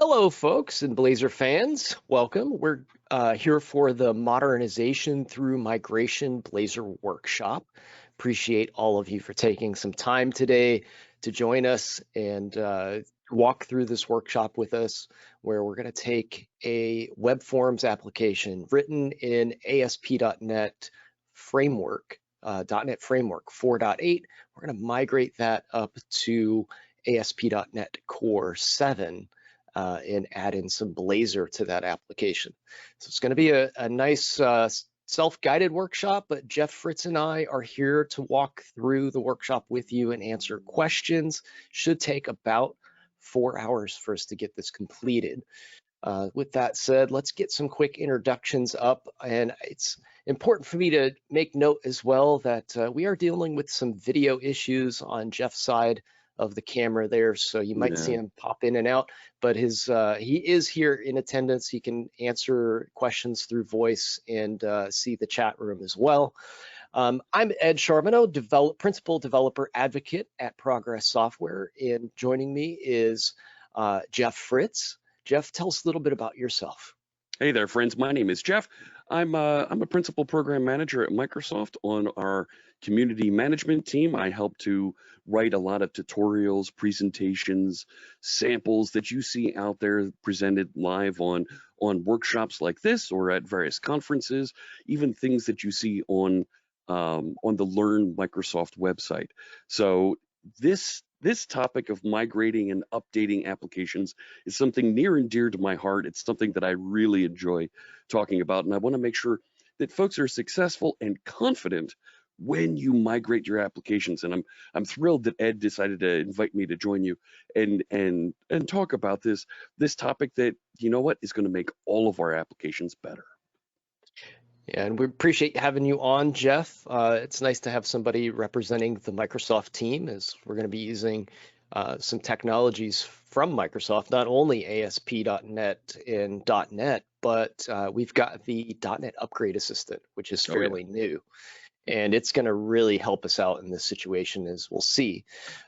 Hello, folks and Blazor fans. Welcome. We're here for the Modernization through Migration Blazor workshop. Appreciate all of you for taking some time today to join us and walk through this workshop with us, where we're going to take a web forms application written in ASP.NET framework, .NET Framework 4.8. We're going to migrate that up to ASP.NET Core 7. And add in some Blazor to that application. So it's going to be a nice self-guided workshop, but Jeff Fritz and I are here to walk through the workshop with you and answer questions. Should take about 4 hours for us to get this completed. With that said, let's get some quick introductions up, and it's important for me to make note as well that we are dealing with some video issues on Jeff's side of the camera there, so you might see him pop in and out, but he is here in attendance. He can answer questions through voice and see the chat room as well. I'm Ed Charbonneau, Principal Developer Advocate at Progress Software, and joining me is Jeff Fritz. Jeff, tell us a little bit about yourself. Hey there, friends. My name is Jeff. I'm a Principal Program Manager at Microsoft on our community management team. I help to write a lot of tutorials, presentations, samples that you see out there presented live on workshops like this or at various conferences, even things that you see on the Learn Microsoft website. So this topic of migrating and updating applications is something near and dear to my heart. It's something that I really enjoy talking about, and I want to make sure that folks are successful and confident when you migrate your applications. And I'm thrilled that Ed decided to invite me to join you and talk about this topic that, you know what, is going to make all of our applications better. Yeah, and we appreciate having you on, Jeff. It's nice to have somebody representing the Microsoft team, as we're going to be using some technologies from Microsoft, not only ASP.NET and .NET, but we've got the .NET Upgrade Assistant, which is fairly new. And it's going to really help us out in this situation, as we'll see.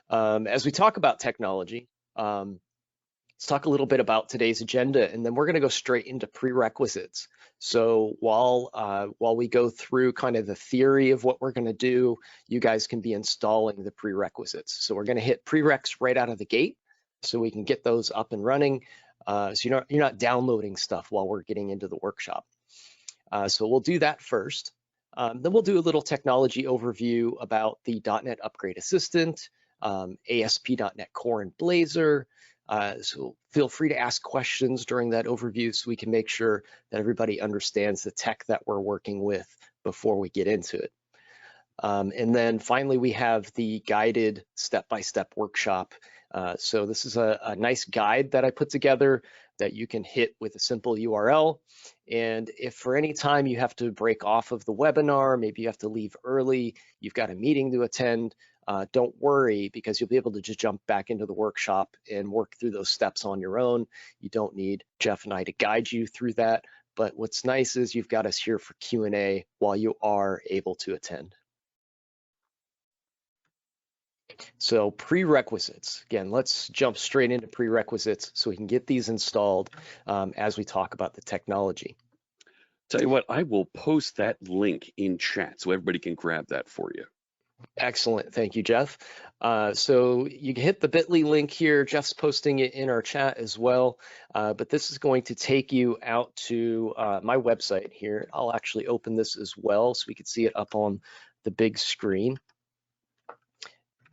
As we talk about technology, let's talk a little bit about today's agenda, and then we're going to go straight into prerequisites. So while we go through kind of the theory of what we're going to do, you guys can be installing the prerequisites. So we're going to hit prereqs right out of the gate, so we can get those up and running. So you're not downloading stuff while we're getting into the workshop. So we'll do that first. Then we'll do a little technology overview about the .NET Upgrade Assistant, ASP.NET Core and Blazor. So feel free to ask questions during that overview so we can make sure that everybody understands the tech that we're working with before we get into it. And then finally, we have the guided step-by-step workshop. So this is a nice guide that I put together that you can hit with a simple URL. And if for any time you have to break off of the webinar, maybe you have to leave early, you've got a meeting to attend, don't worry, because you'll be able to just jump back into the workshop and work through those steps on your own. You don't need Jeff and I to guide you through that. But what's nice is you've got us here for Q&A while you are able to attend. So prerequisites, again, let's jump straight into prerequisites so we can get these installed as we talk about the technology. Tell you what, I will post that link in chat so everybody can grab that for you. Excellent, thank you, Jeff. So you can hit the bit.ly link here. Jeff's posting it in our chat as well, but this is going to take you out to my website here. I'll actually open this as well so we can see it up on the big screen.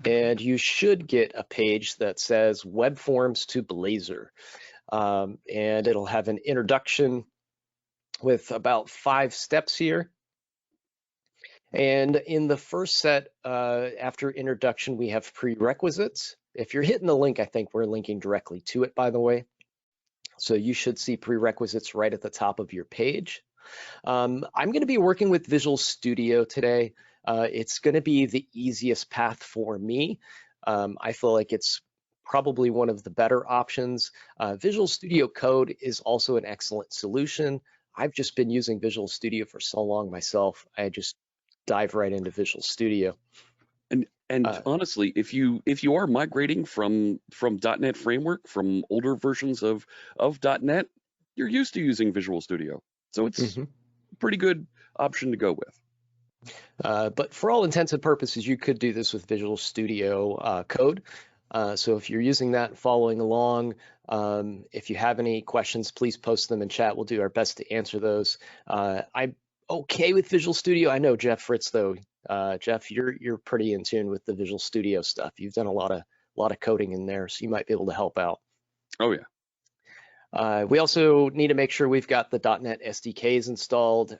And you should get a page that says Web Forms to Blazor. And it'll have an introduction with about 5 steps here. And in the first set, after introduction, we have prerequisites. If you're hitting the link, I think we're linking directly to it, by the way. So you should see prerequisites right at the top of your page. I'm going to be working with Visual Studio today. It's going to be the easiest path for me. I feel like it's probably one of the better options. Visual Studio Code is also an excellent solution. I've just been using Visual Studio for so long myself. I just dive right into Visual Studio. And And Uh, honestly, if you are migrating from .NET Framework, from older versions of .NET, you're used to using Visual Studio, so it's mhm. a pretty good option to go with. But for all intents and purposes, you could do this with Visual Studio code. So if you're using that and following along, if you have any questions, please post them in chat. We'll do our best to answer those. I'm okay with Visual Studio. I know Jeff Fritz though. Jeff, you're pretty in tune with the Visual Studio stuff. You've done a lot of coding in there, so you might be able to help out. Oh yeah. We also need to make sure we've got the .NET SDKs installed.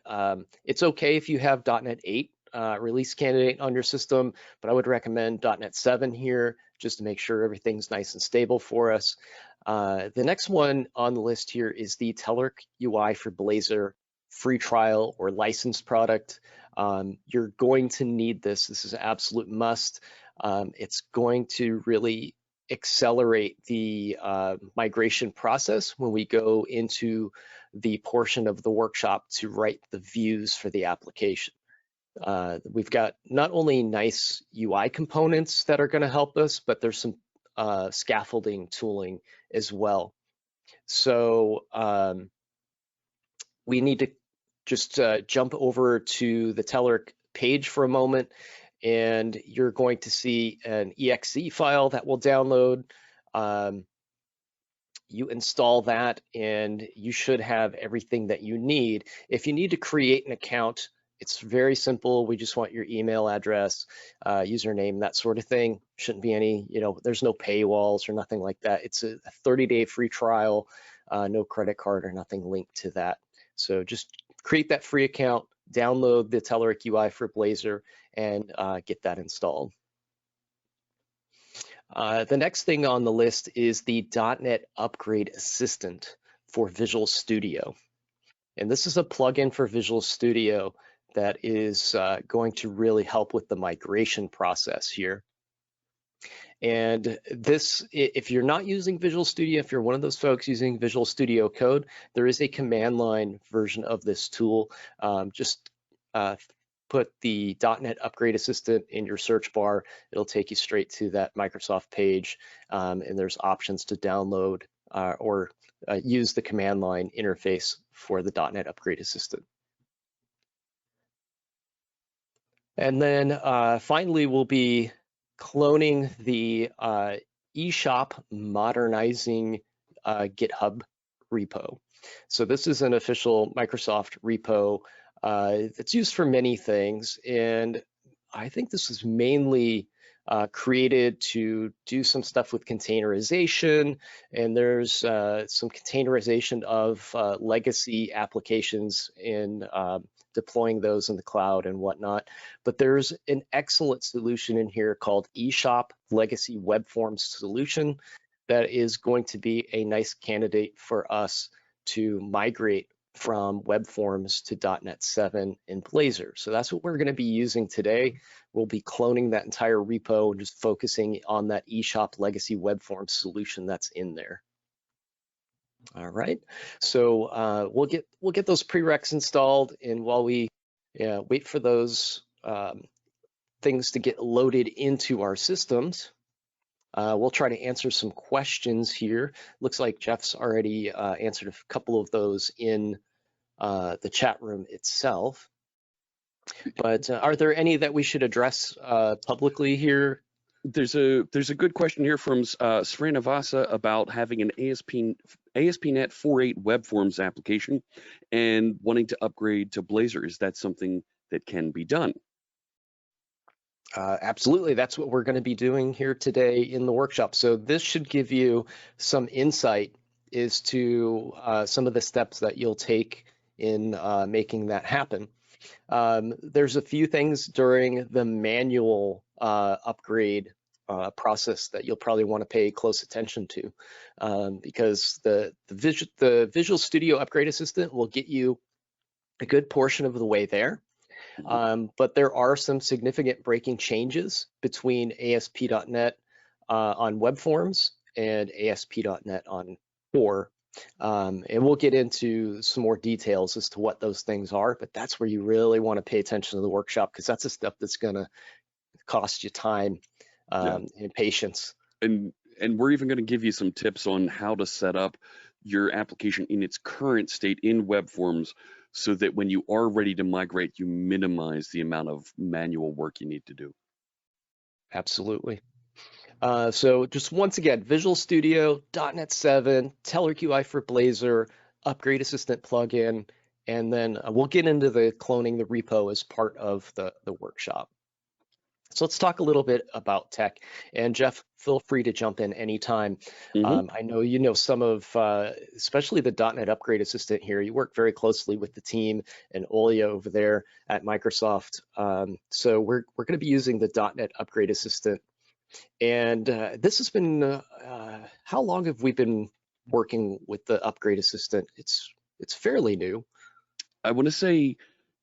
It's okay if you have .NET 8 release candidate on your system, but I would recommend .NET 7 here just to make sure everything's nice and stable for us. The next one on the list here is the Telerik UI for Blazor free trial or licensed product. You're going to need this. This is an absolute must. It's going to really accelerate the migration process when we go into the portion of the workshop to write the views for the application. We've got not only nice UI components that are going to help us, but there's some scaffolding tooling as well. So we need to just jump over to the Telerik page for a moment, and you're going to see an exe file that will download. You install that and you should have everything that you need. If you need to create an account, it's very simple. We just want your email address, username, that sort of thing. Shouldn't be any, there's no paywalls or nothing like that. It's a 30-day free trial, no credit card or nothing linked to that. So just create that free account, download the Telerik UI for Blazor, and get that installed. The next thing on the list is the .NET Upgrade Assistant for Visual Studio. And this is a plugin for Visual Studio that is going to really help with the migration process here. And this, if you're not using Visual Studio, if you're one of those folks using Visual Studio Code, there is a command line version of this tool. Just put the .NET Upgrade Assistant in your search bar. It'll take you straight to that Microsoft page, and there's options to download or use the command line interface for the .NET Upgrade Assistant. And then finally, we'll be cloning the eShop modernizing GitHub repo. So this is an official Microsoft repo that's used for many things, and I think this was mainly created to do some stuff with containerization, and there's some containerization of legacy applications in deploying those in the cloud and whatnot. But there's an excellent solution in here called eShop Legacy Web Forms Solution that is going to be a nice candidate for us to migrate from web forms to .NET 7 in Blazor. So that's what we're going to be using today. We'll be cloning that entire repo and just focusing on that eShop legacy web forms solution that's in there. All right, so we'll get those prereqs installed, and while we wait for those things to get loaded into our systems, we'll try to answer some questions here. Looks like Jeff's already answered a couple of those in the chat room itself. But are there any that we should address publicly here? There's a good question here from Srinivasa about having an ASP.NET 4.8 web forms application and wanting to upgrade to Blazor. Is that something that can be done? Absolutely, that's what we're going to be doing here today in the workshop. So this should give you some insight as to some of the steps that you'll take in making that happen. There's a few things during the manual upgrade process that you'll probably want to pay close attention to, because the Visual Studio Upgrade Assistant will get you a good portion of the way there. But there are some significant breaking changes between ASP.NET on web forms and ASP.NET on core. And we'll get into some more details as to what those things are, but that's where you really want to pay attention to the workshop, because that's the stuff that's going to cost you time Yeah. and patience. And we're even going to give you some tips on how to set up your application in its current state in web forms so that when you are ready to migrate, you minimize the amount of manual work you need to do. Absolutely. So just once again, Visual Studio, .NET 7, Telerik UI for Blazor, Upgrade Assistant plugin, and then we'll get into the cloning the repo as part of the workshop. So let's talk a little bit about tech. And Jeff, feel free to jump in anytime. I know you know some of, especially the .NET Upgrade Assistant here. You work very closely with the team and Olia over there at Microsoft. So we're going to be using the .NET Upgrade Assistant. And this has been, how long have we been working with the Upgrade Assistant? It's fairly new. I want to say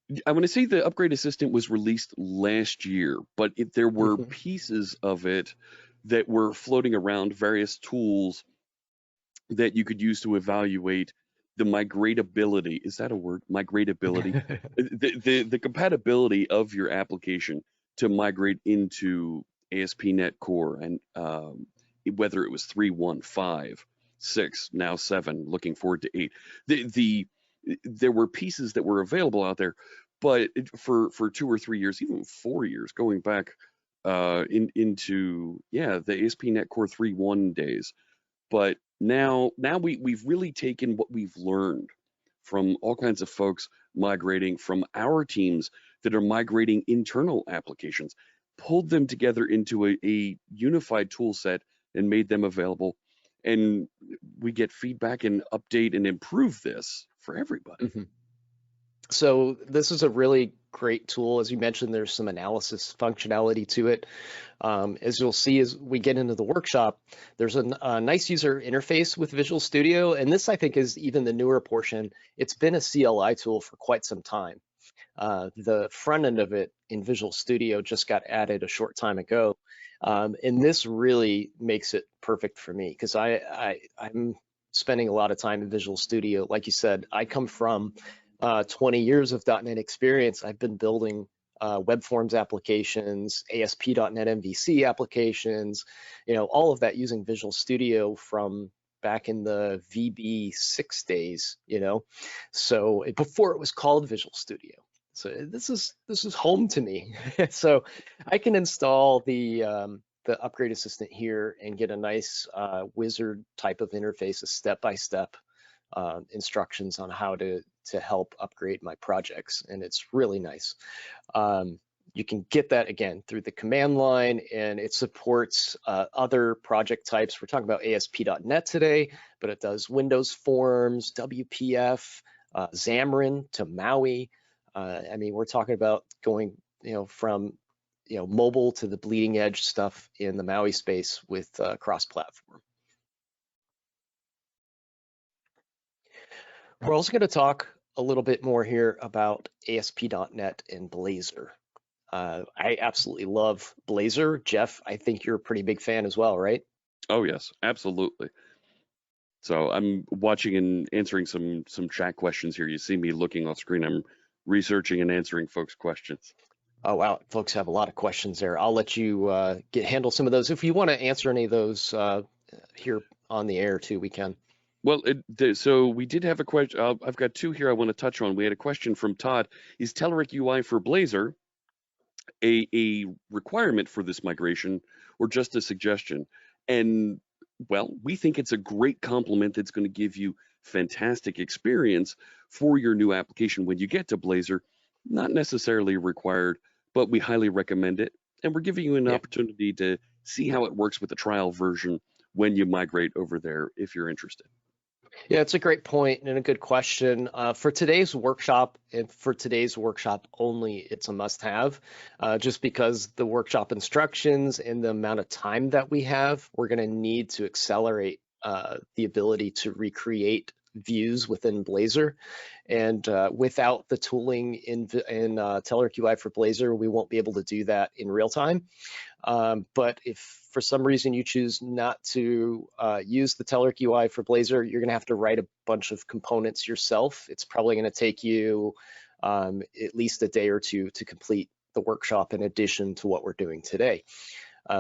the Upgrade Assistant was released last year, but there were pieces of it that were floating around, various tools that you could use to evaluate the migratability. Is that a word? Migratability? the compatibility of your application to migrate into ASP.NET Core, and whether it was 3.1, 5, 6, now 7, looking forward to 8. There were pieces that were available out there, but for 2 or 3 years, even 4 years, going back into the ASP.NET Core 3.1 days. But now we've really taken what we've learned from all kinds of folks migrating, from our teams that are migrating internal applications, pulled them together into a unified tool set and made them available. And we get feedback and update and improve this for everybody. So this is a really great tool. As you mentioned, there's some analysis functionality to it. As you'll see as we get into the workshop, there's a nice user interface with Visual Studio, and this I think is even the newer portion. It's been a CLI tool for quite some time. The front end of it in Visual Studio just got added a short time ago, and this really makes it perfect for me because I'm spending a lot of time in Visual Studio. Like you said, I come from 20 years of .NET experience. I've been building web forms applications, ASP.NET MVC applications, all of that using Visual Studio from back in the VB6 days, so before it was called Visual Studio. So this is home to me. So I can install the Upgrade Assistant here and get a nice wizard type of interface, a step-by-step instructions on how to help upgrade my projects, and it's really nice. You can get that again through the command line, and it supports other project types. We're talking about ASP.NET today, but it does Windows Forms, WPF, Xamarin to Maui. I mean, we're talking about going, from mobile to the bleeding edge stuff in the Maui space with cross-platform. We're also going to talk a little bit more here about ASP.NET and Blazor. I absolutely love Blazor. Jeff, I think you're a pretty big fan as well, right? Oh yes, absolutely. So I'm watching and answering some chat questions here. You see me looking off screen. I'm researching and answering folks' questions. Oh wow, folks have a lot of questions there. I'll let you handle some of those. If you want to answer any of those here on the air too, we can. Well, so we did have a question. I've got two here I want to touch on. We had a question from Todd. Is Telerik UI for Blazor a requirement for this migration or just a suggestion? And well, we think it's a great complement that's going to give you fantastic experience for your new application when you get to Blazor. Not necessarily required, but we highly recommend it. And we're giving you an opportunity to see how it works with the trial version when you migrate over there if you're interested. Yeah, it's a great point and a good question. For today's workshop, and for today's workshop only, it's a must-have, just because the workshop instructions and the amount of time that we have, we're going to need to accelerate the ability to recreate views within Blazor. And without the tooling in Telerik UI for Blazor, we won't be able to do that in real time. But if for some reason you choose not to use the Telerik UI for Blazor, you're going to have to write a bunch of components yourself. It's probably going to take you at least a day or two to complete the workshop in addition to what we're doing today.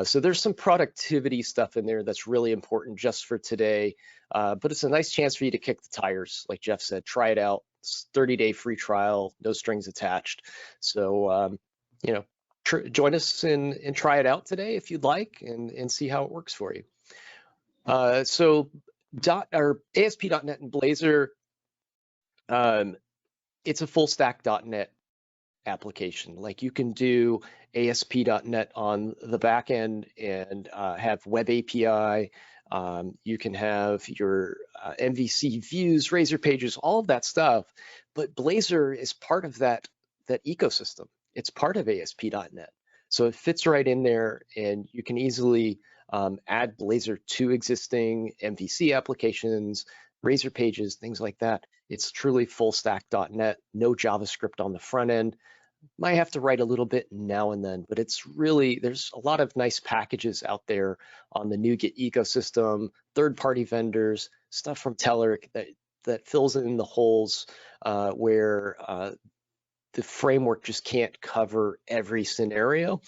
So there's some productivity stuff in there that's really important just for today, but it's a nice chance for you to kick the tires. Like Jeff said, try it out. It's 30-day free trial, no strings attached. So, you know, join us and try it out today if you'd like, and see how it works for you. So ASP.NET and Blazor, it's a full stack .NET application. Like you can do ASP.NET on the back end and have web API. You can have your MVC views, Razor pages, all of that stuff. But Blazor is part of that ecosystem. It's part of ASP.NET. So it fits right in there, and you can easily add Blazor to existing MVC applications, Razor pages, things like that. It's truly full stack .NET, no JavaScript on the front end. Might have to write a little bit now and then, but it's really, there's a lot of nice packages out there on the NuGet ecosystem, third-party vendors, stuff from Telerik that fills in the holes where the framework just can't cover every scenario.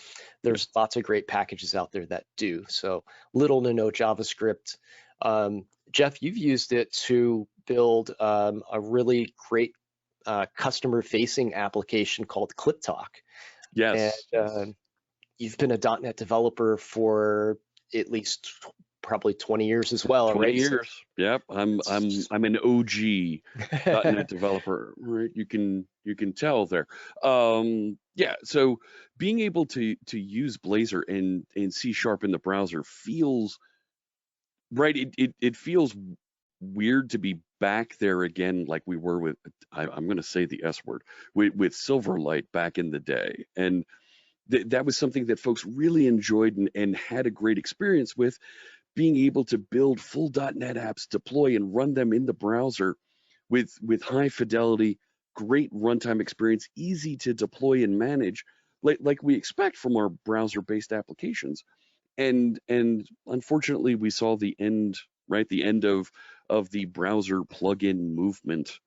There's lots of great packages out there that do. So little to no JavaScript. Jeff, you've used it to build a really great customer-facing application called ClipTalk. Yes. And you've been a .NET developer for at least probably 20 years as well. 20 right? years. Yep. I'm an OG .NET developer. Right. You can tell there. Yeah. So being able to use Blazor and C# in the browser feels right. It feels weird to be back there again, like we were with, I'm going to say the S word, with Silverlight back in the day. And that was something that folks really enjoyed and had a great experience with, being able to build full .NET apps, deploy and run them in the browser with high fidelity, great runtime experience, easy to deploy and manage, like we expect from our browser-based applications. And unfortunately, we saw the end, right? The end of the browser plugin movement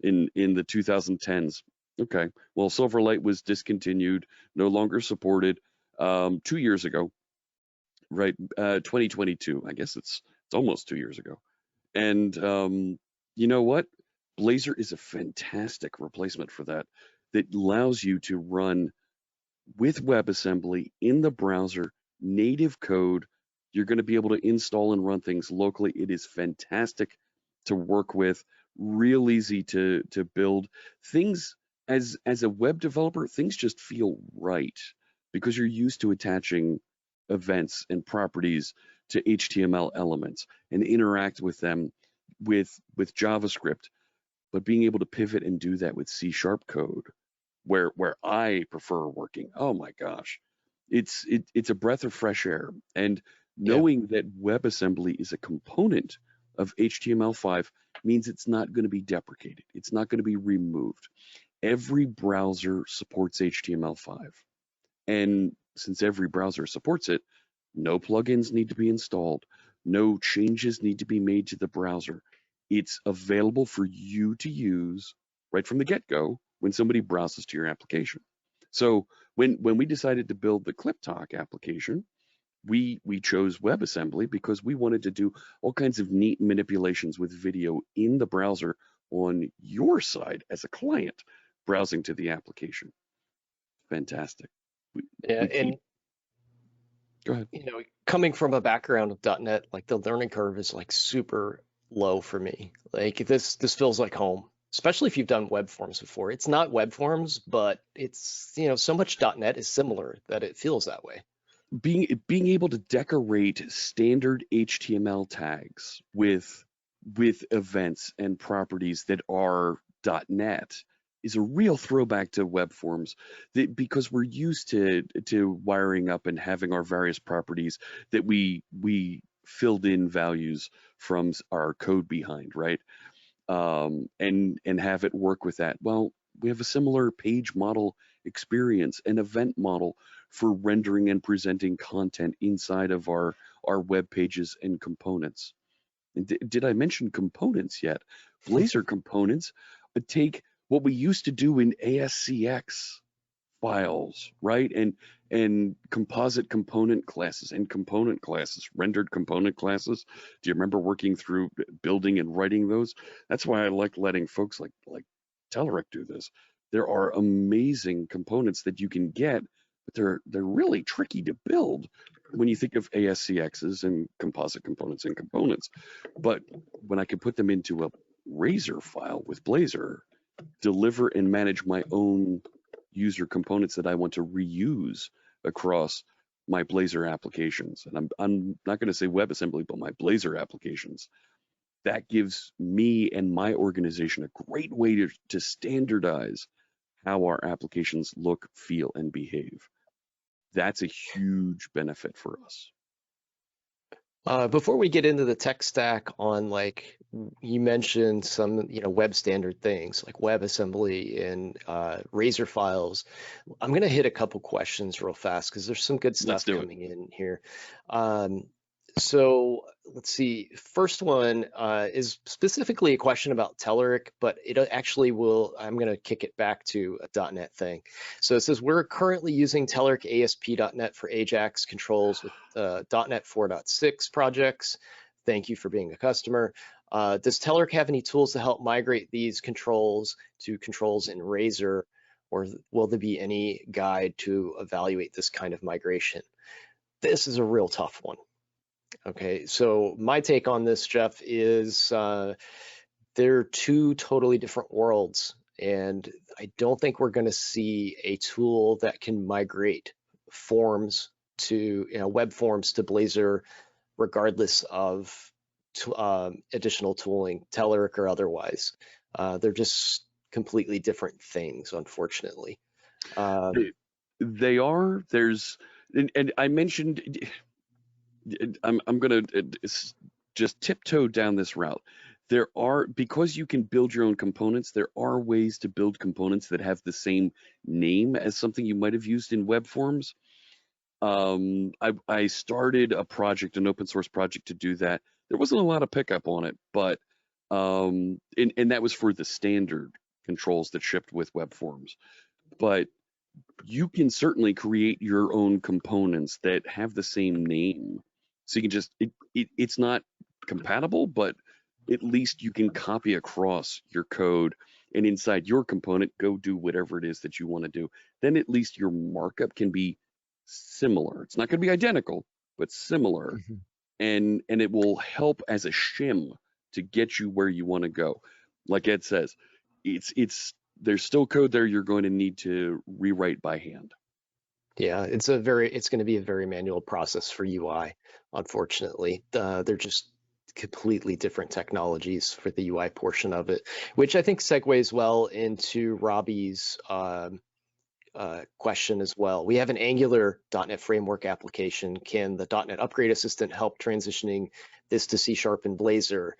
in the 2010s. Okay, well, Silverlight was discontinued, no longer supported 2 years ago, right? 2022. I guess it's almost 2 years ago. And you know what? Blazor is a fantastic replacement for that. That allows you to run with WebAssembly in the browser, native code. You're going to be able to install and run things locally. It is fantastic to work with, real easy to build. Things as a web developer, things just feel right because you're used to attaching events and properties to HTML elements and interact with them with JavaScript. But being able to pivot and do that with C# code, where I prefer working, oh my gosh, it's a breath of fresh air. And knowing that WebAssembly is a component of HTML5 means it's not going to be deprecated. It's not going to be removed. Every browser supports HTML5. And since every browser supports it, no plugins need to be installed. No changes need to be made to the browser. It's available for you to use right from the get-go when somebody browses to your application. So when we decided to build the ClipTalk application, we chose WebAssembly because we wanted to do all kinds of neat manipulations with video in the browser on your side as a client browsing to the application. Fantastic. And go ahead. Coming from a background of .NET, like the learning curve is like super low for me. Like this feels like home, especially if you've done web forms before. It's not web forms, but it's, so much .NET is similar that it feels that way. Being able to decorate standard HTML tags with events and properties that are .NET is a real throwback to web forms, because we're used to wiring up and having our various properties that we filled in values from our code behind, right? And have it work with that. Well, we have a similar page model experience, an event model for rendering and presenting content inside of our web pages and components. And did I mention components yet? Blazor components take what we used to do in ASCX files, right? And composite component classes and component classes, rendered component classes. Do you remember working through building and writing those? That's why I like letting folks like Telerik do this. There are amazing components that you can get, but they're really tricky to build when you think of ASCXs and composite components and components. But when I can put them into a Razor file with Blazor, deliver and manage my own user components that I want to reuse across my Blazor applications. And I'm not going to say WebAssembly, but my Blazor applications. That gives me and my organization a great way to standardize how our applications look, feel, and behave. That's a huge benefit for us. Before we get into the tech stack on, like, you mentioned some, web standard things like WebAssembly and Razor files. I'm going to hit a couple questions real fast because there's some good stuff coming in here. So let's see. First one is specifically a question about Telerik, but it actually will, I'm going to kick it back to a .NET thing. So it says, we're currently using Telerik ASP.NET for AJAX controls with .NET 4.6 projects. Thank you for being a customer. Does Telerik have any tools to help migrate these controls to controls in Razor, or will there be any guide to evaluate this kind of migration? This is a real tough one. Okay, so my take on this, Jeff, is they're two totally different worlds, and I don't think we're going to see a tool that can migrate forms to, web forms to Blazor, regardless of additional tooling, Telerik or otherwise. They're just completely different things, unfortunately. They are. There's, and I mentioned. I'm going to just tiptoe down this route. There are, because you can build your own components, there are ways to build components that have the same name as something you might have used in web forms. I started a project, an open source project to do that. There wasn't a lot of pickup on it, but and that was for the standard controls that shipped with web forms. But you can certainly create your own components that have the same name. So you can just, it's not compatible, but at least you can copy across your code and inside your component, go do whatever it is that you want to do. Then at least your markup can be similar. It's not going to be identical, but similar. Mm-hmm. And it will help as a shim to get you where you want to go. Like Ed says, there's still code there you're going to need to rewrite by hand. Yeah, it's going to be a very manual process for UI, unfortunately. They're just completely different technologies for the UI portion of it, which I think segues well into Robbie's question as well. We have an Angular .NET Framework application. Can the .NET Upgrade Assistant help transitioning this to C# and Blazor?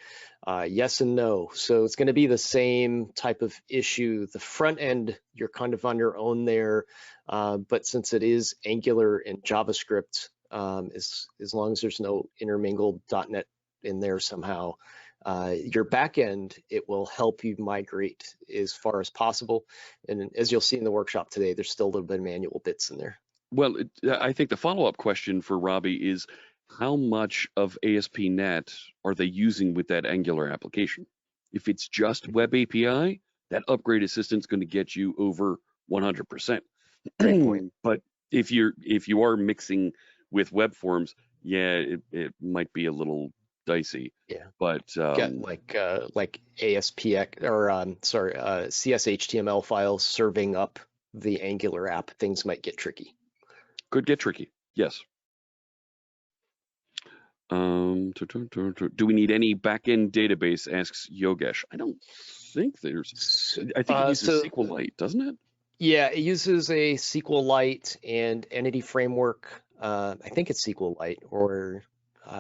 Yes and no. So it's going to be the same type of issue. The front end, you're kind of on your own there, but since it is Angular and JavaScript, as long as there's no intermingled .NET in there somehow, your backend, it will help you migrate as far as possible. And as you'll see in the workshop today, there's still a little bit of manual bits in there. Well, I think the follow-up question for Robbie is, how much of ASP.NET are they using with that Angular application? If it's just Web API, that Upgrade Assistant's going to get you over 100%. Great point. But if you are mixing with web forms, yeah, it might be a little dicey. Yeah. But like ASPX or CSHTML files serving up the Angular app, things might get tricky. Could get tricky. Yes. Do we need any backend database? Asks Yogesh. I don't think there's. I think it uses SQLite, doesn't it? Yeah, it uses a SQLite and Entity Framework. I think it's SQLite, or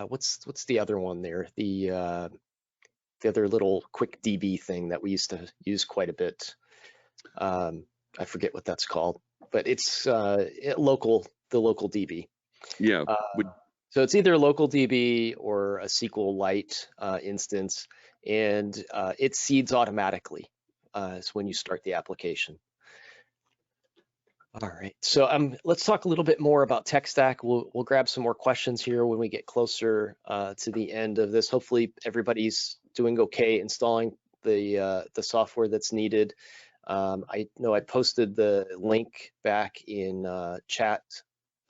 what's the other one there? The other little quick DB thing that we used to use quite a bit. I forget what that's called, but it's the local DB. Yeah. So it's either local DB or a SQLite instance, and it seeds automatically when you start the application. All right, so let's talk a little bit more about tech stack. We'll grab some more questions here when we get closer to the end of this. Hopefully everybody's doing okay installing the software that's needed. I know I posted the link back in chat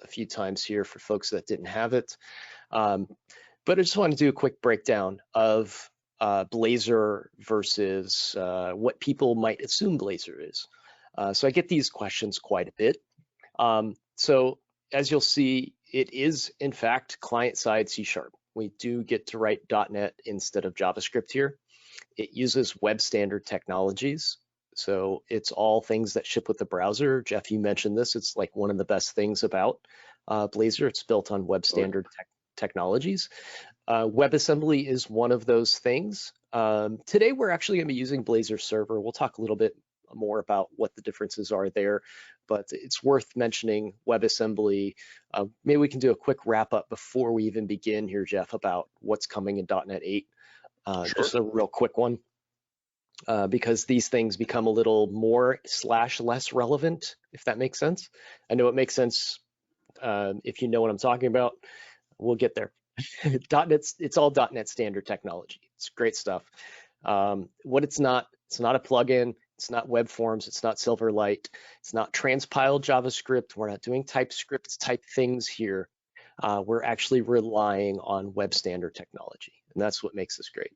a few times here for folks that didn't have it. But I just want to do a quick breakdown of Blazor versus what people might assume Blazor is. So I get these questions quite a bit. So as you'll see, it is in fact client-side C#. We do get to write .NET instead of JavaScript here. It uses web standard technologies. So it's all things that ship with the browser. Jeff, you mentioned this. It's like one of the best things about Blazor. It's built on web standard technologies. WebAssembly is one of those things. Today, we're actually going to be using Blazor Server. We'll talk a little bit more about what the differences are there, but it's worth mentioning WebAssembly. Maybe we can do a quick wrap up before we even begin here, Jeff, about what's coming in .NET 8. Sure. Just a real quick one, because these things become a little more / less relevant, if that makes sense. I know it makes sense if you know what I'm talking about. We'll get there. It's all .NET standard technology. It's great stuff. What it's not a plugin. It's not web forms. It's not Silverlight. It's not transpiled JavaScript. We're not doing TypeScript type things here. We're actually relying on web standard technology, and that's what makes this great.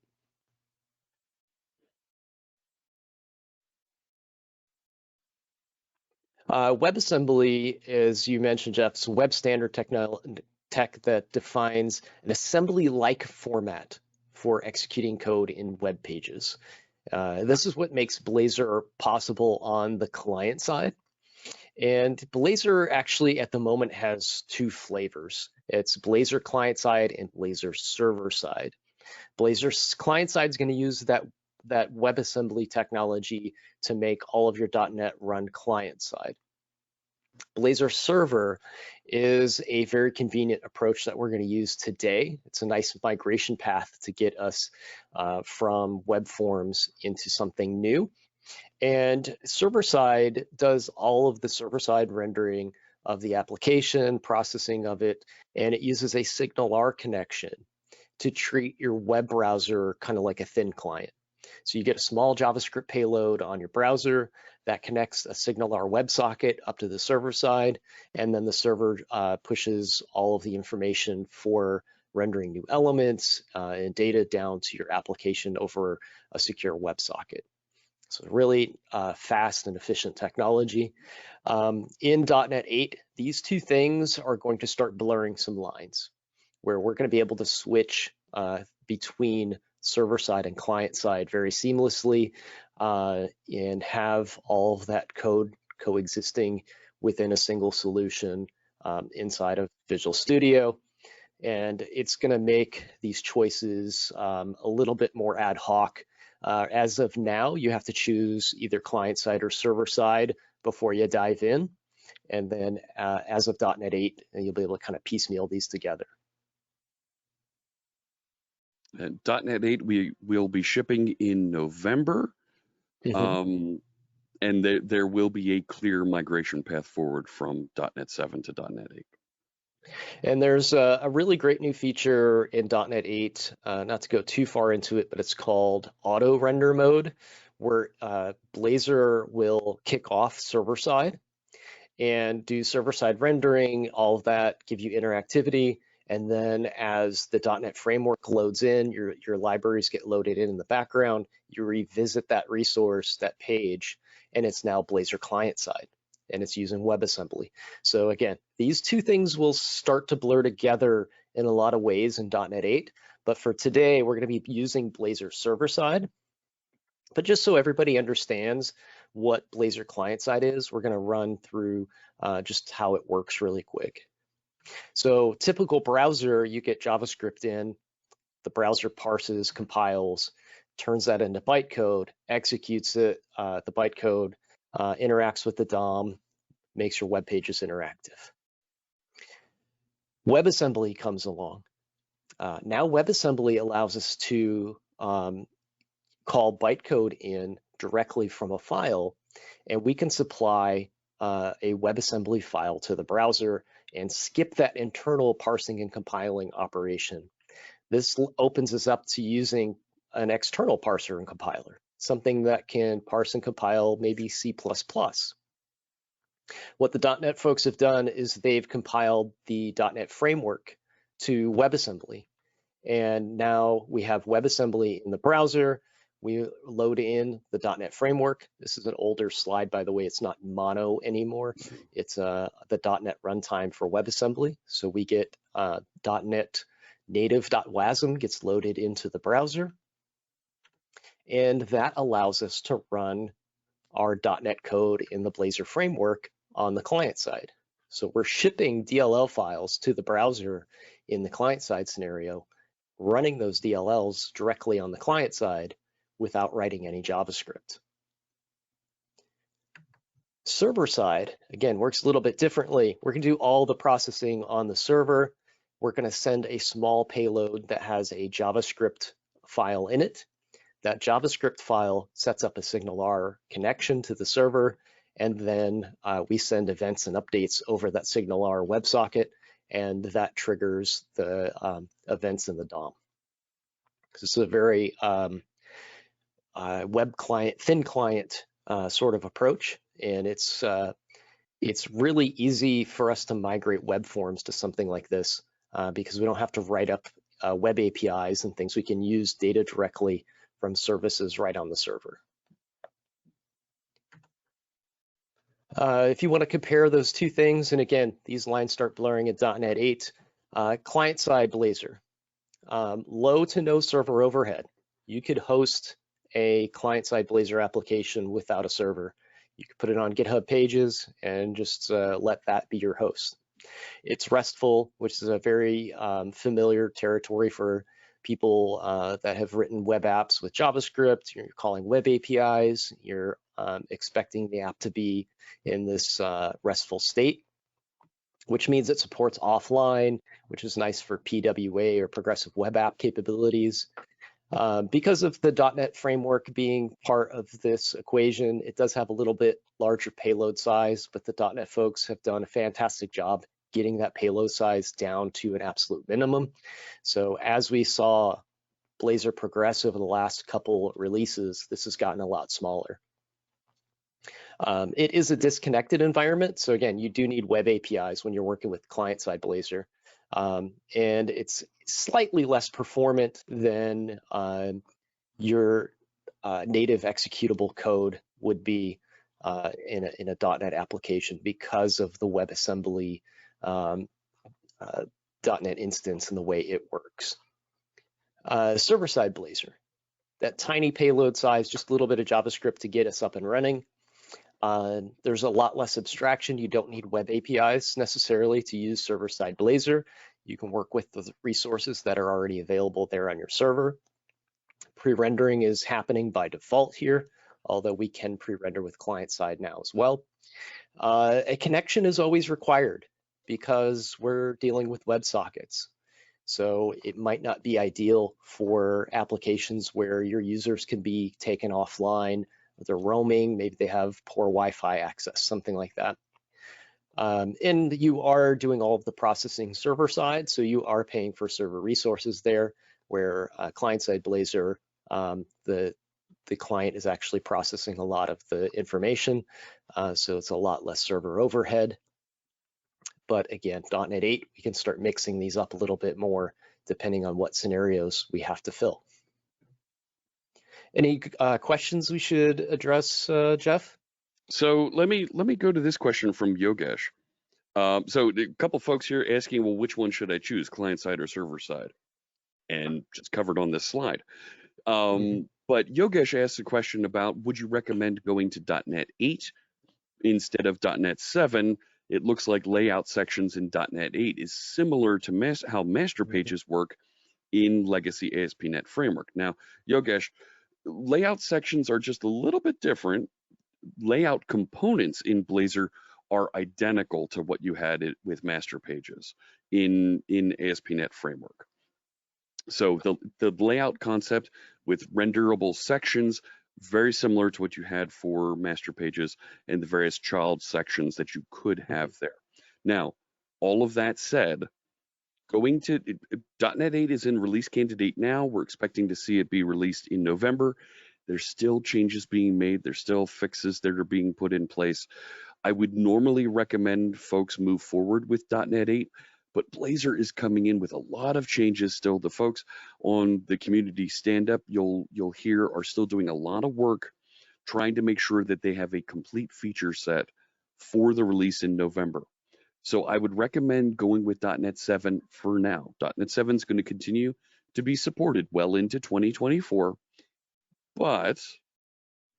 WebAssembly, as you mentioned, Jeff, is web standard tech that defines an assembly-like format for executing code in web pages. This is what makes Blazor possible on the client side. And Blazor actually at the moment has two flavors. It's Blazor client side and Blazor server side. Blazor client side is going to use that WebAssembly technology to make all of your .NET run client side. Blazor server is a very convenient approach that we're going to use today. It's a nice migration path to get us from web forms into something new. And server side does all of the server side rendering of the application, processing of it, and it uses a SignalR connection to treat your web browser kind of like a thin client. So you get a small JavaScript payload on your browser that connects a SignalR WebSocket up to the server side, and then the server pushes all of the information for rendering new elements and data down to your application over a secure WebSocket. So really fast and efficient technology. In .NET 8, these two things are going to start blurring some lines, where we're going to be able to switch between server side and client side very seamlessly and have all of that code coexisting within a single solution inside of Visual Studio. And it's going to make these choices a little bit more ad hoc. As of now, you have to choose either client side or server side before you dive in. And then as of .NET 8, you'll be able to kind of piecemeal these together. And .NET 8 we will be shipping in November, and there will be a clear migration path forward from .NET 7 to .NET 8. And there's a really great new feature in .NET 8, not to go too far into it, but it's called auto render mode, where Blazor will kick off server side and do server side rendering, all of that, give you interactivity. And then as the .NET framework loads in, your libraries get loaded in the background, you revisit that resource, that page, and it's now Blazor client side, and it's using WebAssembly. So again, these two things will start to blur together in a lot of ways in .NET 8, but for today, we're gonna be using Blazor server side. But just so everybody understands what Blazor client side is, we're gonna run through just how it works really quick. So typical browser, you get JavaScript in, the browser parses, compiles, turns that into bytecode, executes it, the bytecode, interacts with the DOM, makes your web pages interactive. WebAssembly comes along. Now WebAssembly allows us to call bytecode in directly from a file, and we can supply a WebAssembly file to the browser and skip that internal parsing and compiling operation. This opens us up to using an external parser and compiler, something that can parse and compile maybe C++. What the .NET folks have done is they've compiled the .NET framework to WebAssembly. And now we have WebAssembly in the browser. We load in the .NET framework. This is an older slide, by the way. It's not Mono anymore. It's the .NET runtime for WebAssembly. So we get .NET native.wasm gets loaded into the browser. And that allows us to run our .NET code in the Blazor framework on the client side. So we're shipping DLL files to the browser in the client side scenario, running those DLLs directly on the client side without writing any JavaScript. Server side, again, works a little bit differently. We're going to do all the processing on the server. We're going to send a small payload that has a JavaScript file in it. That JavaScript file sets up a SignalR connection to the server, and then we send events and updates over that SignalR WebSocket, and that triggers the events in the DOM. This is a very web client, thin client sort of approach, and it's really easy for us to migrate web forms to something like this because we don't have to write up web APIs and things. We can use data directly from services right on the server. If you want to compare those two things, and again, these lines start blurring at .NET 8, client-side Blazor, low to no server overhead. You could host a client-side Blazor application without a server. You could put it on GitHub pages and just let that be your host. It's RESTful, which is a very familiar territory for people that have written web apps with JavaScript. You're calling web APIs. You're expecting the app to be in this RESTful state, which means it supports offline, which is nice for PWA or progressive web app capabilities. Because of the .NET framework being part of this equation, it does have a little bit larger payload size, but the .NET folks have done a fantastic job getting that payload size down to an absolute minimum. So as we saw Blazor progress over the last couple releases, this has gotten a lot smaller. It is a disconnected environment. So again, you do need web APIs when you're working with client-side Blazor. And it's slightly less performant than your native executable code would be in a .NET application because of the WebAssembly .NET instance and the way it works. Server-side Blazor, that tiny payload size, just a little bit of JavaScript to get us up and running. There's a lot less abstraction. You don't need web APIs necessarily to use server-side Blazor. You can work with the resources that are already available there on your server. Pre-rendering is happening by default here, although we can pre-render with client-side now as well. A connection is always required because we're dealing with WebSockets. So it might not be ideal for applications where your users can be taken offline, they're roaming, maybe they have poor Wi-Fi access, something like that. And you are doing all of the processing server side, so you are paying for server resources there, where client-side Blazor, the client is actually processing a lot of the information, so it's a lot less server overhead. But again, .NET 8, we can start mixing these up a little bit more depending on what scenarios we have to fill. Any questions we should address, Jeff? So let me go to this question from Yogesh. So a couple folks here asking, well, which one should I choose, client side or server side? And just covered on this slide. But Yogesh asked a question about, would you recommend going to .NET 8 instead of .NET 7? It looks like layout sections in .NET 8 is similar to how master pages work in legacy ASP.NET Framework. Now, Yogesh, layout sections are just a little bit different. Layout components in Blazor are identical to what you had with master pages in ASP.NET Framework. So the layout concept with renderable sections very similar to what you had for master pages and the various child sections that you could have there. Now, all of that said, going to .NET 8 is in release candidate now. We're expecting to see it be released in November. There's still changes being made. There's still fixes that are being put in place. I would normally recommend folks move forward with .NET 8, but Blazor is coming in with a lot of changes still. The folks on the community stand-up you'll hear are still doing a lot of work trying to make sure that they have a complete feature set for the release in November. So I would recommend going with .NET 7 for now. .NET 7 is going to continue to be supported well into 2024, but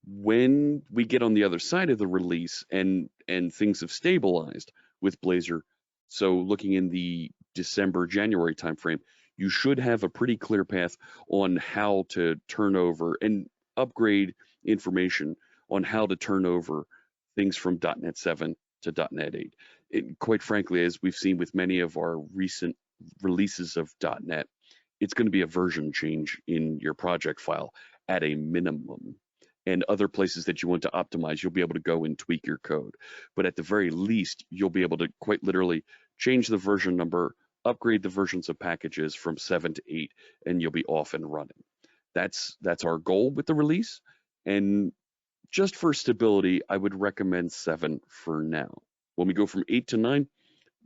when we get on the other side of the release and things have stabilized with Blazor, so looking in the December-January timeframe, you should have a pretty clear path on how to turn over and upgrade information on how to turn over things from .NET 7 to .NET 8. Quite frankly, as we've seen with many of our recent releases of .NET, it's going to be a version change in your project file at a minimum. And other places that you want to optimize, you'll be able to go and tweak your code. But at the very least, you'll be able to quite literally change the version number, upgrade the versions of packages from 7 to 8, and you'll be off and running. That's our goal with the release. And just for stability, I would recommend 7 for now. When we go from 8 to 9,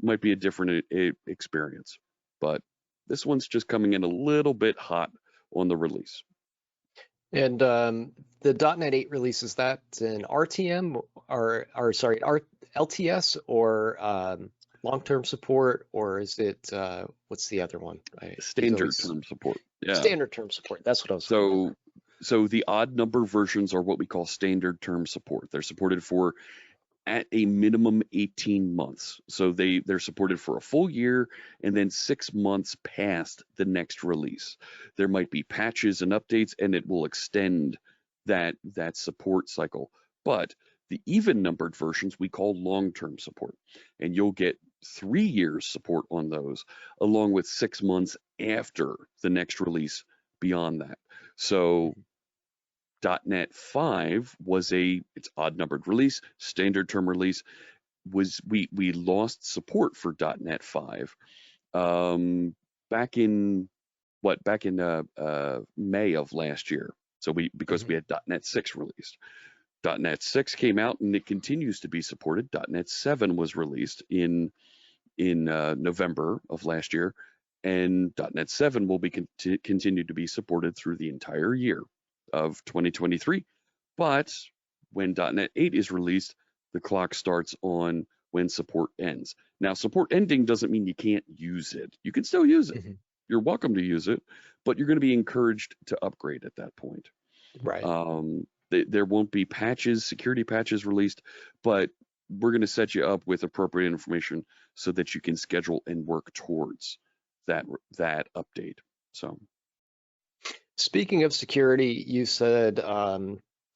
might be a different experience. But this one's just coming in a little bit hot on the release. And the .NET 8 release, is that an RTM or sorry, LTS or long-term support, or is it what's the other one? Standard term support. Yeah. Standard term support. That's what I was. So the odd number versions are what we call standard term support. They're supported for at a minimum 18 months. So they're supported for a full year and then 6 months past the next release. There might be patches and updates, and it will extend that support cycle. But the even numbered versions we call long-term support, and you'll get 3 years support on those, along with 6 months after the next release beyond that. So .NET 5 was it's odd numbered release, standard term release. We lost support for .NET 5 back in May of last year. So because we had .NET 6 released. .NET 6 came out and it continues to be supported. .NET 7 was released in November of last year, and .NET 7 will be continue to be supported through the entire year of 2023. But when .NET 8 is released, the clock starts on when support ends. Now, support ending doesn't mean you can't use it. You can still use it. You're welcome to use it, but you're going to be encouraged to upgrade at that point. Right. There won't be patches, security patches released, but we're going to set you up with appropriate information so that you can schedule and work towards that update. So. Speaking of security, you said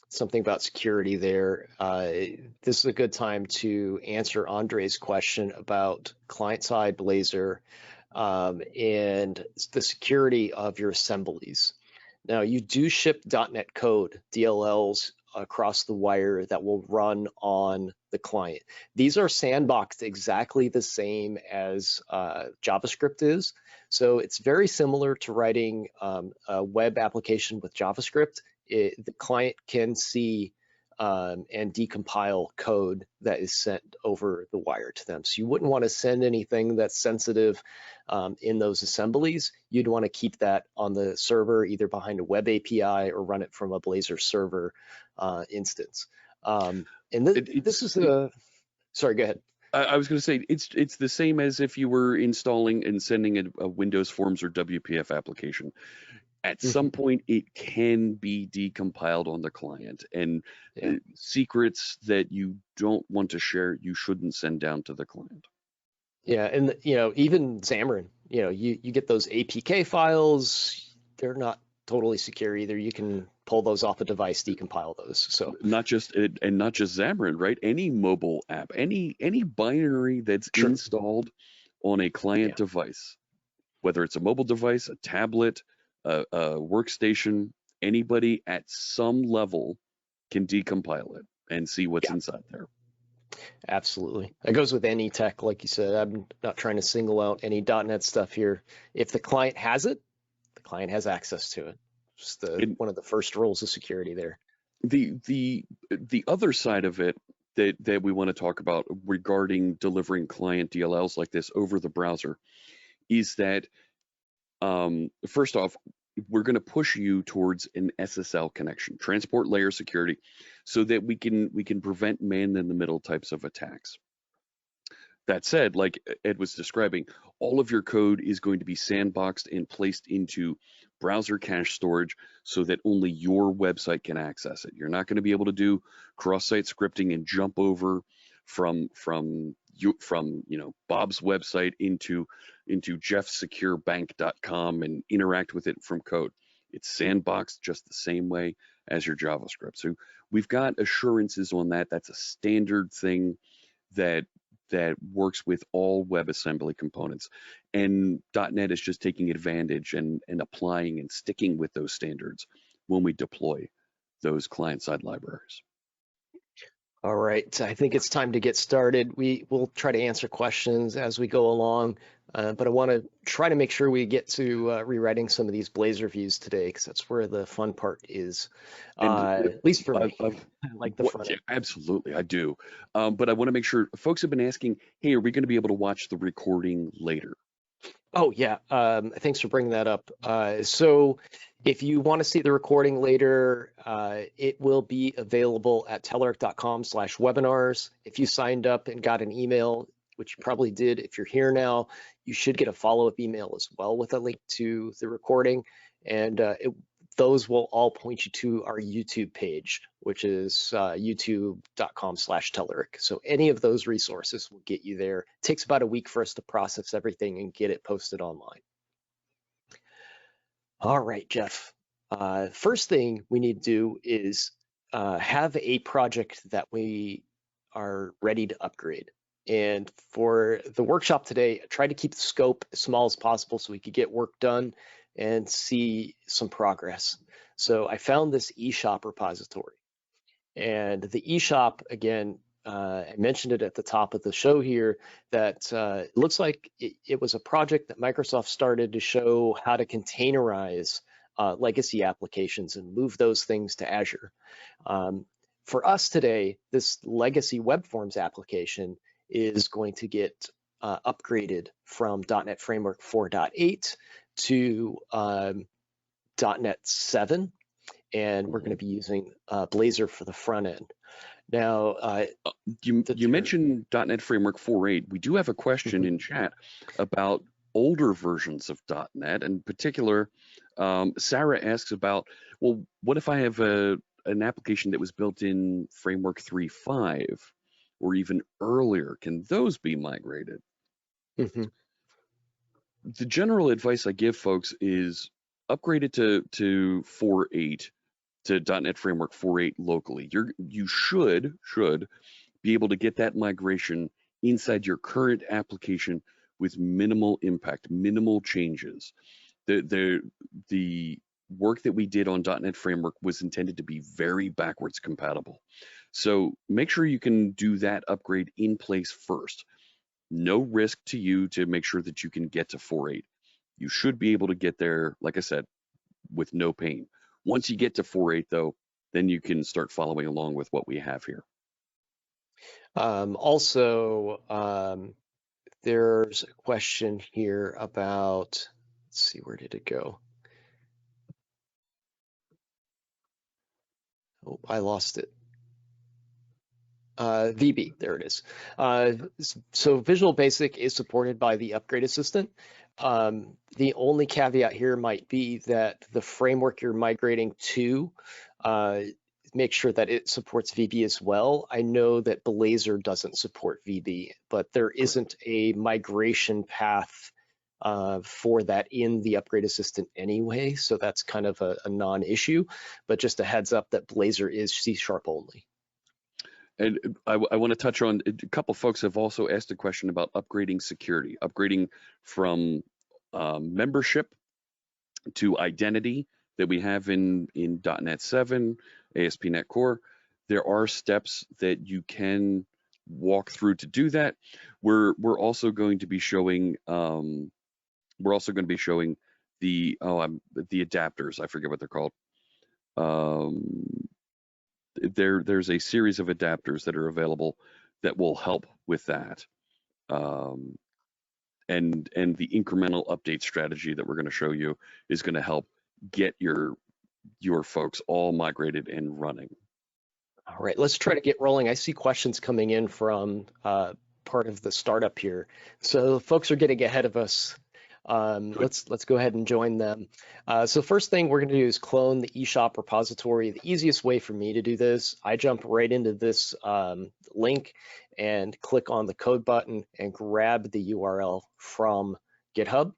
something about security there. This is a good time to answer Andre's question about client-side Blazor and the security of your assemblies. Now, you do ship .NET code, DLLs, across the wire that will run on the client. These are sandboxed exactly the same as JavaScript is. So it's very similar to writing a web application with JavaScript. The client can see and decompile code that is sent over the wire to them. So you wouldn't want to send anything that's sensitive in those assemblies. You'd want to keep that on the server, either behind a web API or run it from a Blazor server instance. And this is the, sorry, go ahead. I was going to say it's the same as if you were installing and sending a Windows Forms or WPF application. At some point, it can be decompiled on the client, and secrets that you don't want to share, you shouldn't send down to the client. Yeah, and even Xamarin, you get those APK files. They're not totally secure either. You can pull those off a device, decompile those. So not just Xamarin, right? Any mobile app, any binary that's installed on a client device, whether it's a mobile device, a tablet, a workstation, Anybody at some level can decompile it and see what's inside there. Absolutely. That goes with any tech, like you said. I'm not trying to single out any .NET stuff here. If the client has it, the client has access to it. Just one of the first rules of security there. The other side of it that we want to talk about regarding delivering client DLLs like this over the browser is that first off, we're going to push you towards an SSL connection, transport layer security, so that we can prevent man-in-the-middle types of attacks. That said, like Ed was describing, all of your code is going to be sandboxed and placed into browser cache storage so that only your website can access it. You're not going to be able to do cross-site scripting and jump over from Bob's website into jeffsecurebank.com and interact with it from code. It's sandboxed just the same way as your JavaScript. So we've got assurances on that. That's a standard thing that works with all WebAssembly components. And .NET is just taking advantage and applying and sticking with those standards when we deploy those client-side libraries. All right, I think it's time to get started. We'll try to answer questions as we go along, but I want to try to make sure we get to rewriting some of these Blazor views today, because that's where the fun part is, at least for me. I like the front end. Yeah, absolutely, I do. But I want to make sure folks have been asking, hey, are we going to be able to watch the recording later? Oh, yeah. Thanks for bringing that up. So if you want to see the recording later, it will be available at telerik.com/webinars. If you signed up and got an email, which you probably did, if you're here now, you should get a follow-up email as well with a link to the recording. And those will all point you to our YouTube page, which is youtube.com/Telerik. So any of those resources will get you there. It takes about a week for us to process everything and get it posted online. All right, Jeff. First thing we need to do is have a project that we are ready to upgrade. And for the workshop today, I tried to keep the scope as small as possible so we could get work done and see some progress. So I found this eShop repository. And the eShop, again, I mentioned it at the top of the show here, that it looks like it was a project that Microsoft started to show how to containerize legacy applications and move those things to Azure. For us today, this legacy web forms application is going to get upgraded from .NET Framework 4.8 to .NET 7, and we're going to be using Blazor for the front end. Now, you mentioned .NET Framework 4.8. We do have a question in chat about older versions of .NET. In particular, Sarah asks about, well, what if I have an application that was built in Framework 3.5 or even earlier? Can those be migrated? The general advice I give folks is upgrade it to 4.8, to .NET Framework 4.8 locally. You should be able to get that migration inside your current application with minimal impact, minimal changes. The work that we did on .NET Framework was intended to be very backwards compatible. So make sure you can do that upgrade in place first. No risk to you to make sure that you can get to 4.8. You should be able to get there, like I said, with no pain. Once you get to 4.8 though, then you can start following along with what we have here. There's a question here about, let's see, where did it go? Oh, I lost it. VB, there it is. So Visual Basic is supported by the Upgrade Assistant. The only caveat here might be that the framework you're migrating to, make sure that it supports VB as well. I know that Blazor doesn't support VB, but there isn't a migration path for that in the Upgrade Assistant anyway, so that's kind of a non-issue, but just a heads up that Blazor is C# only. And I want to touch on, a couple folks have also asked a question about upgrading security, upgrading from membership to identity. that we have in .NET 7, ASP.NET Core. There are steps that you can walk through to do that. We're also going to be showing the the adapters. I forget what they're called. There's a series of adapters that are available that will help with that. And the incremental update strategy that we're going to show you is going to help get your folks all migrated and running. All right, let's try to get rolling. I see questions coming in from part of the startup here. So folks are getting ahead of us. Let's go ahead and join them. So first thing we're going to do is clone the eShop repository. The easiest way for me to do this, I jump right into this link and click on the code button and grab the URL from GitHub.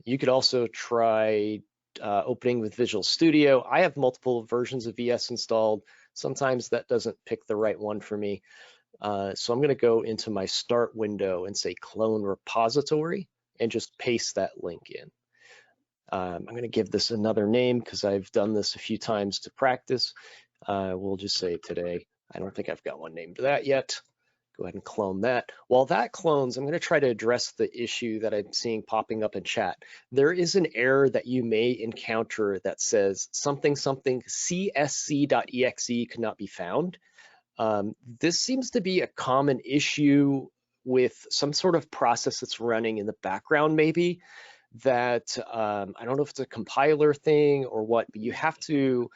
You could also try opening with Visual Studio. I have multiple versions of VS installed. Sometimes that doesn't pick the right one for me. So I'm going to go into my start window and say clone repository and just paste that link in. I'm going to give this another name because I've done this a few times to practice. We'll just say today. I don't think I've got one named that yet. Go ahead and clone that. While that clones, I'm going to try to address the issue that I'm seeing popping up in chat. There is an error that you may encounter that says something csc.exe cannot be found. This seems to be a common issue with some sort of process that's running in the background, maybe that I don't know if it's a compiler thing or what, but you have to,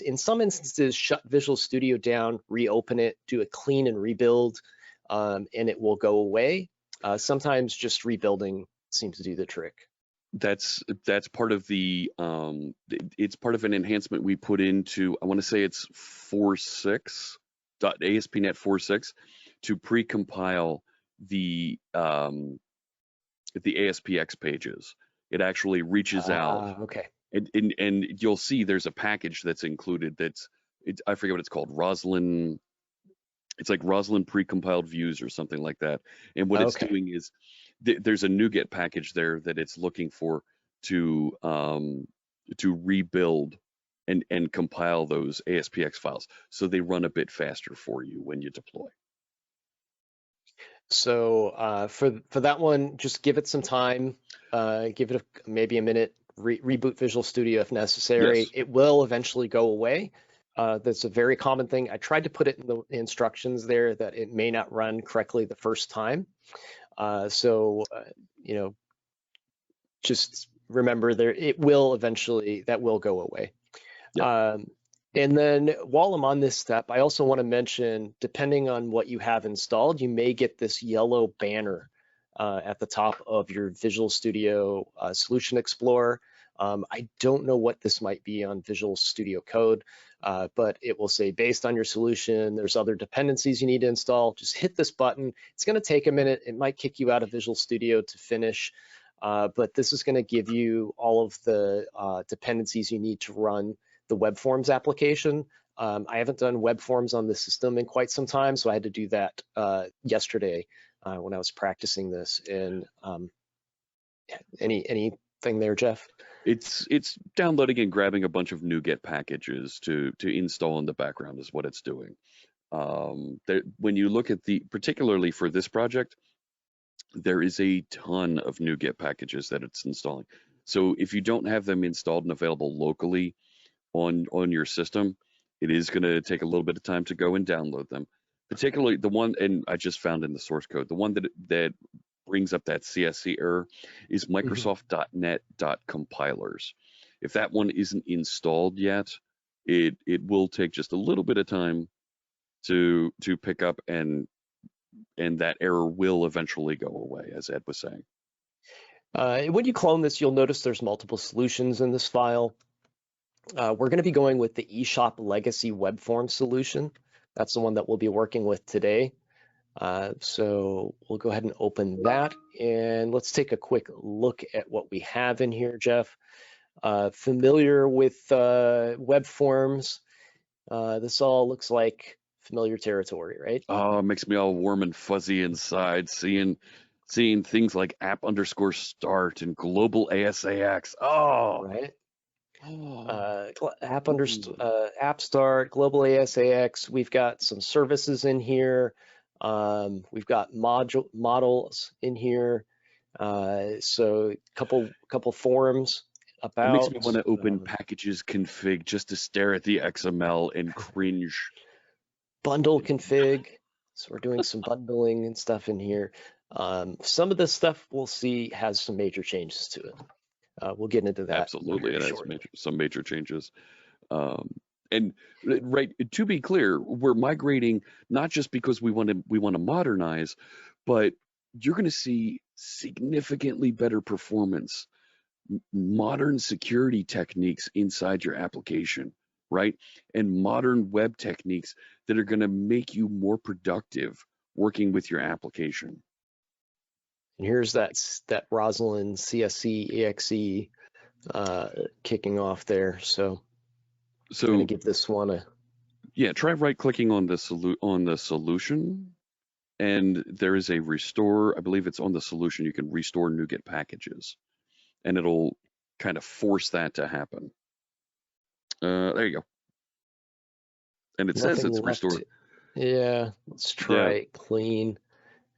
in some instances, shut Visual Studio down, reopen it, do a clean and rebuild, and it will go away. Sometimes just rebuilding seems to do the trick. That's part of the it's part of an enhancement we put into, I want to say it's 4.6, ASP.NET 4.6, to pre-compile the ASPX pages. It actually reaches out. Okay. And you'll see there's a package that's included I forget what it's called, Roslyn. It's like Roslyn precompiled views or something like that. And what it's doing is there's a NuGet package there that it's looking for to rebuild and compile those ASPX files so they run a bit faster for you when you deploy. So for that one, just give it some time. Give it maybe a minute. Reboot Visual Studio if necessary. Yes. It will eventually go away. That's a very common thing. I tried to put it in the instructions there that it may not run correctly the first time. Just remember it will eventually, that will go away. Yep. And then while I'm on this step, I also want to mention, depending on what you have installed, you may get this yellow banner at the top of your Visual Studio Solution Explorer. I don't know what this might be on Visual Studio Code, but it will say, based on your solution, there's other dependencies you need to install. Just hit this button. It's going to take a minute. It might kick you out of Visual Studio to finish, but this is going to give you all of the dependencies you need to run the web forms application. I haven't done web forms on the system in quite some time, so I had to do that yesterday when I was practicing this. And anything there, Jeff? It's downloading and grabbing a bunch of NuGet packages to install in the background is what it's doing. When you look at particularly for this project, there is a ton of NuGet packages that it's installing. So if you don't have them installed and available locally on your system, it is going to take a little bit of time to go and download them. Particularly the one, and I just found in the source code, the one that brings up that CSC error is Microsoft.NET.compilers. If that one isn't installed yet, it will take just a little bit of time to pick up, and that error will eventually go away, as Ed was saying. When you clone this, you'll notice there's multiple solutions in this file. We're going to be going with the eShop Legacy Web Form solution. That's the one that we'll be working with today. So we'll go ahead and open that, and let's take a quick look at what we have in here, Jeff. Familiar with web forms? This all looks like familiar territory, right? Oh, it makes me all warm and fuzzy inside, seeing things like app_start and global ASAX. Oh, right. App Start, Global ASAX. We've got some services in here. We've got models in here. So couple forums It makes me want about to open packages config just to stare at the XML and cringe. bundle config. So we're doing some bundling and stuff in here. Some of this stuff we'll see has some major changes to it. We'll get into that Absolutely, very it has shortly. some major changes. Um, and right, to be clear, we're migrating not just because we want to modernize, but you're going to see significantly better performance, modern security techniques inside your application, right? And modern web techniques that are going to make you more productive working with your application. And here's that Roslyn CSC EXE kicking off there. So I'm going to give this one a. Yeah, try right-clicking on the solution, and there is a restore. I believe it's on the solution. You can restore NuGet packages, and it'll kind of force that to happen. There you go. And it says it's restored. Yeah, let's try clean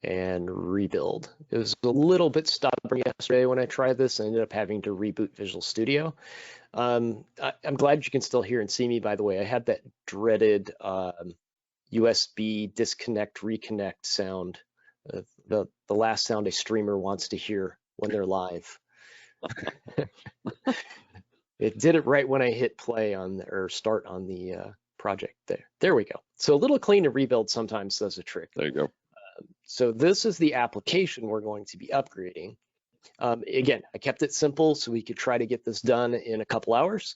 and rebuild. It was a little bit stubborn yesterday when I tried this. I ended up having to reboot Visual Studio. I'm glad you can still hear and see me, by the way. I had that dreaded USB disconnect, reconnect sound, the last sound a streamer wants to hear when they're live. It did it right when I hit play or start on the project there. There we go. So a little clean and rebuild sometimes does a trick. There you go. So this is the application we're going to be upgrading. Again, I kept it simple so we could try to get this done in a couple hours.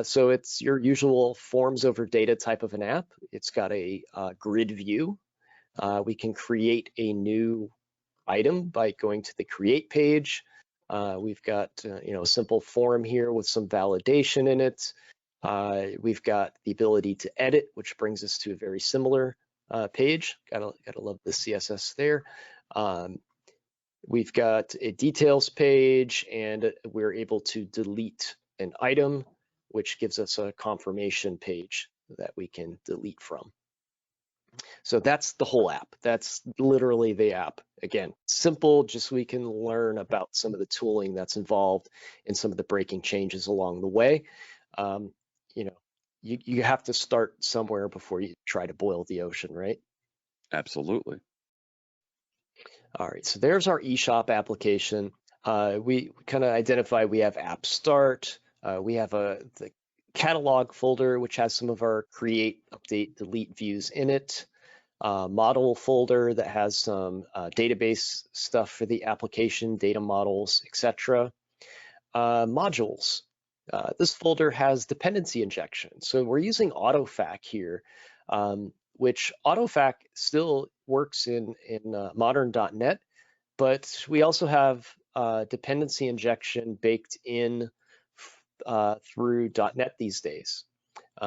So it's your usual forms over data type of an app. It's got a grid view. We can create a new item by going to the create page. We've got a simple form here with some validation in it. We've got the ability to edit, which brings us to a very similar page. Gotta love the CSS there. We've got a details page, and we're able to delete an item, which gives us a confirmation page that we can delete from. So that's the whole app. That's literally the app. Again, simple, just so we can learn about some of the tooling that's involved and some of the breaking changes along the way. You have to start somewhere before you try to boil the ocean, right? Absolutely. All right, so there's our eShop application. We kind of identify we have app start. We have the catalog folder, which has some of our create, update, delete views in it. Model folder that has some database stuff for the application, data models, etc. Modules. This folder has dependency injection. So we're using AutoFac here, which AutoFac still works in modern.net, but we also have dependency injection baked in through .NET these days.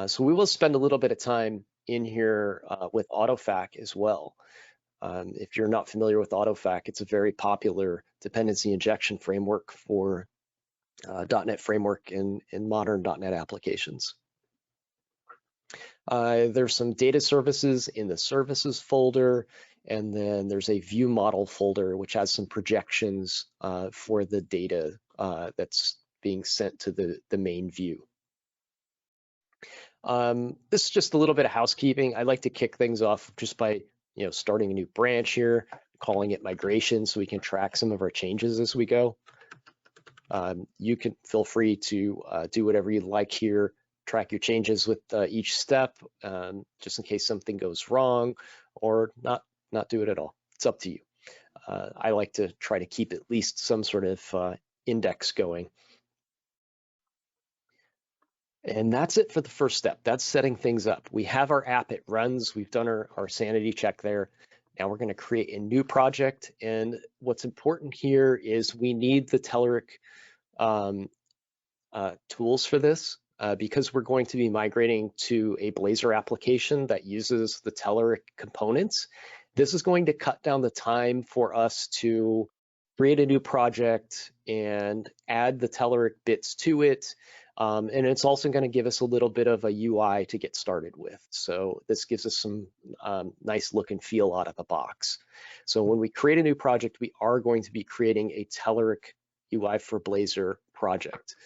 So we will spend a little bit of time in here with AutoFac as well. If you're not familiar with AutoFac, it's a very popular dependency injection framework for .NET framework in modern .NET applications. There's some data services in the services folder, and then there's a view model folder, which has some projections for the data that's being sent to the main view. This is just a little bit of housekeeping. I like to kick things off just by starting a new branch here, calling it migration, so we can track some of our changes as we go. You can feel free to do whatever you like here, track your changes with each step, just in case something goes wrong, or not do it at all. It's up to you. I like to try to keep at least some sort of index going. And that's it for the first step. That's setting things up. We have our app, it runs. We've done our sanity check there. Now we're going to create a new project. And what's important here is we need the Telerik tools for this because we're going to be migrating to a Blazor application that uses the Telerik components. This is going to cut down the time for us to create a new project and add the Telerik bits to it. And it's also going to give us a little bit of a UI to get started with. So this gives us some nice look and feel out of the box. So when we create a new project, we are going to be creating a Telerik UI for Blazor project.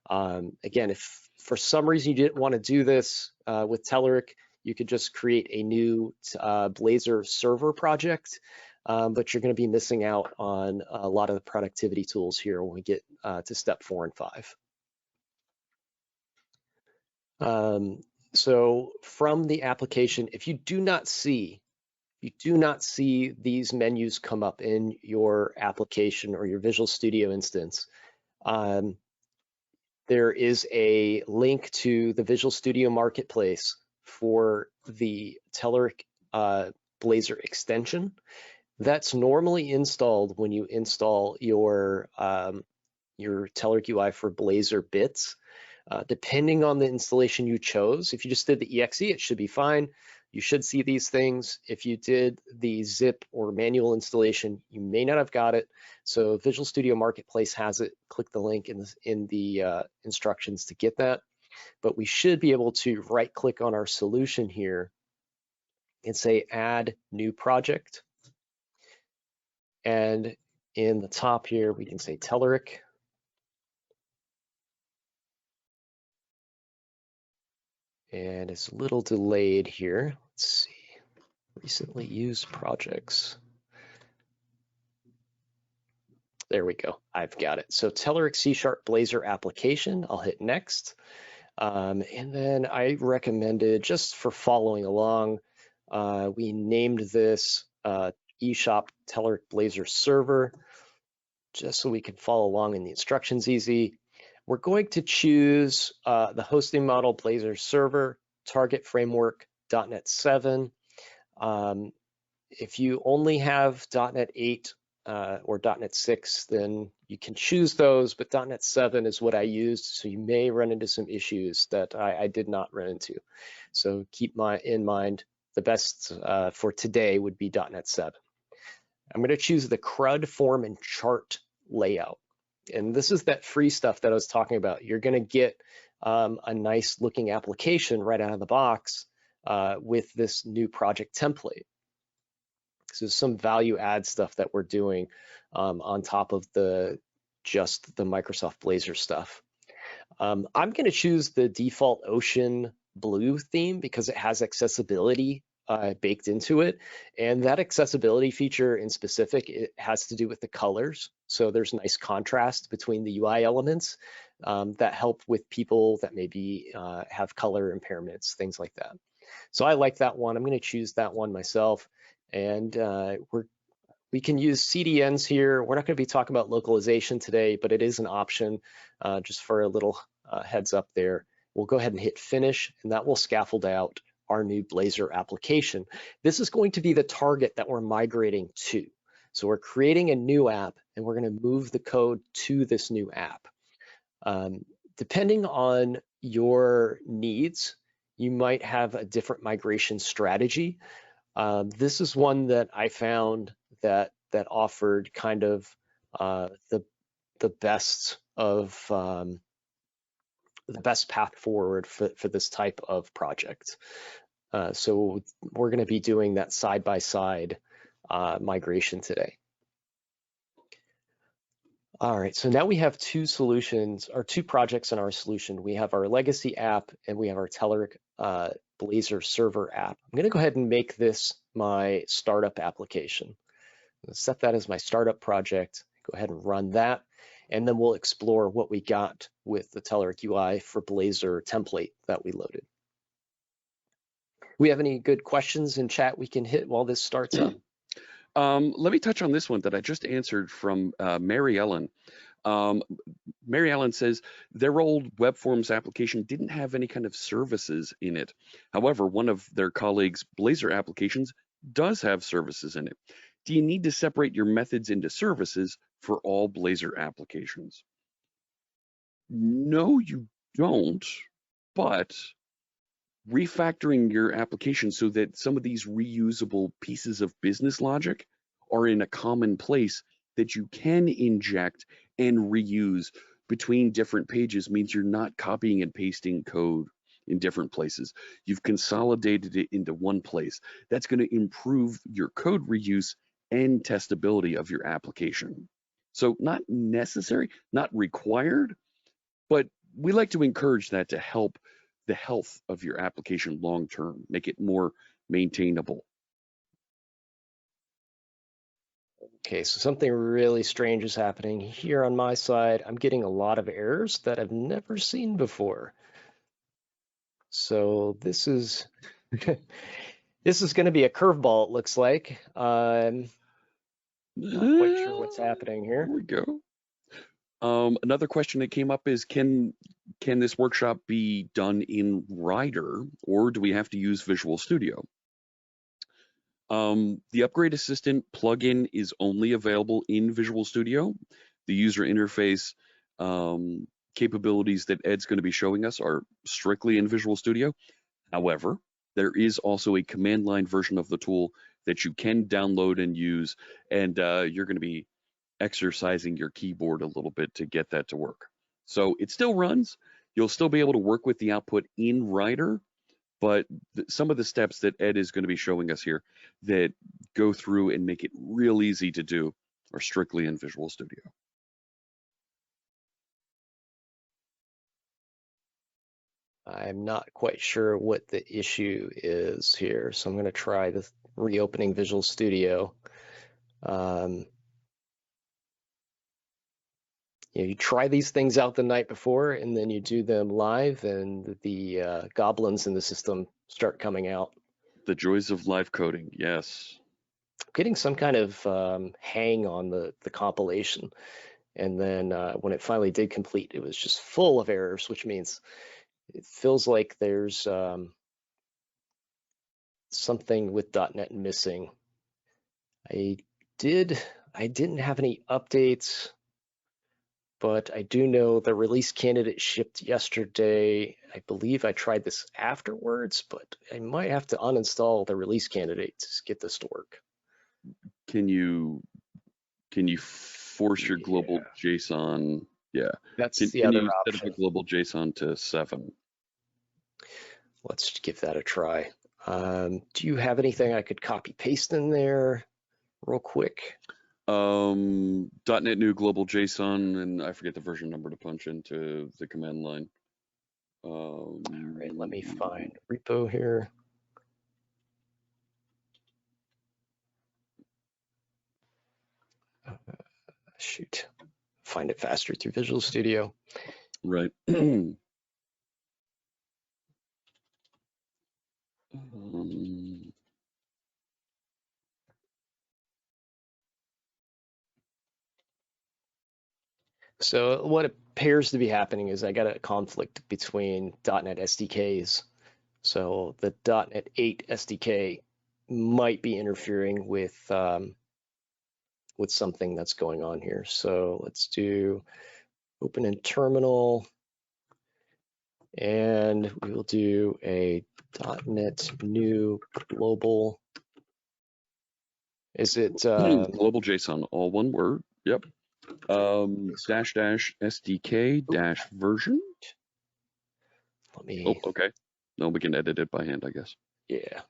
Again, if for some reason you didn't want to do this with Telerik, you could just create a new Blazor server project, but you're going to be missing out on a lot of the productivity tools here when we get to step 4 and 5. So from the application, if you do not see these menus come up in your application or your Visual Studio instance, there is a link to the Visual Studio Marketplace for the Telerik Blazor extension. That's normally installed when you install your Telerik UI for Blazor bits. Depending on the installation you chose, if you just did the EXE, it should be fine. You should see these things. If you did the zip or manual installation, you may not have got it. So Visual Studio Marketplace has it. Click the link in the instructions to get that. But we should be able to right click on our solution here and say add new project. And in the top here, we can say Telerik. And it's a little delayed here. Let's see. Recently used projects. There we go. I've got it. So Telerik C# Blazor application. I'll hit next. And then I recommended, just for following along, we named this eShop Telerik Blazor server, just so we can follow along in the instructions easy. We're going to choose the hosting model Blazor server, target framework .NET 7. If you only have .NET 8 or .NET 6, then you can choose those, but .NET 7 is what I used, so you may run into some issues that I did not run into. So keep in mind, the best for today would be .NET 7. I'm going to choose the CRUD form and chart layout. And this is that free stuff that I was talking about. You're going to get a nice looking application right out of the box with this new project template. So some value add stuff that we're doing on top of just the Microsoft Blazor stuff. I'm going to choose the default ocean blue theme because it has accessibility baked into it. And that accessibility feature in specific, it has to do with the colors. So there's nice contrast between the UI elements that help with people that maybe have color impairments, things like that. So I like that one. I'm going to choose that one myself. And we can use CDNs here. We're not going to be talking about localization today, but it is an option just for a little heads up there. We'll go ahead and hit finish, and that will scaffold out our new Blazor application. This is going to be the target that we're migrating to. So we're creating a new app, and we're going to move the code to this new app. Depending on your needs, you might have a different migration strategy. This is one that I found that offered kind of the best of the best path forward for this type of project. So we're going to be doing that side-by-side migration today. All right, so now we have two solutions, or two projects in our solution. We have our legacy app and we have our Telerik Blazor server app. I'm going to go ahead and make this my startup application. I'm going to set that as my startup project. Go ahead and run that, and then we'll explore what we got with the Telerik UI for Blazor template that we loaded. We have any good questions in chat we can hit while this starts up? Let me touch on this one that I just answered from Mary Ellen. Mary Ellen says their old web forms application didn't have any kind of services in it. However, one of their colleagues' Blazor applications does have services in it. Do you need to separate your methods into services for all Blazor applications? No, you don't, but refactoring your application so that some of these reusable pieces of business logic are in a common place that you can inject and reuse between different pages means you're not copying and pasting code in different places. You've consolidated it into one place. That's going to improve your code reuse and testability of your application. So not necessary, not required, but we like to encourage that to help the health of your application long term, make it more maintainable. Okay, so something really strange is happening here on my side. I'm getting a lot of errors that I've never seen before. So this is this is going to be a curveball, it looks like. I'm not quite sure what's happening here. There we go. Another question that came up is, can this workshop be done in Rider, or do we have to use Visual Studio? The Upgrade Assistant plugin is only available in Visual Studio. The user interface capabilities that Ed's going to be showing us are strictly in Visual Studio. However, there is also a command line version of the tool that you can download and use, and you're going to be exercising your keyboard a little bit to get that to work. So it still runs. You'll still be able to work with the output in Rider, but some of the steps that Ed is going to be showing us here that go through and make it real easy to do are strictly in Visual Studio. I'm not quite sure what the issue is here, so I'm going to try the reopening Visual Studio. You try these things out the night before, and then you do them live, and the goblins in the system start coming out. The joys of live coding, yes. I'm getting some kind of hang on the compilation, and then when it finally did complete, it was just full of errors, which means it feels like there's something with .NET missing. I didn't have any updates, but I do know the release candidate shipped yesterday. I believe I tried this afterwards, but I might have to uninstall the release candidate to get this to work. Can you force your global JSON? Yeah, that's can the other you option. set up a global JSON to 7? Let's give that a try. Do you have anything I could copy paste in there real quick? .NET new global JSON, and I forget the version number to punch into the command line. All right, let me find repo here. Shoot, find it faster through Visual Studio. Right. So what appears to be happening is I got a conflict between .NET SDKs. So the .NET 8 SDK might be interfering with something that's going on here. So let's do open in terminal, and we will do a .NET new global. Is it global JSON, all one word? Yep. Dash SDK dash version. Let me. Oh, okay. No, we can edit it by hand, I guess. Yeah.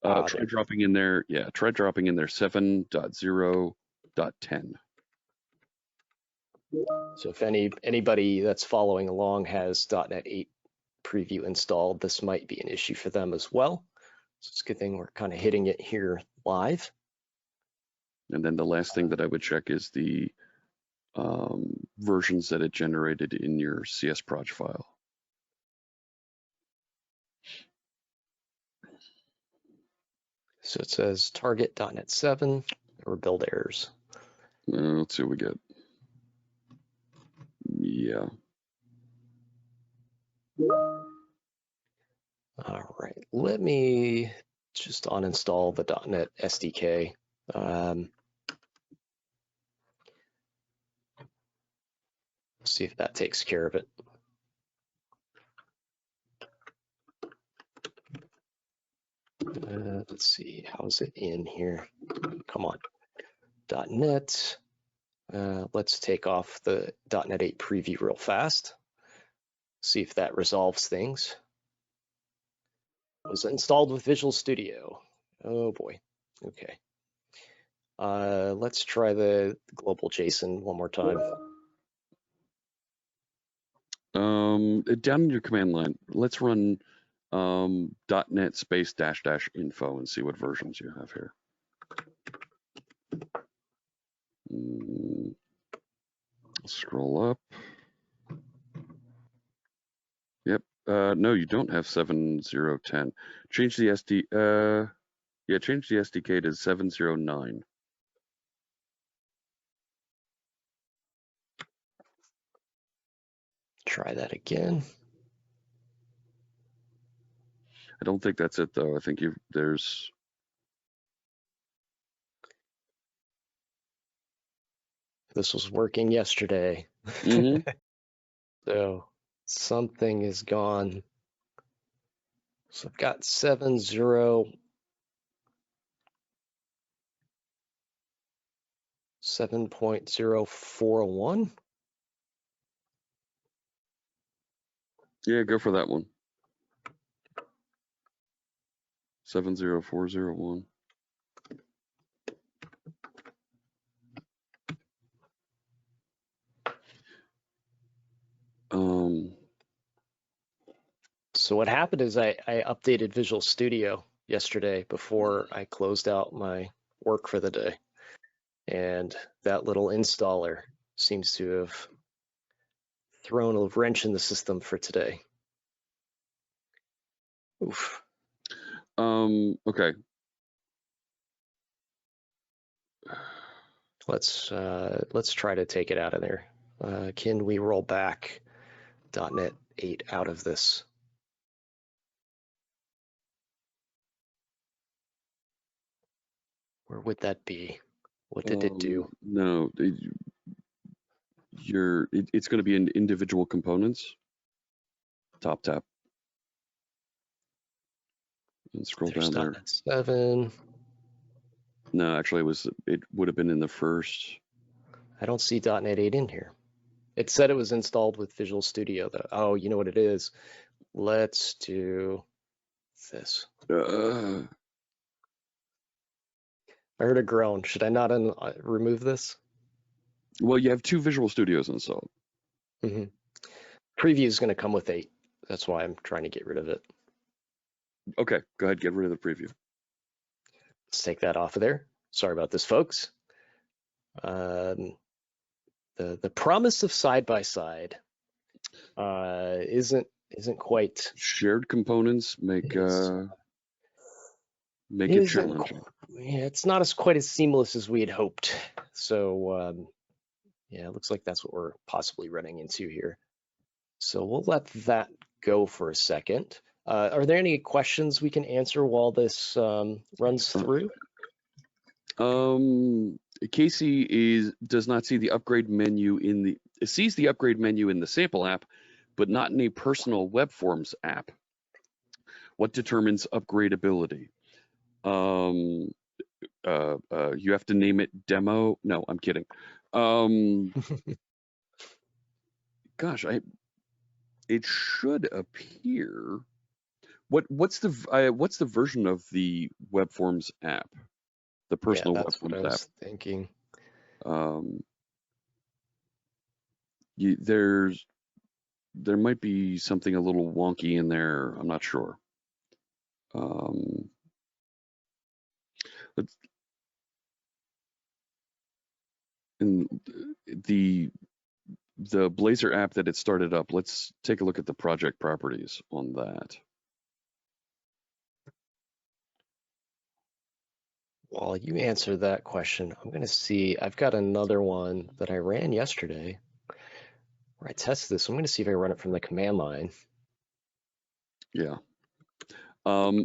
Try dropping in there. Yeah, try dropping in there 7.0.10. So if anybody that's following along has .NET 8 preview installed, this might be an issue for them as well. So it's a good thing we're kind of hitting it here live. And then the last thing that I would check is the versions that it generated in your CS proj file. So it says target .NET 7 or build errors. Let's see what we get. Yeah. All right, let me just uninstall the .NET SDK. See if that takes care of it. Let's see, how's it in here? Come on, .NET Let's take off the .NET 8 preview real fast. See if that resolves things. It was installed with Visual Studio. Oh boy. Okay. Let's try the global JSON one more time. Down in your command line, let's run .NET space -- info and see what versions you have here. Scroll up. Yep. No, you don't have 7.0.10. Change the change the SDK to 7.0.9. Try that again. I don't think that's it though. I think there's. This was working yesterday. Mm-hmm. So something is gone. So I've got 7.0. 7.041. Yeah, go for that one. 7.0.4.0.1. So what happened is I updated Visual Studio yesterday before I closed out my work for the day. And that little installer seems to have thrown a wrench in the system for today. Oof. Okay. Let's try to take it out of there. Can we roll back .NET 8 out of this? Where would that be? What did it do? No, it's going to be in individual components. Top tap. And scroll There's down there. .NET 7. No, actually, it would have been in the first. I don't see .NET 8 in here. It said it was installed with Visual Studio, though. Oh, you know what it is? Let's do this. Uh, I heard a groan. Should I not remove this? Well, you have 2 Visual Studios installed. Mm-hmm. Preview is going to come with 8. That's why I'm trying to get rid of it. Okay, go ahead, get rid of the preview. Let's take that off of there. Sorry about this, folks. The promise of side-by-side isn't quite. Shared components make it challenging. Yeah, it's not quite as seamless as we had hoped. So yeah, it looks like that's what we're possibly running into here. So we'll let that go for a second. Are there any questions we can answer while this runs through? Casey does not see the upgrade menu sees the upgrade menu in the sample app, but not in a personal web forms app. What determines upgradability? You have to name it demo. No, I'm kidding. Gosh, it should appear. What's the version of the web forms app? The personal web forms app. That's what I was thinking. There might be something a little wonky in there. I'm not sure. In the Blazor app that it started up, let's take a look at the project properties on that. While you answer that question, I'm going to see, I've got another one that I ran yesterday where I tested this. I'm going to see if I run it from the command line. Yeah.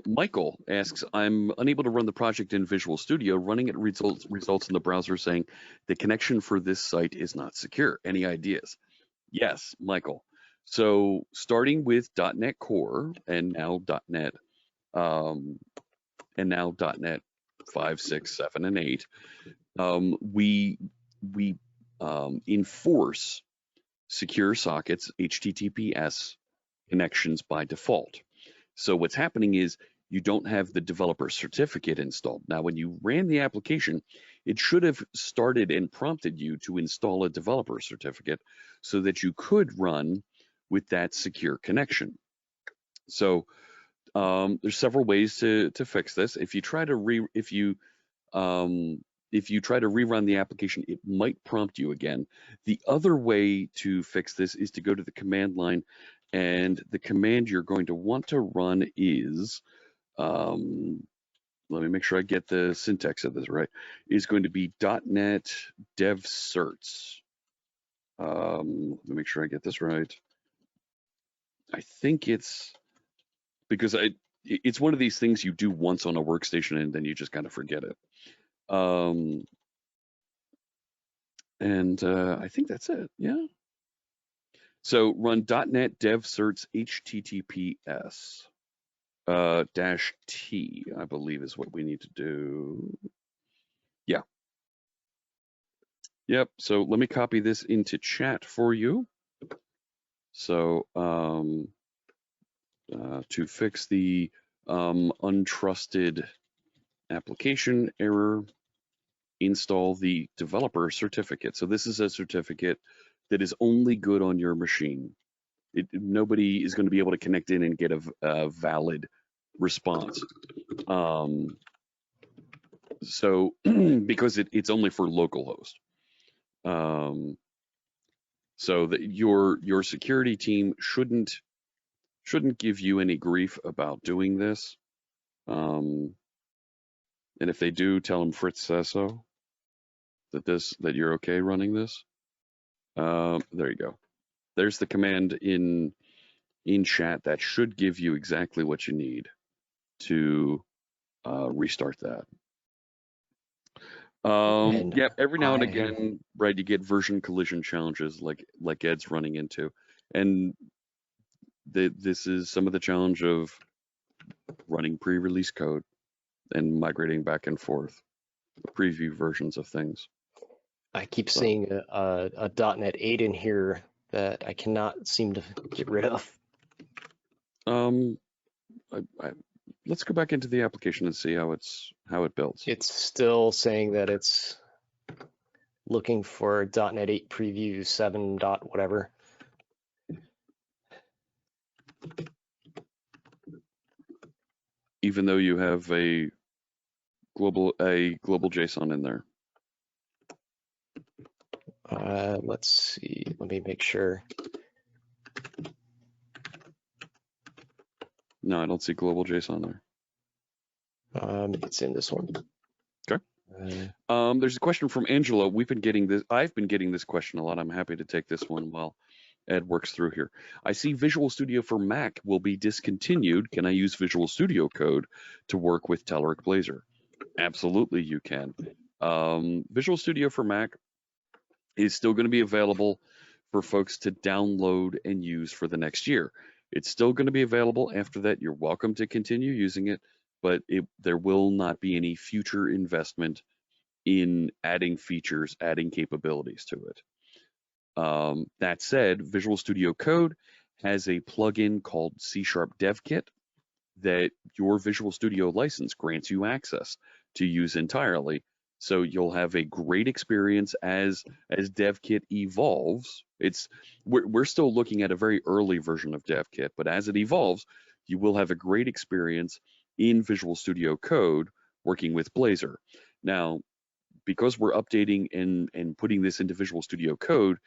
Michael asks, I'm unable to run the project in Visual Studio. Running it results in the browser saying the connection for this site is not secure. Any ideas? Yes, Michael. So starting with .NET Core and now .NET 5, 6, 7, and 8, we enforce secure sockets HTTPS connections by default. So what's happening is you don't have the developer certificate installed. Now, when you ran the application, it should have started and prompted you to install a developer certificate so that you could run with that secure connection. So there's several ways to fix this. If you try to rerun the application, it might prompt you again. The other way to fix this is to go to the command line, and the command you're going to want to run is, let me make sure I get the syntax of this right, is going to be .NET dev certs. Let me make sure I get this right. I think it's, because it's one of these things you do once on a workstation and then you just kind of forget it. I think that's it, yeah. So run .NET dev certs HTTPS -T, I believe is what we need to do. Yeah. Yep, so let me copy this into chat for you. So to fix the untrusted application error, install the developer certificate. So this is a certificate that is only good on your machine. Nobody is going to be able to connect in and get a valid response. So because it's only for localhost. So that your security team shouldn't give you any grief about doing this. And if they do, tell them Fritz says so. That you're okay running this. There you go. There's the command in chat that should give you exactly what you need to restart that. Yeah, every now and again, right, you get version collision challenges like Ed's running into, and this is some of the challenge of running pre-release code and migrating back and forth, preview versions of things. I keep seeing a .NET 8 in here that I cannot seem to get rid of. Let's go back into the application and see how it builds. It's still saying that it's looking for .NET 8 preview 7 dot whatever. Even though you have a global JSON in there. Let's see. Let me make sure. No, I don't see global JSON there. It's in this one. Okay. There's a question from Angela. I've been getting this question a lot. I'm happy to take this one while Ed works through here. I see Visual Studio for Mac will be discontinued. Can I use Visual Studio Code to work with Telerik Blazor? Absolutely, you can. Visual Studio for Mac is still going to be available for folks to download and use for the next year. It's still going to be available after that. You're welcome to continue using it, but there will not be any future investment in adding features, adding capabilities to it. That said, Visual Studio Code has a plugin called C# Dev Kit that your Visual Studio license grants you access to use entirely. So you'll have a great experience as DevKit evolves. We're still looking at a very early version of DevKit, but as it evolves, you will have a great experience in Visual Studio Code working with Blazor. Now, because we're updating and putting this into Visual Studio Code,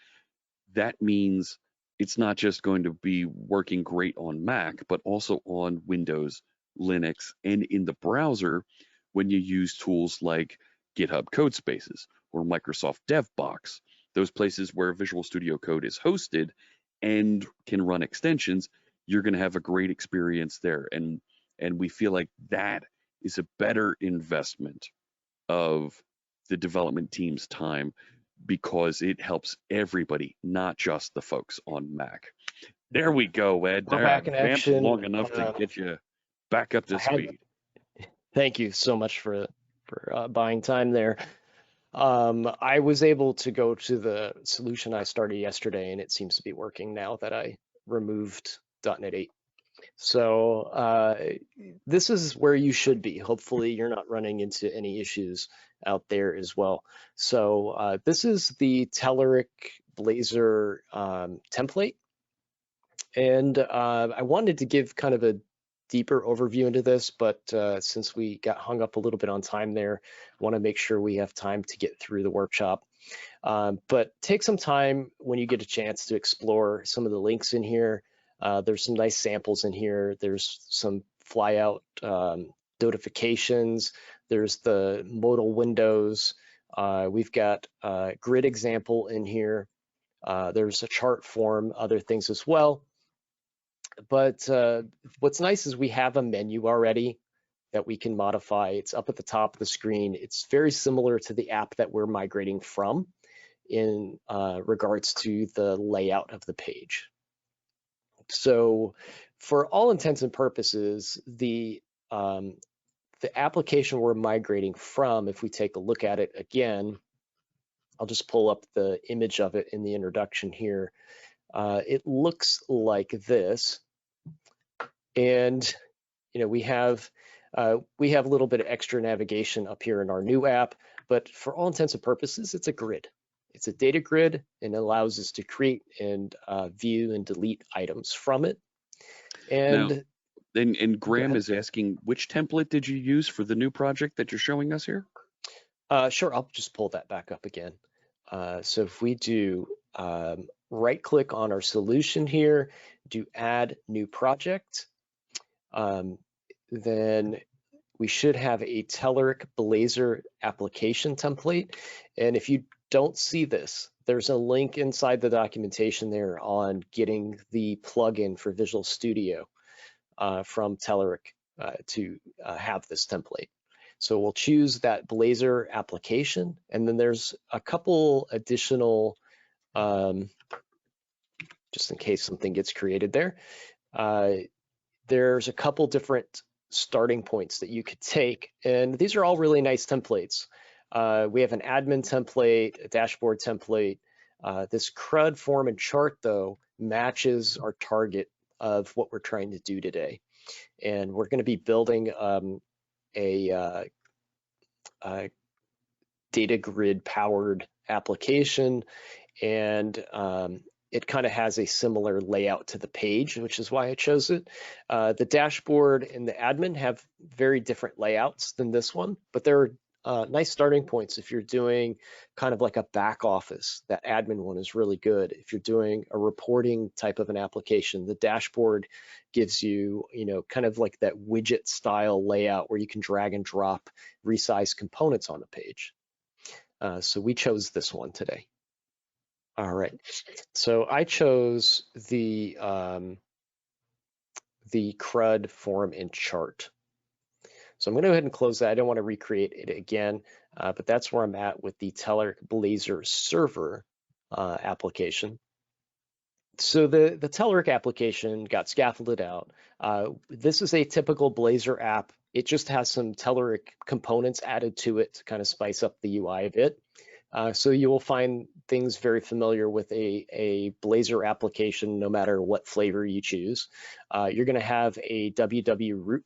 that means it's not just going to be working great on Mac, but also on Windows, Linux, and in the browser when you use tools like GitHub Codespaces or Microsoft DevBox, those places where Visual Studio Code is hosted and can run extensions. You're going to have a great experience there, and we feel like that is a better investment of the development team's time because it helps everybody, not just the folks on Mac. There we go, Ed. We're back in action. Long enough to get you back up to speed. Thank you so much for buying time there. I was able to go to the solution I started yesterday, and it seems to be working now that I removed .NET 8. So this is where you should be. Hopefully you're not running into any issues out there as well. So this is the Telerik Blazor template. And I wanted to give kind of a deeper overview into this, but since we got hung up a little bit on time there, I want to make sure we have time to get through the workshop. But take some time when you get a chance to explore some of the links in here. There's some nice samples in here. There's some flyout notifications. There's the modal windows. We've got a grid example in here. There's a chart form, other things as well. But what's nice is we have a menu already that we can modify. It's up at the top of the screen. It's very similar to the app that we're migrating from in regards to the layout of the page. So for all intents and purposes, the application we're migrating from, if we take a look at it again, I'll just pull up the image of it in the introduction here. It looks like this. And we have a little bit of extra navigation up here in our new app, but for all intents and purposes, it's a grid. It's a data grid, and it allows us to create and view and delete items from it. And now, and Graham is asking, which template did you use for the new project that you're showing us here? Sure, I'll just pull that back up again. So if we do right click on our solution here, do add new project, then we should have a Telerik Blazor application template. And if you don't see this, there's a link inside the documentation there on getting the plugin for Visual Studio from Telerik to have this template. So we'll choose that Blazor application, and then there's a couple additional, just in case something gets created there, there's a couple different starting points that you could take, and these are all really nice templates. We have an admin template, a dashboard template. This CRUD form and chart, though, matches our target of what we're trying to do today. And we're going to be building a data grid powered application, and it kind of has a similar layout to the page, which is why I chose it. The dashboard and the admin have very different layouts than this one, but they're nice starting points if you're doing kind of like a back office. That admin one is really good. If you're doing a reporting type of an application, the dashboard gives you, kind of like that widget style layout where you can drag and drop resize components on the page. So we chose this one today. All right, so I chose the CRUD form and chart. So I'm going to go ahead and close that. I don't want to recreate it again, but that's where I'm at with the Telerik Blazor server application. So the Telerik application got scaffolded out. This is a typical Blazor app. It just has some Telerik components added to it to kind of spice up the UI a bit. So you will find things very familiar with a Blazor application, no matter what flavor you choose. You're going to have a www root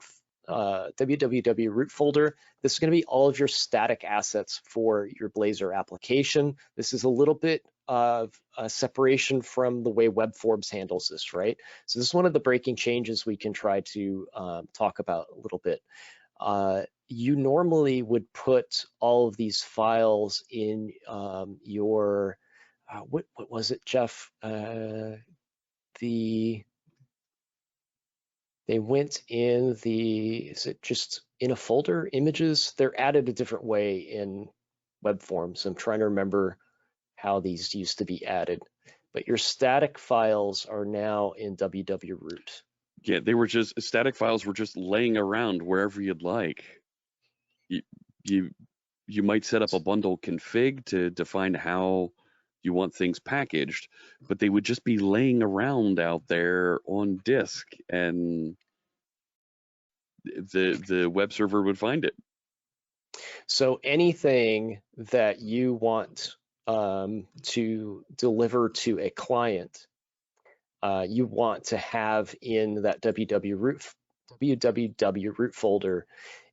folder. This is going to be all of your static assets for your Blazor application. This is a little bit of a separation from the way Web Forms handles this, right? So this is one of the breaking changes we can try to talk about a little bit. You normally would put all of these files in your, what was it, Jeff? They went in is it just in a folder, images? They're added a different way in Web Forms. I'm trying to remember how these used to be added, but your static files are now in www-root. Yeah, static files were just laying around wherever you'd like. You might set up a bundle config to define how you want things packaged, but they would just be laying around out there on disk, and the web server would find it. So anything that you want to deliver to a client, you want to have in that www root folder.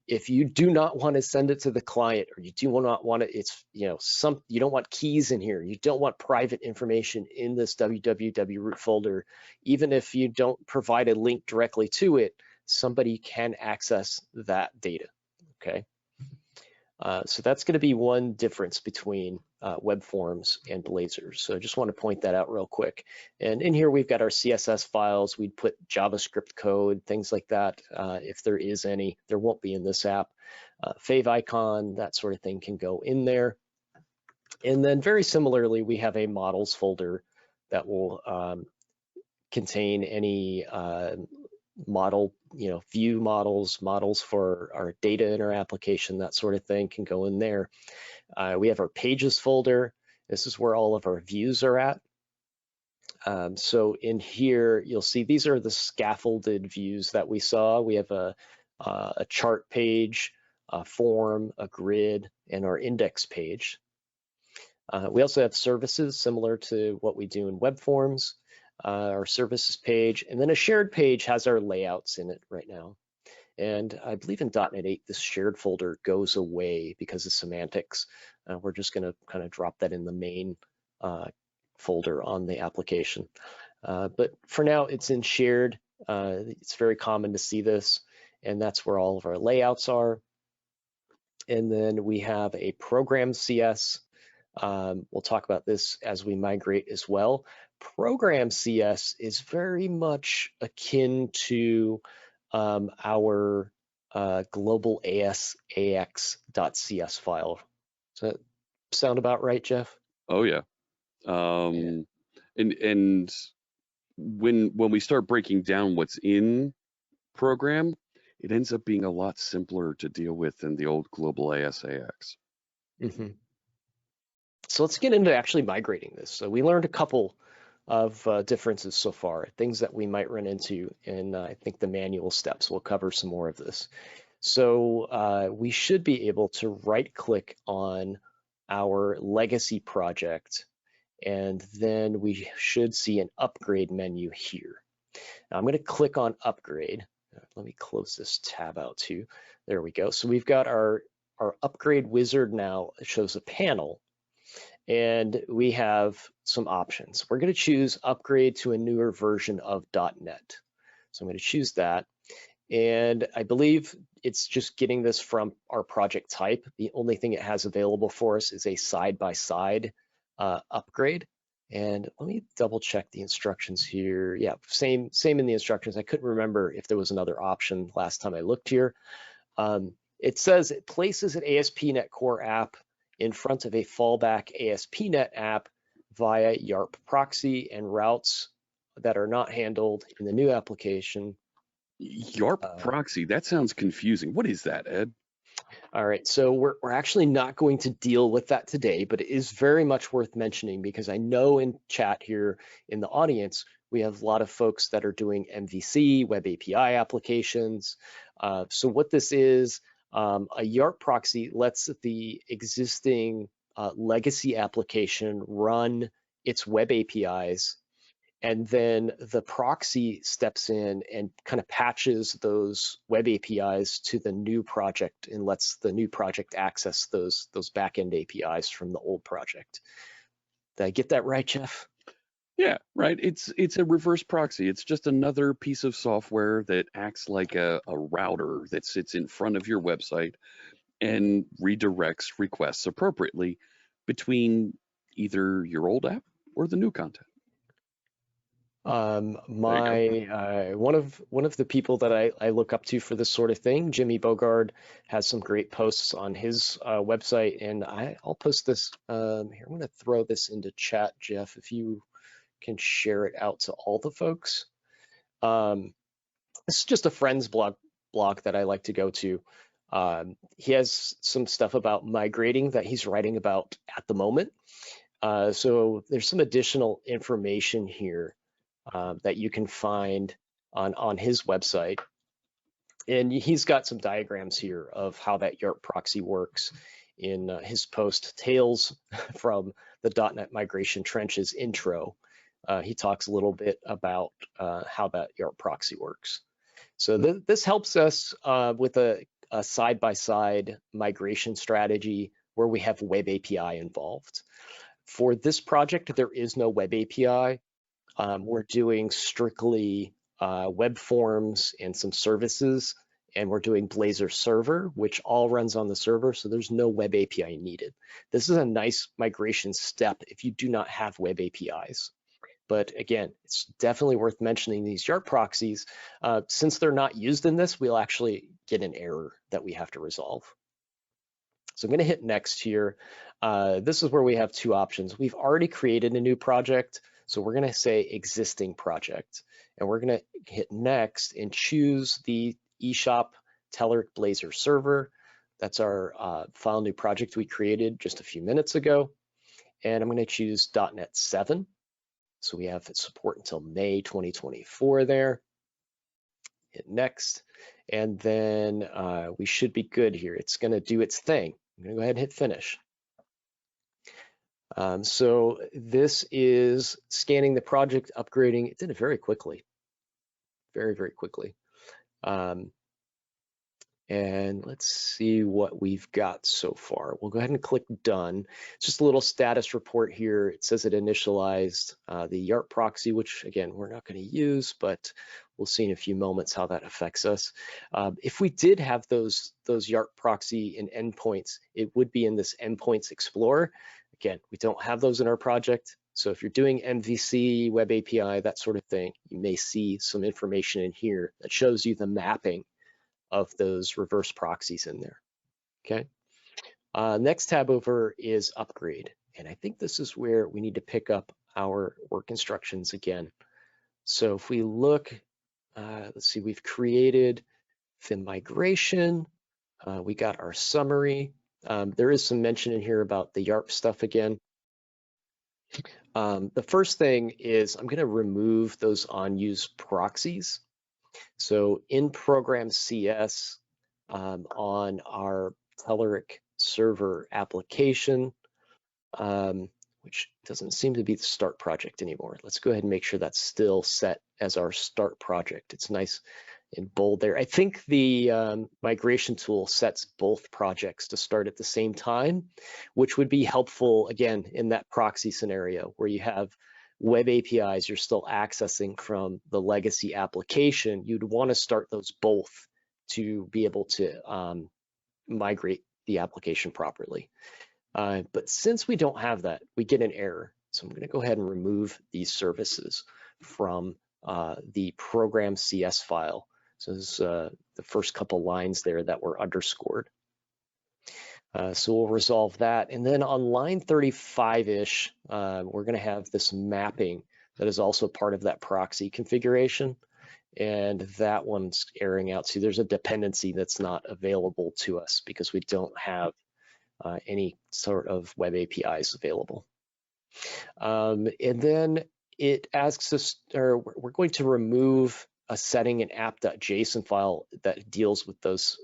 If you do not want to send it to the client, or you do not want it, it's, you know, you don't want keys in here, you don't want private information in this www root folder, even if you don't provide a link directly to it, somebody can access that data, okay? So that's going to be one difference between web forms and Blazor. So I just want to point that out real quick. And in here, we've got our CSS files. We'd put JavaScript code, things like that. If there is any, there won't be in this app. Fave icon, that sort of thing can go in there. And then very similarly, we have a models folder that will contain any model, you know, view models for our data in our application, that sort of thing can go in there. We have our pages folder. This is where all of our views are at. So in here, you'll see these are the scaffolded views that we saw. We have a chart page, a form, a grid, and our index page. We also have services similar to what we do in web forms. Our services page, and then a shared page has our layouts in it right now. And I believe in .NET 8, this shared folder goes away because of semantics. We're just going to kind of drop that in the main folder on the application. But for now, it's in shared. It's very common to see this, and that's where all of our layouts are. And then we have a program CS. We'll talk about this as we migrate as well. Program CS is very much akin to our global AX.cs file. Does that sound about right, Jeff? Oh yeah. Yeah. And when we start breaking down what's in program, it ends up being a lot simpler to deal with than the old global ASAX. Mm-hmm. So let's get into actually migrating this. So we learned a couple of differences so far, things that we might run into, and I think the manual steps will cover some more of this. So we should be able to right-click on our legacy project, and then we should see an upgrade menu here. Now I'm going to click on upgrade. Let me close this tab out too. There we go. So we've got our upgrade wizard now. It shows a panel, and we have some options. We're going to choose upgrade to a newer version of .NET. So I'm going to choose that. And I believe it's just getting this from our project type. The only thing it has available for us is a side-by-side upgrade. And let me double check the instructions here. Yeah, same in the instructions. I couldn't remember if there was another option last time I looked here. It says it places an ASP.NET Core app in front of a fallback ASP.NET app via YARP proxy and routes that are not handled in the new application. YARP proxy, that sounds confusing. What is that, Ed? All right, so we're actually not going to deal with that today, but it is very much worth mentioning because I know in chat here in the audience, we have a lot of folks that are doing MVC, web API applications. So what this is, a YARP proxy lets the existing legacy application run its web APIs, and then the proxy steps in and kind of patches those web APIs to the new project and lets the new project access those backend APIs from the old project. Did I get that right, Jeff? Yeah, right. It's a reverse proxy. It's just another piece of software that acts like a router that sits in front of your website and redirects requests appropriately between either your old app or the new content. One of the people that I look up to for this sort of thing, Jimmy Bogard, has some great posts on his website, and I'll post this here. I'm going to throw this into chat, Jeff, if you can share it out to all the folks. This is just a friend's blog that I like to go to. He has some stuff about migrating that he's writing about at the moment. So there's some additional information here that you can find on his website. And he's got some diagrams here of how that YARP proxy works in his post, Tales from the .NET Migration Trenches intro. He talks a little bit about how that YARP proxy works. So this helps us with a side-by-side migration strategy where we have Web API involved. For this project, there is no Web API. We're doing strictly web forms and some services, and we're doing Blazor server, which all runs on the server, so there's no Web API needed. This is a nice migration step if you do not have Web APIs. But again, it's definitely worth mentioning these YARP proxies. Since they're not used in this, we'll actually get an error that we have to resolve. So I'm going to hit next here. This is where we have two options. We've already created a new project, so we're going to say existing project. And we're going to hit next and choose the eShop Telerik Blazor server. That's our file new project we created just a few minutes ago. And I'm going to choose .NET 7. So we have support until May 2024 there. Hit next. And then we should be good here. It's going to do its thing. I'm going to go ahead and hit finish. So this is scanning the project, upgrading. It did it very quickly, very, very quickly. And let's see what we've got so far. We'll go ahead and click done. It's just a little status report here. It says it initialized the YARP proxy, which again, we're not going to use, but we'll see in a few moments how that affects us. If we did have those YARP proxy and endpoints, it would be in this Endpoints Explorer. Again, we don't have those in our project. So if you're doing MVC, Web API, that sort of thing, you may see some information in here that shows you the mapping of those reverse proxies in there, okay? Next tab over is upgrade. And I think this is where we need to pick up our work instructions again. So if we look, let's see, we've created the migration. We got our summary. There is some mention in here about the YARP stuff again. The first thing is I'm going to remove those unused proxies. So in program CS on our Telerik server application, which doesn't seem to be the start project anymore. Let's go ahead and make sure that's still set as our start project. It's nice and bold there. I think the migration tool sets both projects to start at the same time, which would be helpful, again, in that proxy scenario where you have web APIs you're still accessing from the legacy application. You'd want to start those both to be able to migrate the application properly. But since we don't have that, we get an error. So I'm going to go ahead and remove these services from the program CS file. So this is the first couple lines there that were underscored. So we'll resolve that. And then on line 35-ish, we're going to have this mapping that is also part of that proxy configuration. And that one's erroring out. So there's a dependency that's not available to us because we don't have any sort of web APIs available. And then it asks us, or we're going to remove a setting in app.json file that deals with those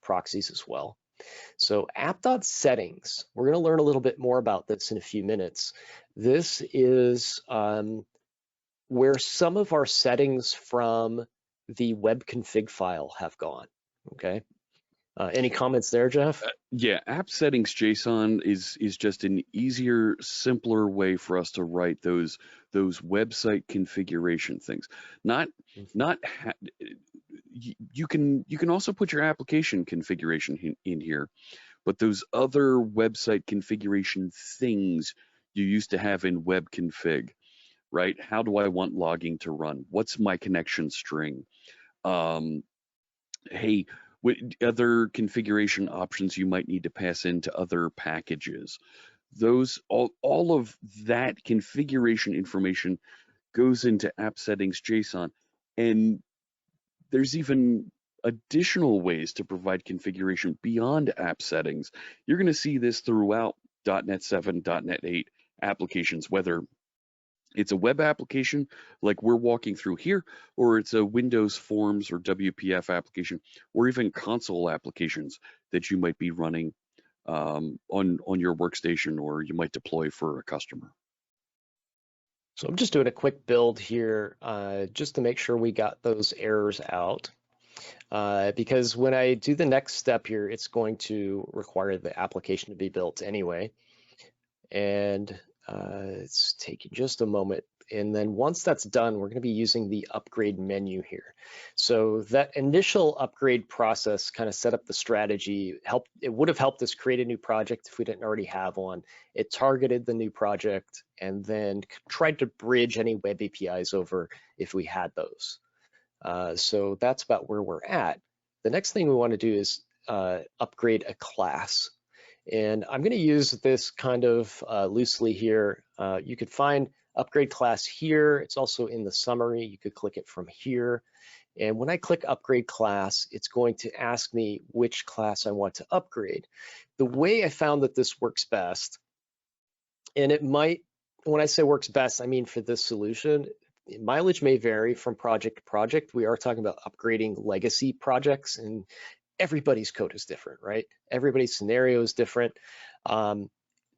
proxies as well. So app.settings, we're going to learn a little bit more about this in a few minutes. This is where some of our settings from the web config file have gone, okay? Any comments there, Jeff? Yeah, app settings JSON is just an easier, simpler way for us to write those website configuration things. You can also put your application configuration in here, but those other website configuration things you used to have in web config, right? How do I want logging to run? What's my connection string? Hey, other configuration options you might need to pass into other packages. Those all of that configuration information goes into app settings JSON, and there's even additional ways to provide configuration beyond app settings. You're going to see this throughout .NET 7, .NET 8 applications, whether it's a web application like we're walking through here, or it's a Windows Forms or WPF application, or even console applications that you might be running on your workstation, or you might deploy for a customer. So I'm just doing a quick build here just to make sure we got those errors out. Because when I do the next step here, it's going to require the application to be built anyway. And it's taking just a moment. And then once that's done, we're going to be using the upgrade menu here. So that initial upgrade process kind of set up the strategy. It would have helped us create a new project if we didn't already have one. It targeted the new project and then tried to bridge any web APIs over if we had those. So that's about where we're at. The next thing we want to do is upgrade a class. And I'm going to use this kind of loosely here. You could find upgrade class here. It's also in the summary. You could click it from here. And when I click upgrade class, it's going to ask me which class I want to upgrade. The way I found that this works best, and it might, when I say works best, I mean for this solution, mileage may vary from project to project. We are talking about upgrading legacy projects, and everybody's code is different, right? Everybody's scenario is different.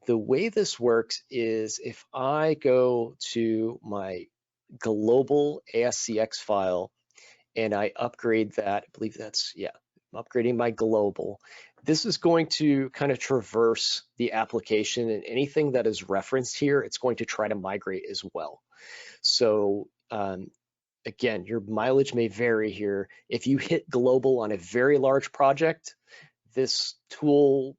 The way this works is if I go to my global ASCX file and I upgrade that, I believe that's, yeah, I'm upgrading my global. This is going to kind of traverse the application, and anything that is referenced here, it's going to try to migrate as well. So again, your mileage may vary here. If you hit global on a very large project, this tool,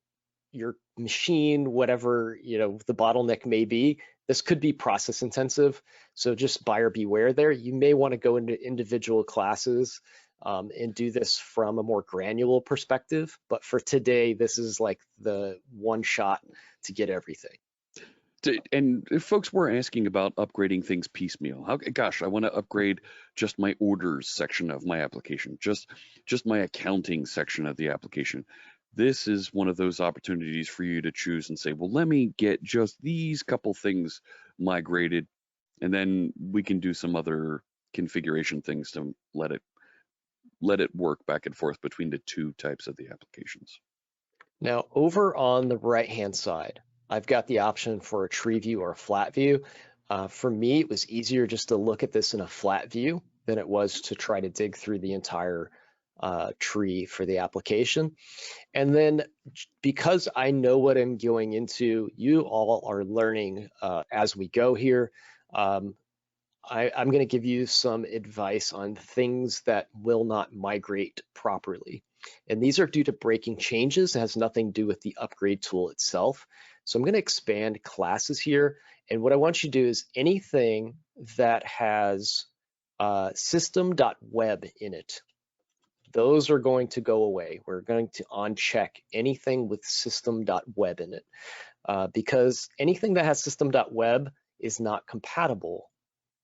your machine, whatever the bottleneck may be, this could be process intensive. So just buyer beware there. You may want to go into individual classes and do this from a more granular perspective. But for today, this is like the one shot to get everything. And if folks were asking about upgrading things piecemeal, gosh, I want to upgrade just my orders section of my application, just my accounting section of the application. This is one of those opportunities for you to choose and say, well, let me get just these couple things migrated, and then we can do some other configuration things to let it work back and forth between the two types of the applications. Now, over on the right-hand side, I've got the option for a tree view or a flat view. For me, it was easier just to look at this in a flat view than it was to try to dig through the entire tree for the application. And then because I know what I'm going into, you all are learning as we go here. I'm going to give you some advice on things that will not migrate properly. And these are due to breaking changes. It has nothing to do with the upgrade tool itself. So I'm going to expand classes here. And what I want you to do is anything that has system.web in it, those are going to go away. We're going to uncheck anything with system.web in it because anything that has system.web is not compatible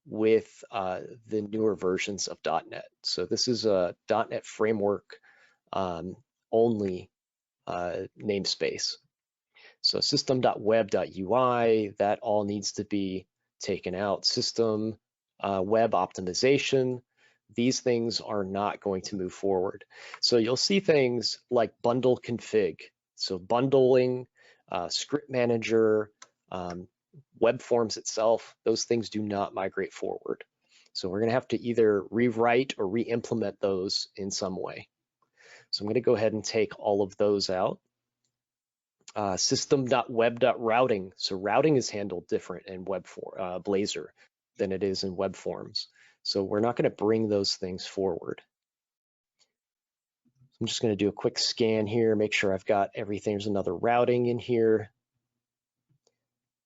with the newer versions of .NET. So this is a .NET framework only namespace. So system.web.ui, that all needs to be taken out. System web optimization, these things are not going to move forward. So you'll see things like bundle config. So bundling, script manager, web forms itself, those things do not migrate forward. So we're going to have to either rewrite or re-implement those in some way. So I'm going to go ahead and take all of those out. System.web.routing. So routing is handled different in Blazor than it is in web forms. So we're not going to bring those things forward. I'm just going to do a quick scan here, make sure I've got everything. There's another routing in here.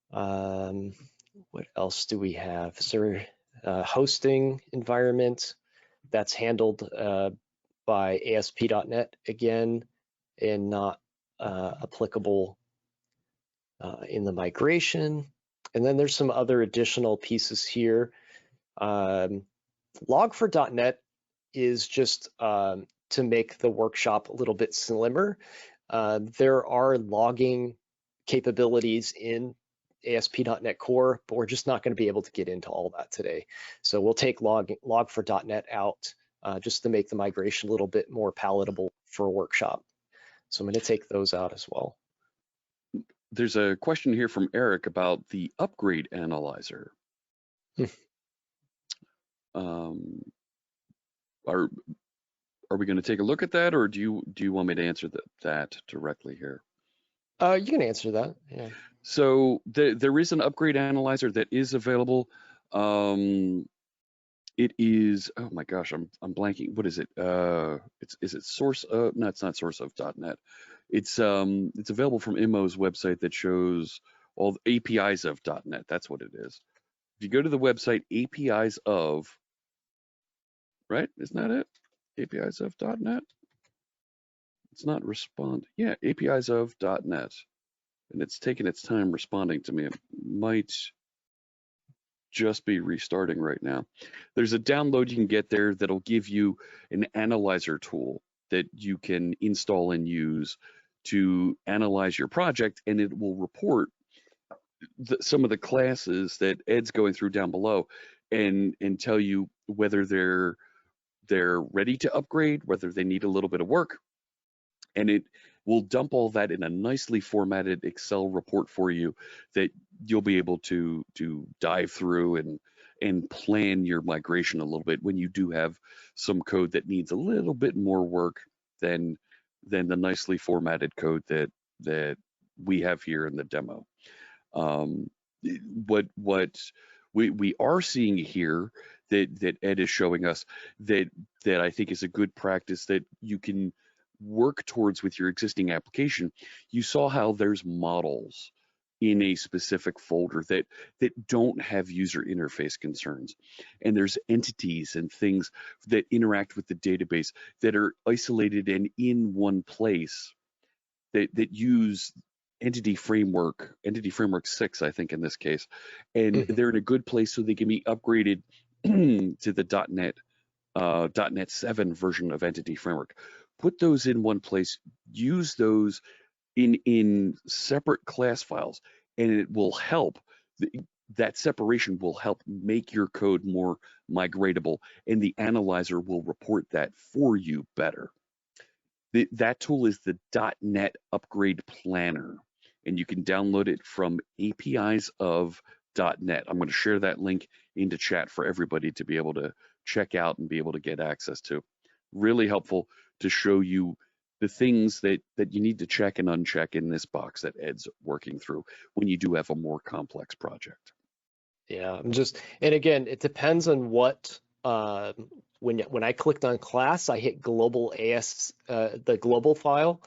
What else do we have? So hosting environment, that's handled by ASP.NET again, and not applicable in the migration. And then there's some other additional pieces here. Log for .NET is just to make the workshop a little bit slimmer. There are logging capabilities in ASP.NET Core, but we're just not going to be able to get into all that today. So we'll take log4.NET out just to make the migration a little bit more palatable for a workshop. So I'm going to take those out as well. There's a question here from Eric about the upgrade analyzer. Are we going to take a look at that, or do you want me to answer that directly here? You can answer that. Yeah. So there is an upgrade analyzer that is available. It is, oh my gosh, I'm blanking. What is it? Is it source of? No, it's not source of .NET. It's available from IMO's website that shows all the APIs of .NET. That's what it is. If you go to the website APIs of, right? Isn't that it? APIs of .NET. It's not respond. Yeah, APIs of .NET, and it's taking its time responding to me. It might just be restarting right now. There's a download you can get there that'll give you an analyzer tool that you can install and use to analyze your project, and it will report some of the classes that Ed's going through down below, and tell you whether they're ready to upgrade, whether they need a little bit of work, and it will dump all that in a nicely formatted Excel report for you that you'll be able to dive through and plan your migration a little bit when you do have some code that needs a little bit more work than the nicely formatted code that we have here in the demo. What we are seeing here that Ed is showing us that I think is a good practice that you can work towards with your existing application. You saw how there's models in a specific folder that don't have user interface concerns, and there's entities and things that interact with the database that are isolated and in one place that use entity framework 6, I think in this case, and they're in a good place so they can be upgraded to the .NET 7 version of entity framework. Put those in one place, use those in separate class files, and it will help. That separation will help make your code more migratable, and the analyzer will report that for you better. That tool is the .NET Upgrade Planner, and you can download it from APIs of .NET. I'm going to share that link into chat for everybody to be able to check out and be able to get access to. Really helpful to show you the things that you need to check and uncheck in this box that Ed's working through when you do have a more complex project. Yeah, and again, it depends on what, when I clicked on class, I hit global the global file,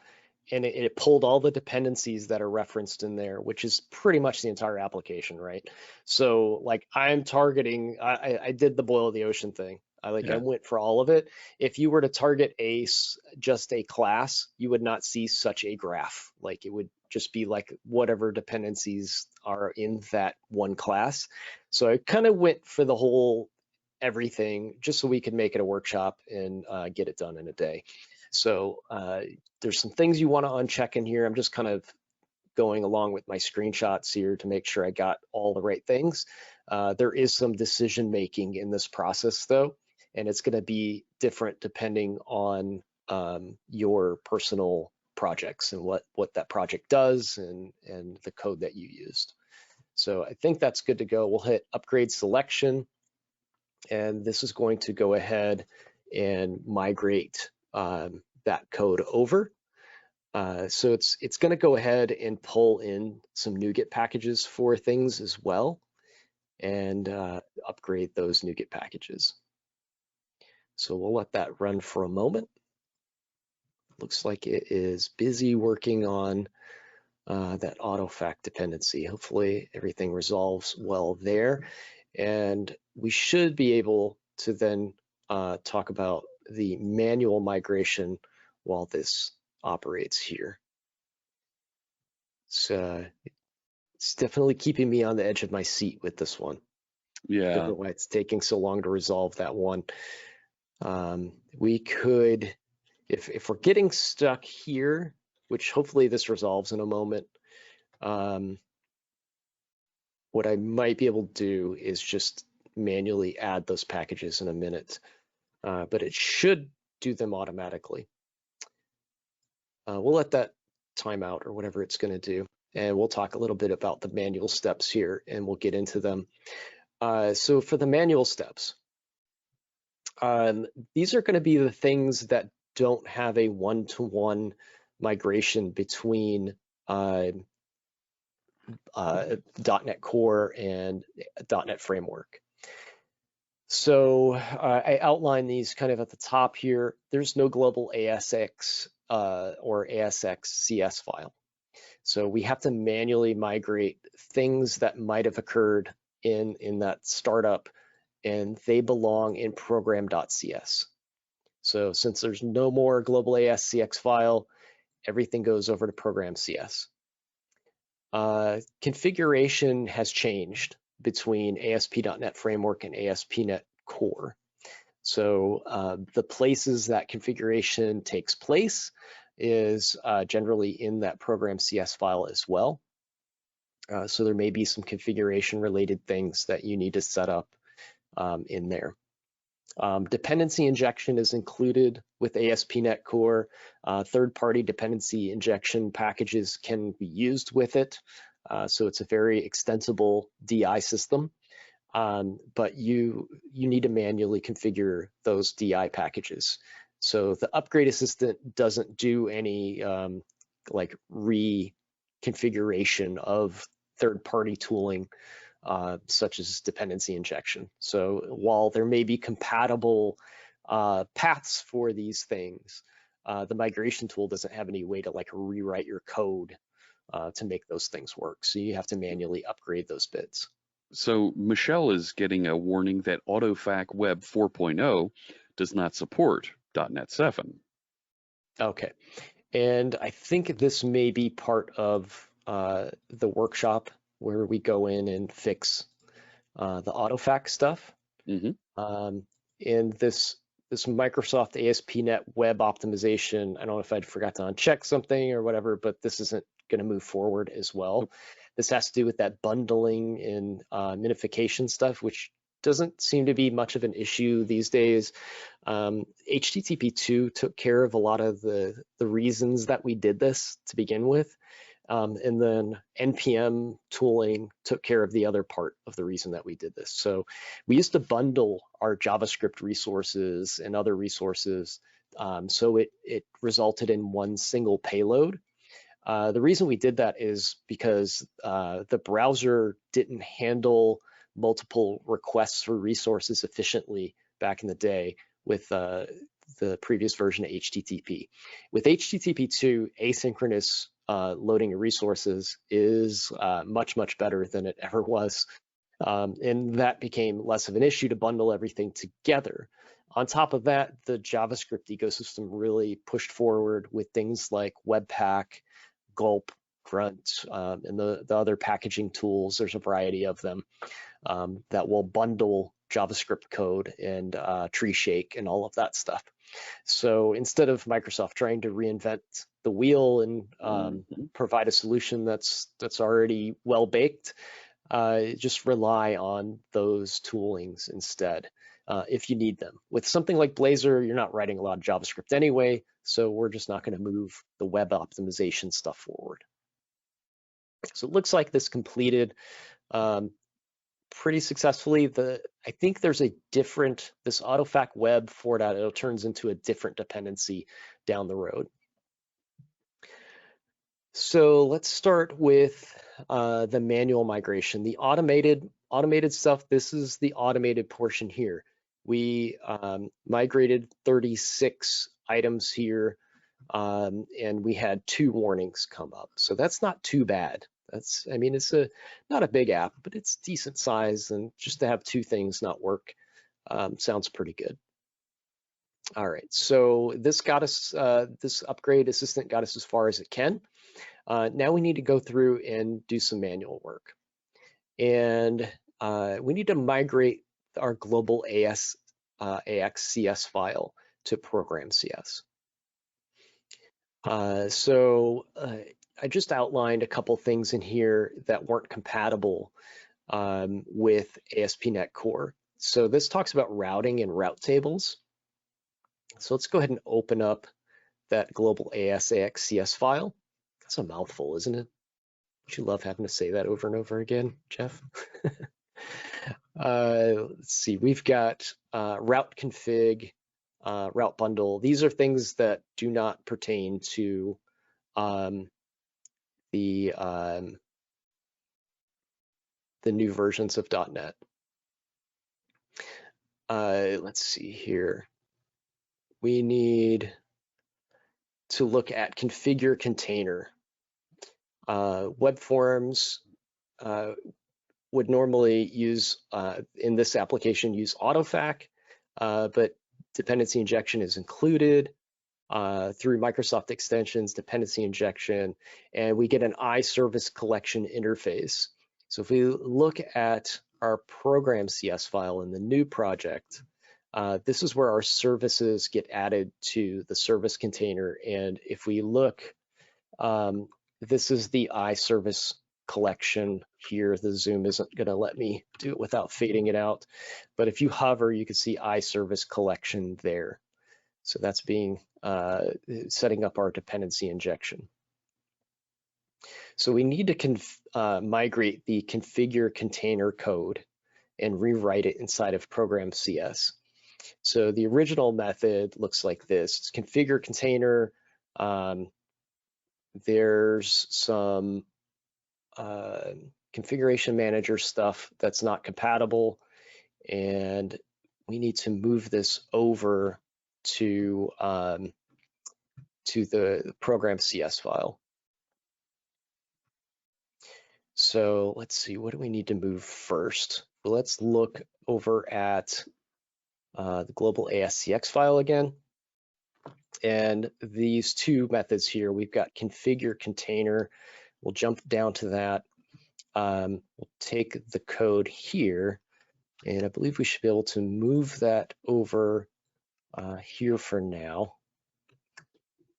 and it pulled all the dependencies that are referenced in there, which is pretty much the entire application, right? So like I'm targeting, I did the boil of the ocean thing. I went for all of it. If you were to target just a class, you would not see such a graph. Like it would just be like whatever dependencies are in that one class. So I kind of went for the whole everything just so we could make it a workshop and get it done in a day. So there's some things you want to uncheck in here. I'm just kind of going along with my screenshots here to make sure I got all the right things. There is some decision making in this process though, and it's going to be different depending on your personal projects and what that project does and the code that you used. So I think that's good to go. We'll hit upgrade selection, and this is going to go ahead and migrate that code over. So it's going to go ahead and pull in some NuGet packages for things as well, and upgrade those NuGet packages. So we'll let that run for a moment. Looks like it is busy working on that autofact dependency. Hopefully everything resolves well there. And we should be able to then talk about the manual migration while this operates here. So it's definitely keeping me on the edge of my seat with this one. Yeah. Don't know why it's taking so long to resolve that one. We could, if we're getting stuck here, which hopefully this resolves in a moment, what I might be able to do is just manually add those packages in a minute, but it should do them automatically. We'll let that time out or whatever it's going to do, and we'll talk a little bit about the manual steps here, and we'll get into them. So for the manual steps, these are going to be the things that don't have a one-to-one migration between .NET Core and .NET Framework. So I outline these kind of at the top here. There's no global ASX or ASX CS file. So we have to manually migrate things that might have occurred in that startup, and they belong in program.cs. So since there's no more global ASCX file, everything goes over to program.cs. Configuration has changed between ASP.NET Framework and ASP.NET Core. So the places that configuration takes place is generally in that program.cs file as well. So there may be some configuration related things that you need to set up in there. Dependency injection is included with ASP.NET Core. Third-party dependency injection packages can be used with it. So it's a very extensible DI system, but you need to manually configure those DI packages. So the upgrade assistant doesn't do any like reconfiguration of third-party tooling such as dependency injection. So while there may be compatible paths for these things, the migration tool doesn't have any way to like rewrite your code to make those things work. So you have to manually upgrade those bits. So Michelle is getting a warning that AutoFac Web 4.0 does not support .NET 7. Okay, and I think this may be part of the workshop where we go in and fix the AutoFac stuff. Mm-hmm. In this Microsoft ASP.NET web optimization, I don't know if I forgot to uncheck something or whatever, but this isn't going to move forward as well. This has to do with that bundling and minification stuff, which doesn't seem to be much of an issue these days. HTTP2 took care of a lot of the reasons that we did this to begin with. And then NPM tooling took care of the other part of the reason that we did this. So we used to bundle our JavaScript resources and other resources, so it resulted in one single payload. The reason we did that is because the browser didn't handle multiple requests for resources efficiently back in the day with the previous version of HTTP. With HTTP2, asynchronous loading of resources is much better than it ever was. And that became less of an issue to bundle everything together. On top of that, the JavaScript ecosystem really pushed forward with things like Webpack, Gulp, Grunt, and the other packaging tools. There's a variety of them that will bundle JavaScript code and TreeShake and all of that stuff. So instead of Microsoft trying to reinvent the wheel and provide a solution that's already well baked, just rely on those toolings instead if you need them. With something like Blazor, you're not writing a lot of JavaScript anyway, so we're just not going to move the web optimization stuff forward. So it looks like this completed pretty successfully. I think there's a different, this AutoFac Web 4.0 turns into a different dependency down the road. So let's start with the manual migration. The automated stuff, this is the automated portion here. We migrated 36 items here, and we had 2 warnings come up. So that's not too bad. I mean, it's not a big app, but it's decent size, and just to have 2 things not work sounds pretty good. All right, so this got us, this upgrade assistant got us as far as it can. Now we need to go through and do some manual work. And we need to migrate our global AXCS file to program.cs. So I just outlined a couple things in here that weren't compatible with ASP.NET Core. So this talks about routing and route tables. So let's go ahead and open up that global ASAXCS file. That's a mouthful, isn't it? Don't you love having to say that over and over again, Jeff? Let's see, we've got route config, route bundle. These are things that do not pertain to the new versions of .NET. Let's see here. We need to look at configure container. Web forms would normally use, in this application, use autofac, but dependency injection is included through Microsoft extensions, dependency injection, and we get an iService collection interface. So if we look at our program CS file in the new project, this is where our services get added to the service container. And if we look, this is the iService collection here. The zoom isn't going to let me do it without fading it out. But if you hover, you can see iService collection there. So that's being setting up our dependency injection. So we need to migrate the configure container code and rewrite it inside of program CS. So the original method looks like this. It's configure container. There's some configuration manager stuff that's not compatible, and we need to move this over to the program CS file. So let's see, what do we need to move first? Well, let's look over at the global ASCX file again. And these two methods here, we've got configure container. We'll jump down to that. We'll take the code here, and I believe we should be able to move that over here for now.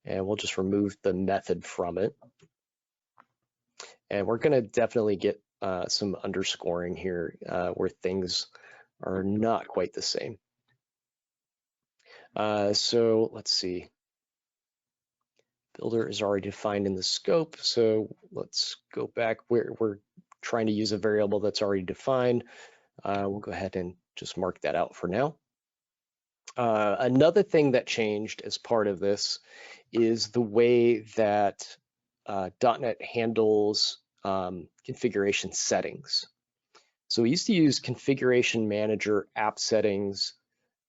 And we'll just remove the method from it. And we're going to definitely get some underscoring here where things are not quite the same. So let's see. Builder is already defined in the scope. So let's go back where we're trying to use a variable that's already defined. We'll go ahead and just mark that out for now. Another thing that changed as part of this is the way that .NET handles configuration settings. So we used to use configuration manager app settings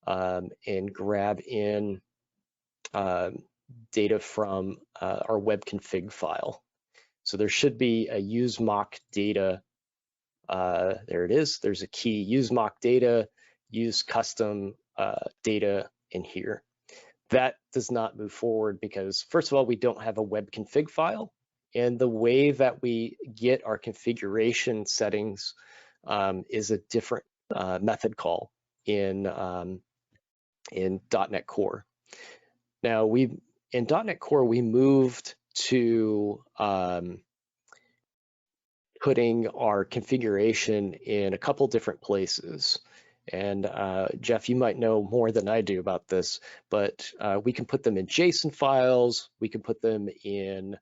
and grab in data from our web config file. So there should be a use mock data. There it is. There's a key, use mock data, use custom data in here. That does not move forward because, first of all, we don't have a web config file. And the way that we get our configuration settings is a different method call in .NET Core. Now, in .NET Core, we moved to putting our configuration in a couple different places. And Jeff, you might know more than I do about this, but we can put them in JSON files. We can put them in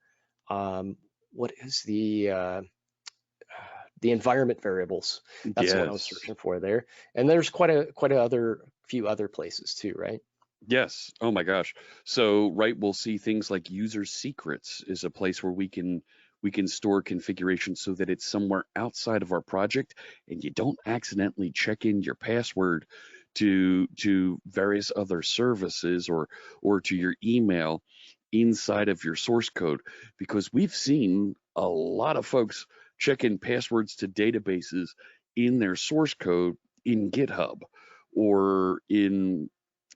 what is the environment variables. That's what I was searching for there. And there's quite a few other places too, right? Yes. Oh my gosh. So, right, we'll see things like user secrets is a place where we can store configuration so that it's somewhere outside of our project and you don't accidentally check in your password to various other services or to your email inside of your source code, because we've seen a lot of folks check in passwords to databases in their source code in GitHub or in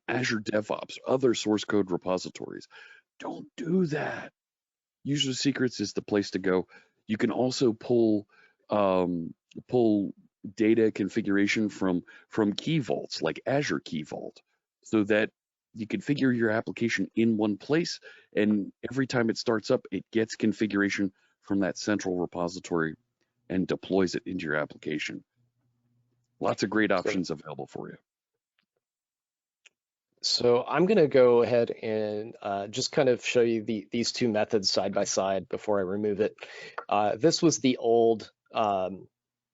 Azure DevOps, other source code repositories. Don't do that. User secrets is the place to go. You can also pull data configuration from key vaults like Azure Key Vault, so that you configure your application in one place, and every time it starts up, it gets configuration from that central repository and deploys it into your application. Lots of great options available for you. So I'm going to go ahead and just kind of show you these two methods side by side before I remove it. This was the old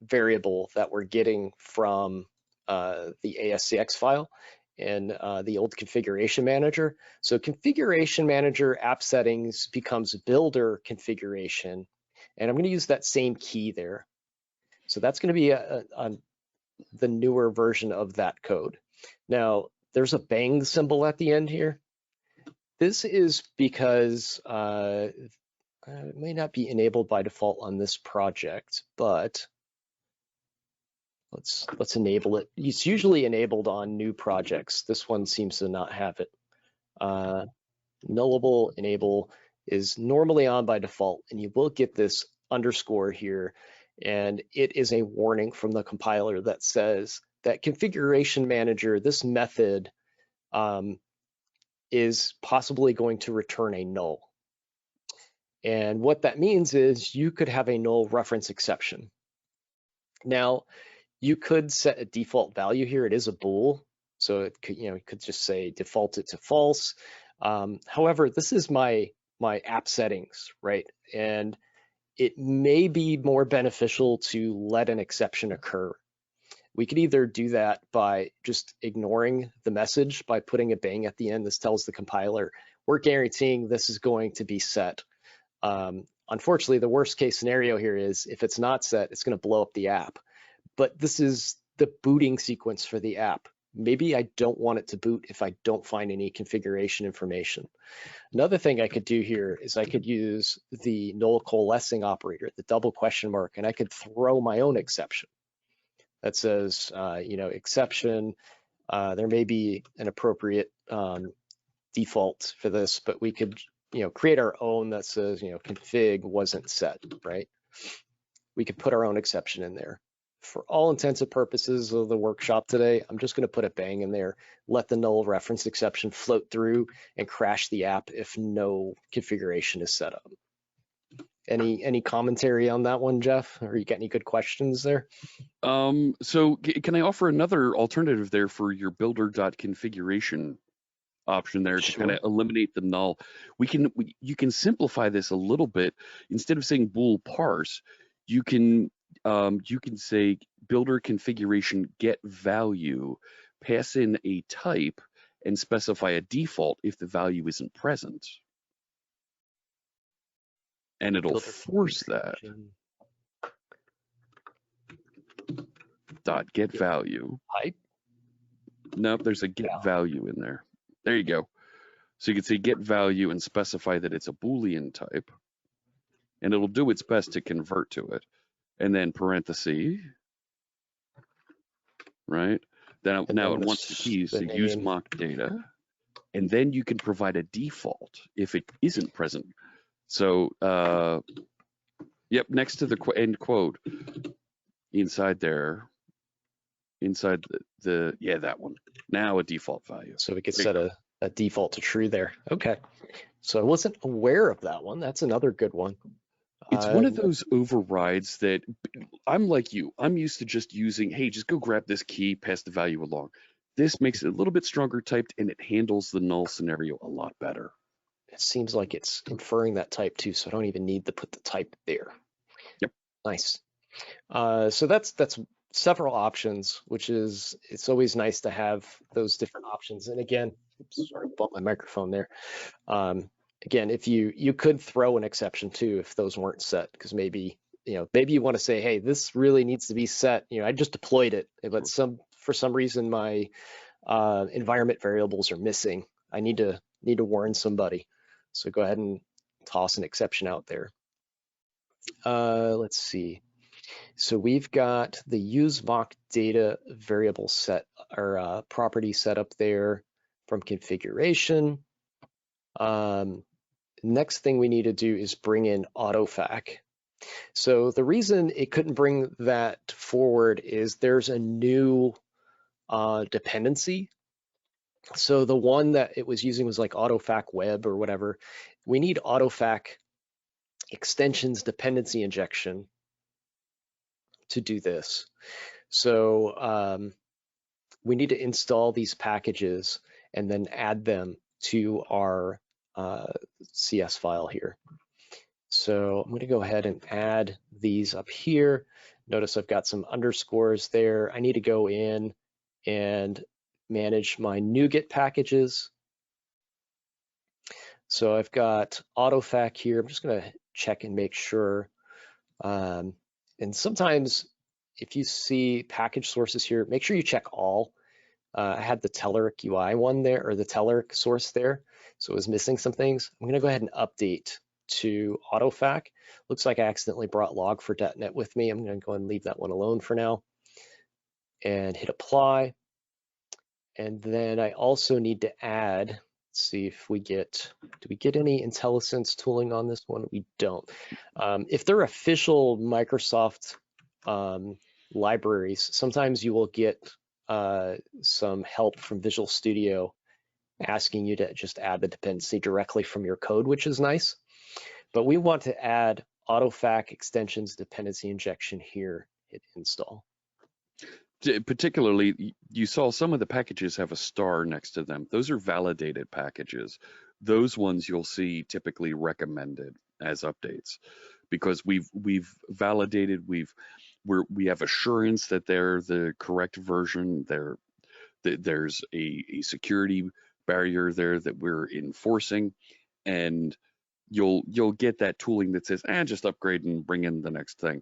variable that we're getting from the ASCX file and the old configuration manager. So configuration manager app settings becomes builder configuration, and I'm going to use that same key there. So that's going to be the newer version of that code. Now, there's a bang symbol at the end here. This is because it may not be enabled by default on this project, but let's enable it. It's usually enabled on new projects. This one seems to not have it. Nullable enable is normally on by default, and you will get this underscore here, and it is a warning from the compiler that says that configuration manager, this method, is possibly going to return a null. And what that means is you could have a null reference exception. Now, you could set a default value here. It is a bool, so it could, you could just say default it to false. However, this is my app settings, right? And it may be more beneficial to let an exception occur. We could either do that by just ignoring the message by putting a bang at the end. This tells the compiler, we're guaranteeing this is going to be set. Unfortunately, the worst case scenario here is if it's not set, it's going to blow up the app. But this is the booting sequence for the app. Maybe I don't want it to boot if I don't find any configuration information. Another thing I could do here is I could use the null coalescing operator, the double question mark, and I could throw my own exception that says, exception. There may be an appropriate default for this, but we could, create our own that says, config wasn't set, right? We could put our own exception in there. For all intents and purposes of the workshop today, I'm just going to put a bang in there, let the null reference exception float through and crash the app if no configuration is set up. Any commentary on that one, Jeff? Or you got any good questions there? So can I offer another alternative there for your builder.configuration option there to kind of eliminate the null? You can simplify this a little bit. Instead of saying bool parse, you can say builder configuration get value, pass in a type, and specify a default if the value isn't present. And it'll force that. Dot get value. Type? Nope, there's a get value in there. There you go. So you can say get value and specify that it's a Boolean type, and it'll do its best to convert to it. And then parenthesis, right? Now it wants the keys to use mock data, and then you can provide a default if it isn't present. So, yep, next to the end quote, inside there, inside that one. Now a default value. So we could set a default to true there. Okay. So I wasn't aware of that one. That's another good one. It's one of those overrides that I'm like you. I'm used to just using, hey, just go grab this key, pass the value along. This makes it a little bit stronger typed, and it handles the null scenario a lot better. It seems like it's inferring that type too, so I don't even need to put the type there. Yep. Nice. So that's several options, which is, it's always nice to have those different options. And again, oops, sorry, bumped my microphone there. Again, if you could throw an exception too if those weren't set, because maybe you want to say, hey, this really needs to be set. I just deployed it, but for some reason my environment variables are missing. I need to warn somebody. So go ahead and toss an exception out there. Let's see. So we've got the use mock data variable set or property set up there from configuration. Next thing we need to do is bring in autofac. So the reason it couldn't bring that forward is there's a new dependency. So the one that it was using was like autofac web or whatever. We need autofac extensions dependency injection to do this. So we need to install these packages and then add them to our CS file here. So I'm going to go ahead and add these up here. Notice I've got some underscores there. I need to go in and manage my NuGet packages. So I've got AutoFac here. I'm just going to check and make sure. And sometimes if you see package sources here, make sure you check all. I had the Telerik UI one there, or the Telerik source there, so it was missing some things. I'm going to go ahead and update to AutoFac. Looks like I accidentally brought log for dotnet with me. I'm going to go ahead and leave that one alone for now and hit apply. And then I also need to add, let's see if we get, do we get any IntelliSense tooling on this one? We don't. If they're official Microsoft libraries, sometimes you will get some help from Visual Studio asking you to just add the dependency directly from your code, which is nice. But we want to add AutoFac extensions dependency injection here, hit install. Particularly, you saw some of the packages have a star next to them. Those are validated packages. Those ones you'll see typically recommended as updates because we've validated, we have assurance that they're the correct version. There's a security barrier there that we're enforcing, and you'll get that tooling that says, just upgrade and bring in the next thing.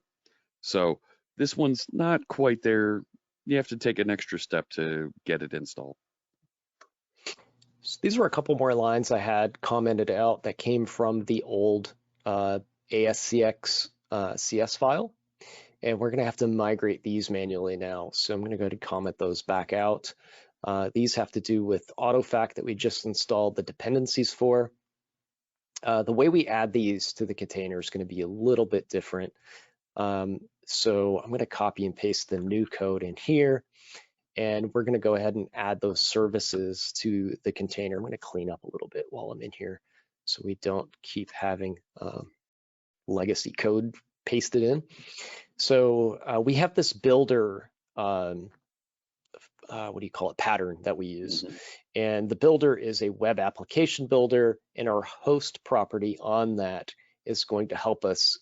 So this one's not quite there. You have to take an extra step to get it installed. So these were a couple more lines I had commented out that came from the old ASCX CS file, and we're going to have to migrate these manually now. So I'm going to go ahead and comment those back out. These have to do with AutoFac that we just installed the dependencies for. The way we add these to the container is going to be a little bit different. So I'm going to copy and paste the new code in here, and we're going to go ahead and add those services to the container. I'm going to clean up a little bit while I'm in here so we don't keep having legacy code pasted in. So we have this builder, what do you call it, pattern that we use. Mm-hmm. And the builder is a web application builder, and our host property on that is going to help us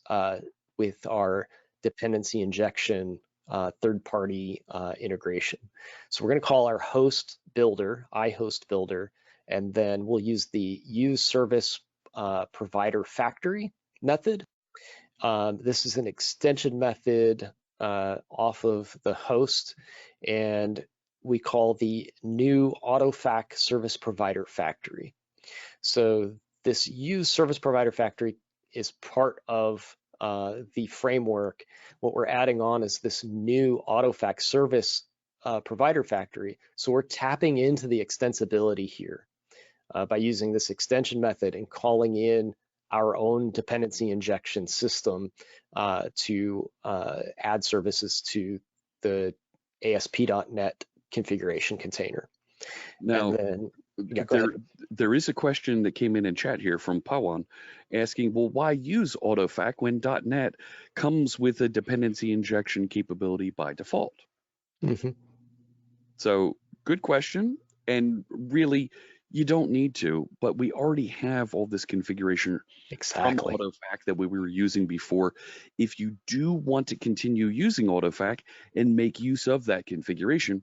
with our dependency injection third-party integration. So we're going to call our host builder, iHost builder, and then we'll use the use service provider factory method. This is an extension method off of the host, and we call the new AutoFac service provider factory. So this use service provider factory is part of the framework. What we're adding on is this new AutoFac service provider factory. So we're tapping into the extensibility here by using this extension method and calling in our own dependency injection system to add services to the ASP.NET configuration container. Now, and then, there is a question that came in chat here from Pawan asking, well, why use AutoFac when .NET comes with a dependency injection capability by default? Mm-hmm. So good question. And really, you don't need to, but we already have all this configuration from AutoFac that we were using before. If you do want to continue using AutoFac and make use of that configuration,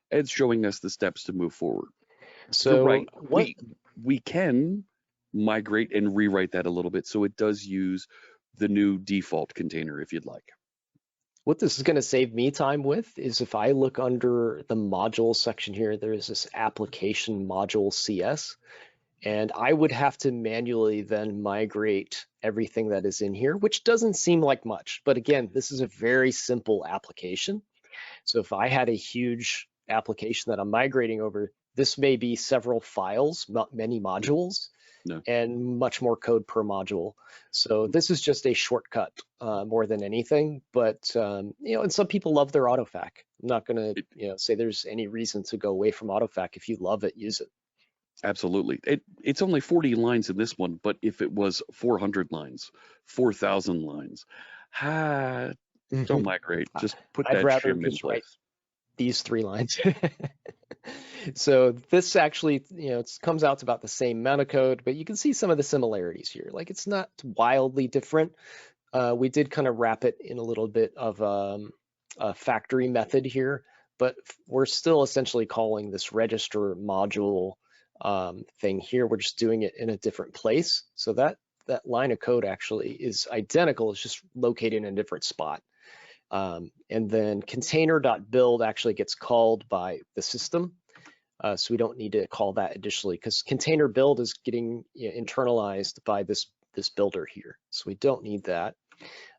Ed's showing us the steps to move forward. So you're right, we can migrate and rewrite that a little bit so it does use the new default container if you'd like. What this is going to save me time with is if I look under the module section here, there's this application module CS, and I would have to manually then migrate everything that is in here, which doesn't seem like much. But again, this is a very simple application. So if I had a huge application that I'm migrating over, this may be several files, not many modules, and much more code per module. So this is just a shortcut more than anything. But you know, and some people love their AutoFac. I'm not going to say there's any reason to go away from AutoFac. If you love it, use it. Absolutely. It's only 40 lines in this one, but if it was 400 lines, 4,000 lines, Don't migrate. Just put I'd that rather shim in just write place. these 3 lines. So this actually, it comes out to about the same amount of code, but you can see some of the similarities here. Like it's not wildly different. We did kind of wrap it in a little bit of a factory method here, but we're still essentially calling this register module thing here. We're just doing it in a different place. So that line of code actually is identical. It's just located in a different spot. And then container.build actually gets called by the system. So we don't need to call that additionally because container build is getting internalized by this builder here. So we don't need that.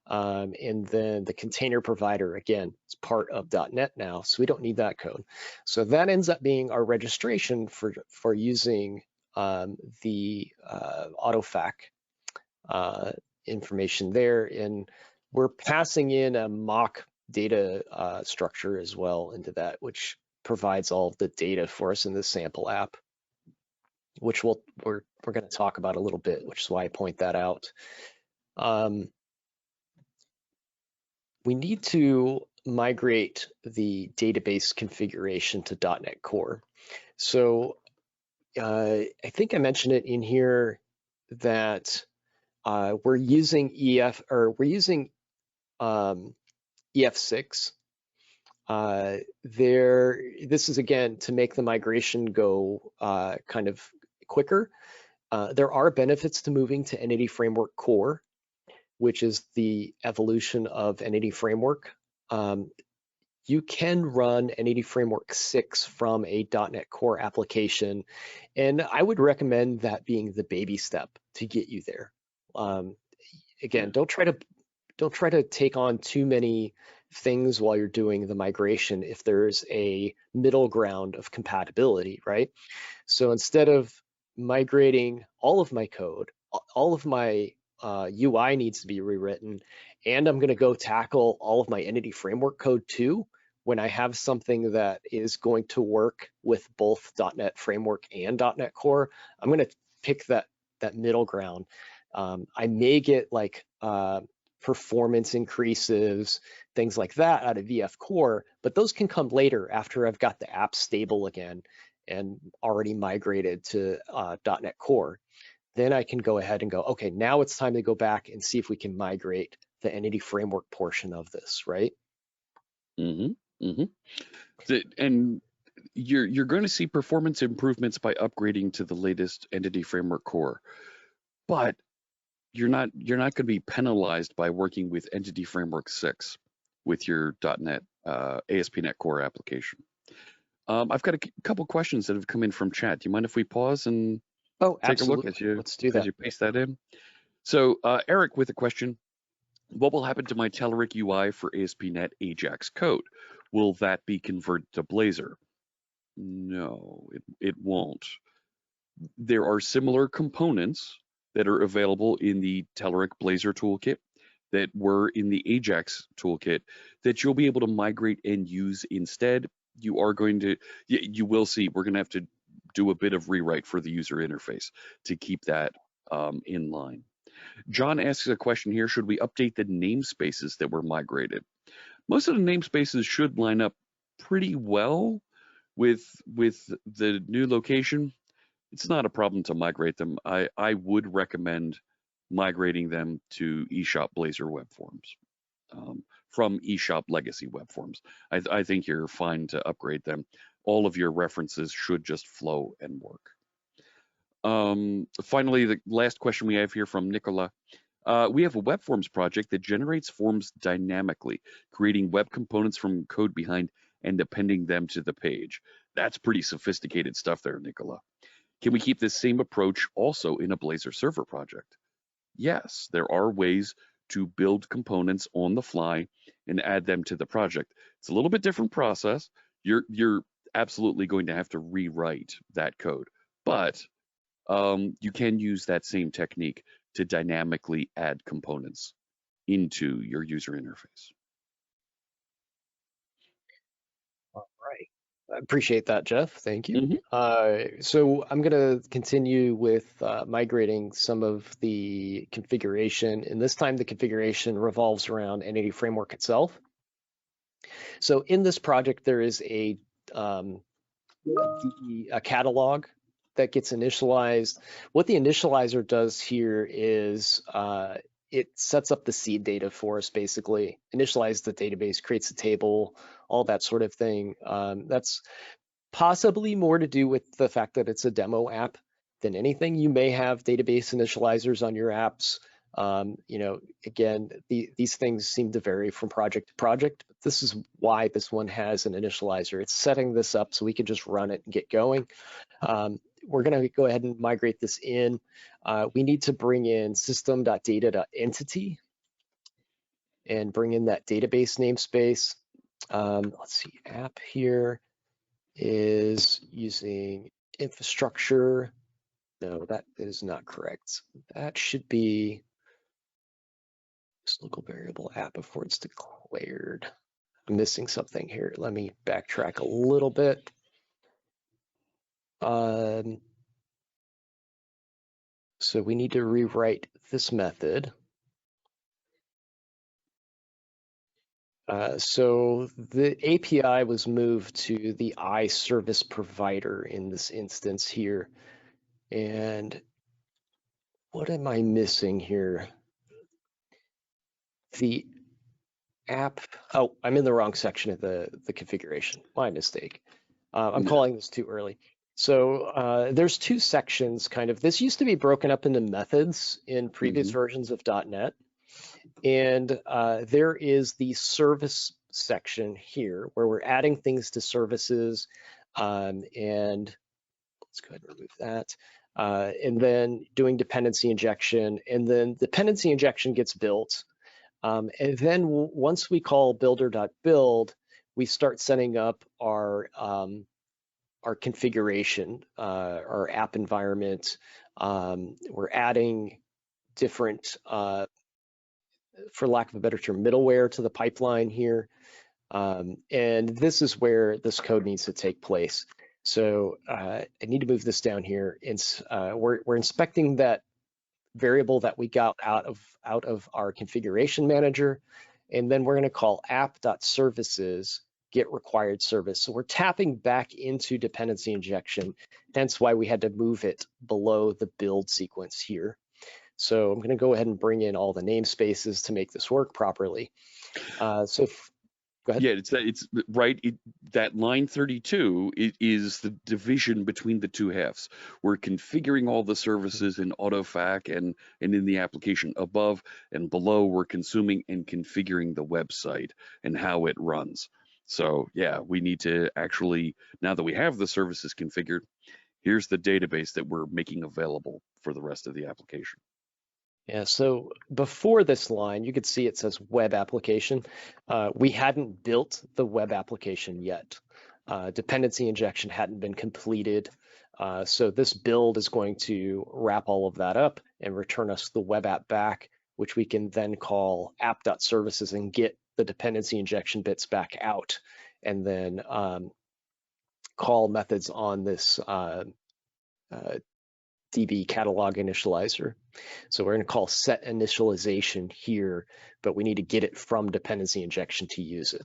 And then the container provider, again, is part of .NET now, so we don't need that code. So that ends up being our registration for using the AutoFac information there. And we're passing in a mock data structure as well into that, which provides all of the data for us in the sample app, which we're going to talk about a little bit, which is why I point that out. We need to migrate the database configuration to .NET Core. So I think I mentioned it in here that we're using EF6. This is again to make the migration go kind of quicker. There are benefits to moving to Entity Framework Core, which is the evolution of Entity Framework. You can run Entity Framework 6 from a .NET Core application, and I would recommend that being the baby step to get you there. Again, don't try to take on too many things while you're doing the migration if there's a middle ground of compatibility, right? So instead of migrating all of my code, all of my UI needs to be rewritten, and I'm going to go tackle all of my Entity Framework code too, when I have something that is going to work with both .NET Framework and .NET Core, I'm going to pick that middle ground. I may get like performance increases, things like that out of VF Core, but those can come later after I've got the app stable again and already migrated to .NET Core. Then I can go ahead and go, okay, now it's time to go back and see if we can migrate the Entity Framework portion of this, right? And you're going to see performance improvements by upgrading to the latest Entity Framework Core, but you're not going to be penalized by working with Entity Framework 6 with your .NET ASP.NET Core application. I've got a couple questions that have come in from chat. Do you mind if we pause and take a look as you paste that in? So Eric with a question: what will happen to my Telerik UI for ASP.NET Ajax code? Will that be converted to Blazor? No, it won't. There are similar components that are available in the Telerik Blazor toolkit that were in the Ajax toolkit that you'll be able to migrate and use instead. You will see we're going to have to do a bit of rewrite for the user interface to keep that in line. John asks a question here: should we update the namespaces that were migrated? Most of the namespaces should line up pretty well with the new location. It's not a problem to migrate them. I would recommend migrating them to eShop Blazor web forms from eShop legacy web forms. I think you're fine to upgrade them. All of your references should just flow and work. Finally, the last question we have here from Nicola. We have a web forms project that generates forms dynamically, creating web components from code behind and appending them to the page. That's pretty sophisticated stuff there, Nicola. Can we keep this same approach also in a Blazor server project? Yes, there are ways to build components on the fly and add them to the project. It's a little bit different process. You're absolutely going to have to rewrite that code, but you can use that same technique to dynamically add components into your user interface. All right. I appreciate that, Jeff. Thank you. Hmm. So I'm going to continue with migrating some of the configuration, and this time the configuration revolves around Entity Framework itself. So in this project, there is a catalog that gets initialized. What the initializer does here is it sets up the seed data for us, basically. Initialize the database, creates a table, all that sort of thing. That's possibly more to do with the fact that it's a demo app than anything. You may have database initializers on your apps. Again, these things seem to vary from project to project, but this is why this one has an initializer. It's setting this up so we can just run it and get going. We're going to go ahead and migrate this in. We need to bring in system.data.entity and bring in that database namespace. Let's see, app here is using infrastructure. No, that is not correct. That should be local variable app before it's declared. I'm missing something here. Let me backtrack a little bit. So we need to rewrite this method. So the API was moved to the iService provider in this instance here. And what am I missing here? The app, oh, I'm in the wrong section of the configuration. My mistake. I'm calling this too early. So there's two sections kind of. This used to be broken up into methods in previous versions of .NET. And there is the service section here where we're adding things to services. And let's go ahead and remove that. And then doing dependency injection. And then dependency injection gets built. And then once we call builder.build, we start setting up our configuration, our app environment. We're adding different, for lack of a better term, middleware to the pipeline here. And this is where this code needs to take place. So I need to move this down here. We're inspecting that variable that we got out of our configuration manager, and then we're going to call app.services get required service. So we're tapping back into dependency injection. Hence why we had to move it below the build sequence here. So I'm going to go ahead and bring in all the namespaces to make this work properly. Go ahead. Yeah, it's right. That line 32 is the division between the two halves. We're configuring all the services in AutoFac and in the application above, and below we're consuming and configuring the website and how it runs. So yeah, we need to actually, now that we have the services configured, here's the database that we're making available for the rest of the application. Yeah, so before this line, you could see it says web application. We hadn't built the web application yet. Dependency injection hadn't been completed. So this build is going to wrap all of that up and return us the web app back, which we can then call app.services and get the dependency injection bits back out, and then call methods on this DB catalog initializer. So we're going to call set initialization here, but we need to get it from dependency injection to use it.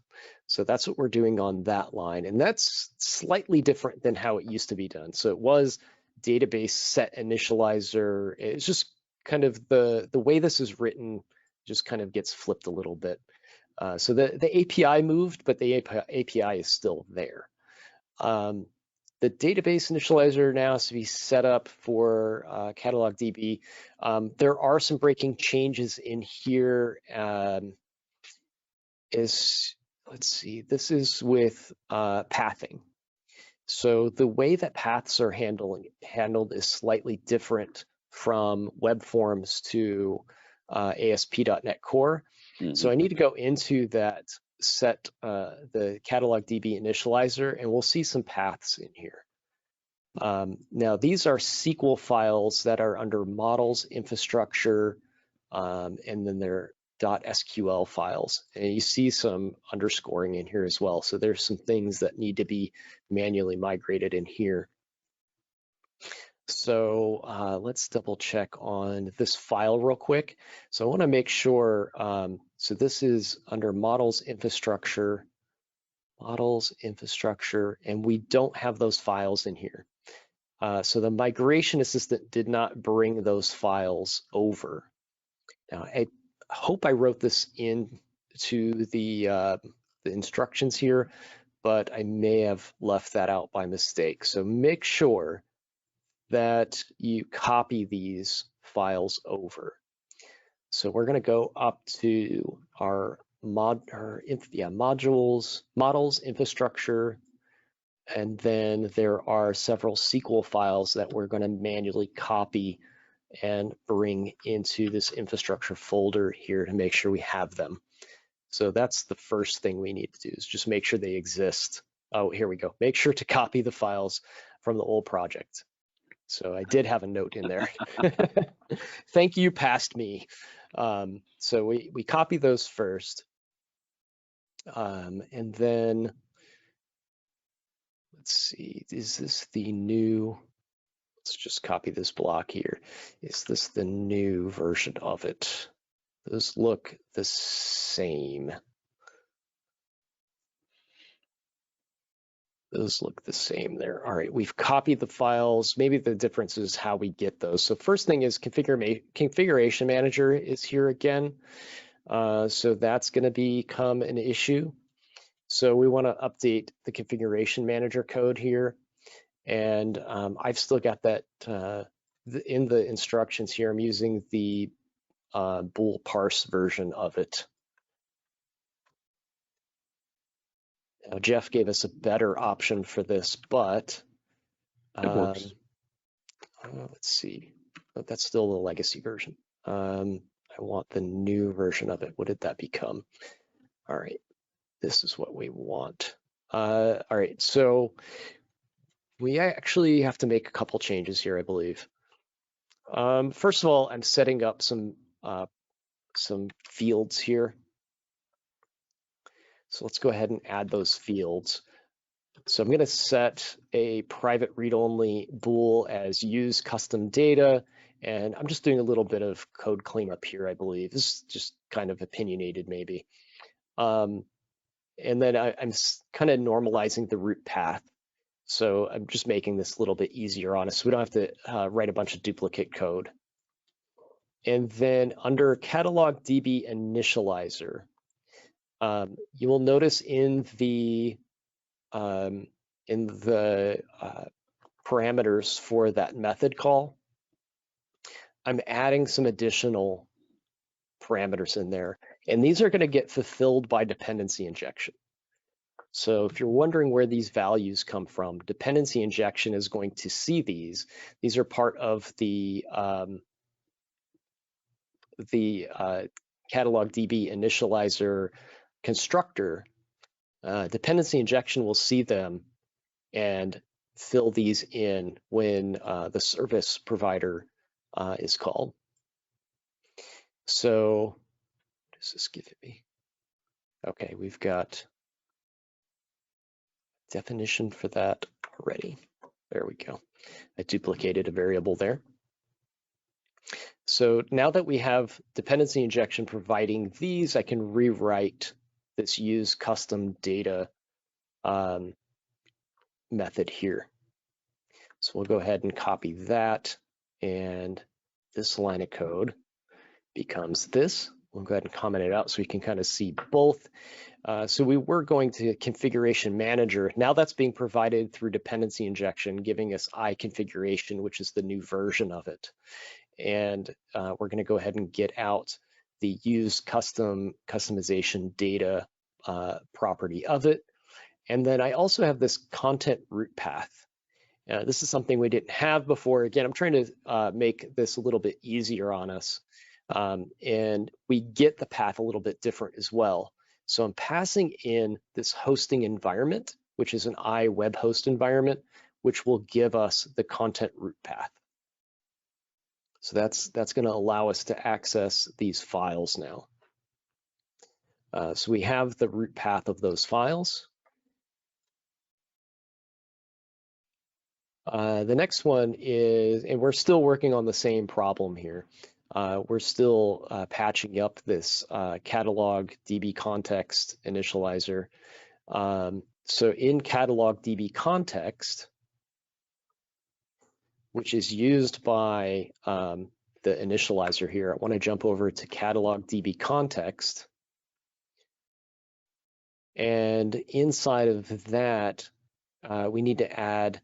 So that's what we're doing on that line. And that's slightly different than how it used to be done. So it was database set initializer. It's just kind of the way this is written just kind of gets flipped a little bit. So the API moved, but the API is still there. The database initializer now has to be set up for catalog DB. There are some breaking changes in here. Let's see, this is with pathing. So the way that paths are handled is slightly different from web forms to ASP.NET Core. So I need to go into that, set the catalog DB initializer, and we'll see some paths in here. Now these are SQL files that are under models, infrastructure, and then they're .sql files, and you see some underscoring in here as well. So there's some things that need to be manually migrated in here. So let's double check on this file real quick. So I want to make sure, so this is under models, infrastructure, and we don't have those files in here. So the migration assistant did not bring those files over. Now, I hope I wrote this in to the instructions here, but I may have left that out by mistake. So make sure that you copy these files over. So we're going to go up to our modules, models, infrastructure, and then there are several SQL files that we're going to manually copy and bring into this infrastructure folder here to make sure we have them. So that's the first thing we need to do, is just make sure they exist. Oh, here we go. Make sure to copy the files from the old project. So I did have a note in there. Thank you, past me. So we copy those first. And then, let's see, is this the new, let's just copy this block here. Is this the new version of it? Those look the same. Those look the same there. All right, we've copied the files. Maybe the difference is how we get those. So first thing is configuration manager is here again. So that's going to become an issue. So we want to update the configuration manager code here. And I've still got that in the instructions here. I'm using the bool parse version of it. Now, Jeff gave us a better option for this, but works. Let's see. Oh, that's still the legacy version. I want the new version of it. What did that become? All right, this is what we want. All right, so we actually have to make a couple changes here, I believe. First of all, I'm setting up some fields here. So let's go ahead and add those fields. So I'm going to set a private read-only bool as use custom data, and I'm just doing a little bit of code cleanup here, I believe. This is just kind of opinionated, maybe. And then I'm kind of normalizing the root path. So I'm just making this a little bit easier on us, so we don't have to write a bunch of duplicate code. And then under catalog DB initializer, you will notice in the parameters for that method call, I'm adding some additional parameters in there, and these are going to get fulfilled by dependency injection. So if you're wondering where these values come from, dependency injection is going to see these. These are part of the catalog DB initializer constructor. Dependency injection will see them and fill these in when the service provider is called. So what does this give me? Okay, we've got definition for that already. There we go. I duplicated a variable there. So now that we have dependency injection providing these, I can rewrite this use custom data method here. So we'll go ahead and copy that, and this line of code becomes this. We'll go ahead and comment it out so we can kind of see both. So we were going to configuration manager. Now that's being provided through dependency injection, giving us iConfiguration, which is the new version of it. And we're going to go ahead and get out the use customization data property of it. And then I also have this content root path. This is something we didn't have before. Again, I'm trying to make this a little bit easier on us. And we get the path a little bit different as well. So I'm passing in this hosting environment, which is an web host environment, which will give us the content root path. So that's going to allow us to access these files now. So we have the root path of those files. The next one is, and we're still working on the same problem here. We're still patching up this catalog DB context initializer. So in catalog DB context, which is used by the initializer here, I want to jump over to catalog DB context. And inside of that, we need to add,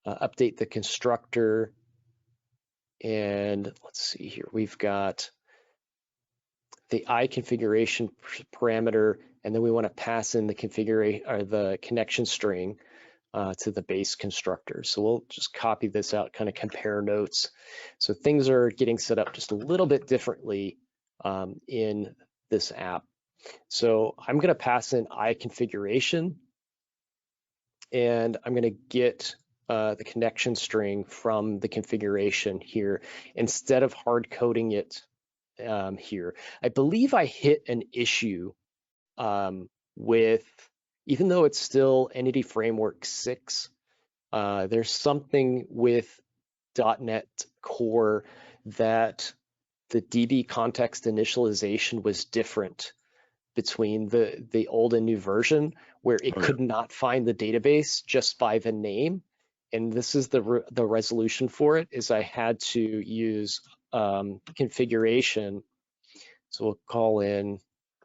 update the constructor. And let's see here, we've got the I configuration parameter, and then we want to pass in the configuration or the connection string to the base constructor. So we'll just copy this out, kind of compare notes. So things are getting set up just a little bit differently in this app. So I'm going to pass in I configuration, and I'm going to get the connection string from the configuration here instead of hard coding it here. I believe I hit an issue with, even though it's still Entity Framework 6, there's something with dotnet Core that the DB context initialization was different between the old and new version, where it could not find the database just by the name. And this is the resolution for it, is I had to use configuration. So we'll call in,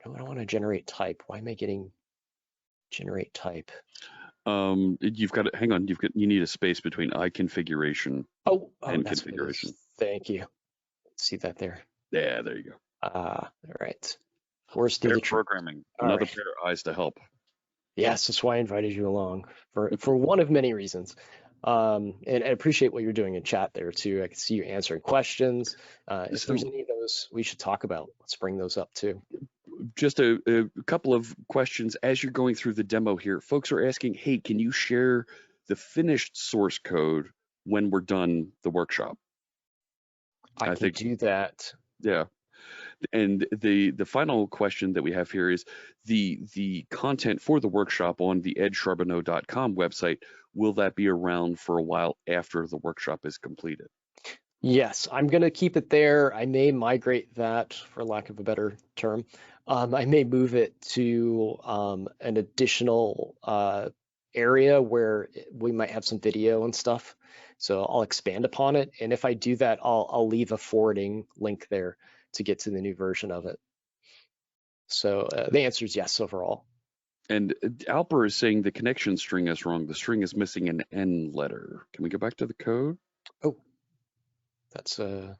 I don't want to generate type. Why am I getting generate type? You've got to, hang on, you need a space between I configuration and that's configuration. Thank you. See that there? Yeah, there you go. All right. Force Pair programming, another pair of eyes to help. Yes, that's why I invited you along, for one of many reasons. And I appreciate what you're doing in chat there too. I can see you answering questions. If there's any of those we should talk about, let's bring those up too. Just a couple of questions as you're going through the demo here. Folks are asking, hey, can you share the finished source code when we're done the workshop? I can do that. Yeah. And the final question that we have here is the content for the workshop on the edcharbonneau.com website, will that be around for a while after the workshop is completed? Yes, I'm going to keep it there. I may migrate that, for lack of a better term. I may move it to an additional area where we might have some video and stuff. So I'll expand upon it. And if I do that, I'll leave a forwarding link there to get to the new version of it. So the answer is yes overall. And Alper is saying the connection string is wrong. The string is missing an N letter. Can we go back to the code? Oh, that's a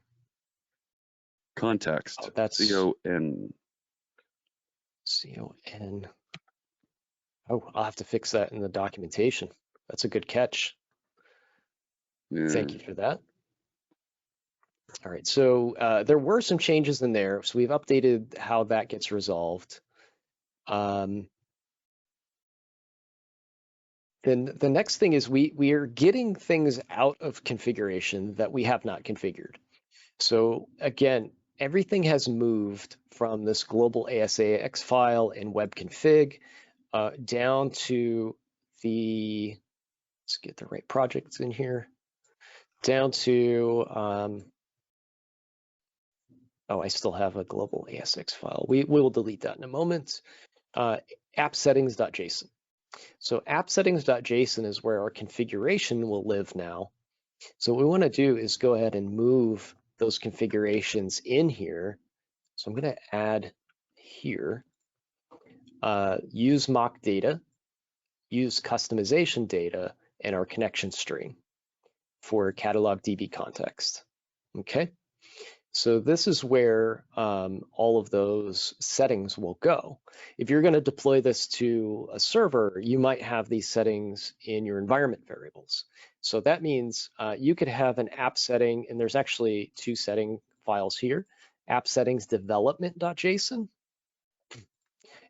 context. Oh, that's C-O-N. C-O-N. Oh, I'll have to fix that in the documentation. That's a good catch. Yeah. Thank you for that. All right, so there were some changes in there. So we've updated how that gets resolved. Then the next thing is we are getting things out of configuration that we have not configured. So again, everything has moved from this global ASAX file in web config down to the, let's get the right projects in here, down to, oh, I still have a global ASX file. We will delete that in a moment. App settings.json. So app settings.json is where our configuration will live now. So what we want to do is go ahead and move those configurations in here. So I'm going to add here, use mock data, use customization data, and our connection string for catalog DB context. Okay. So this is where all of those settings will go. If you're going to deploy this to a server, you might have these settings in your environment variables. So that means you could have an app setting, and there's actually two setting files here, app settings development.json.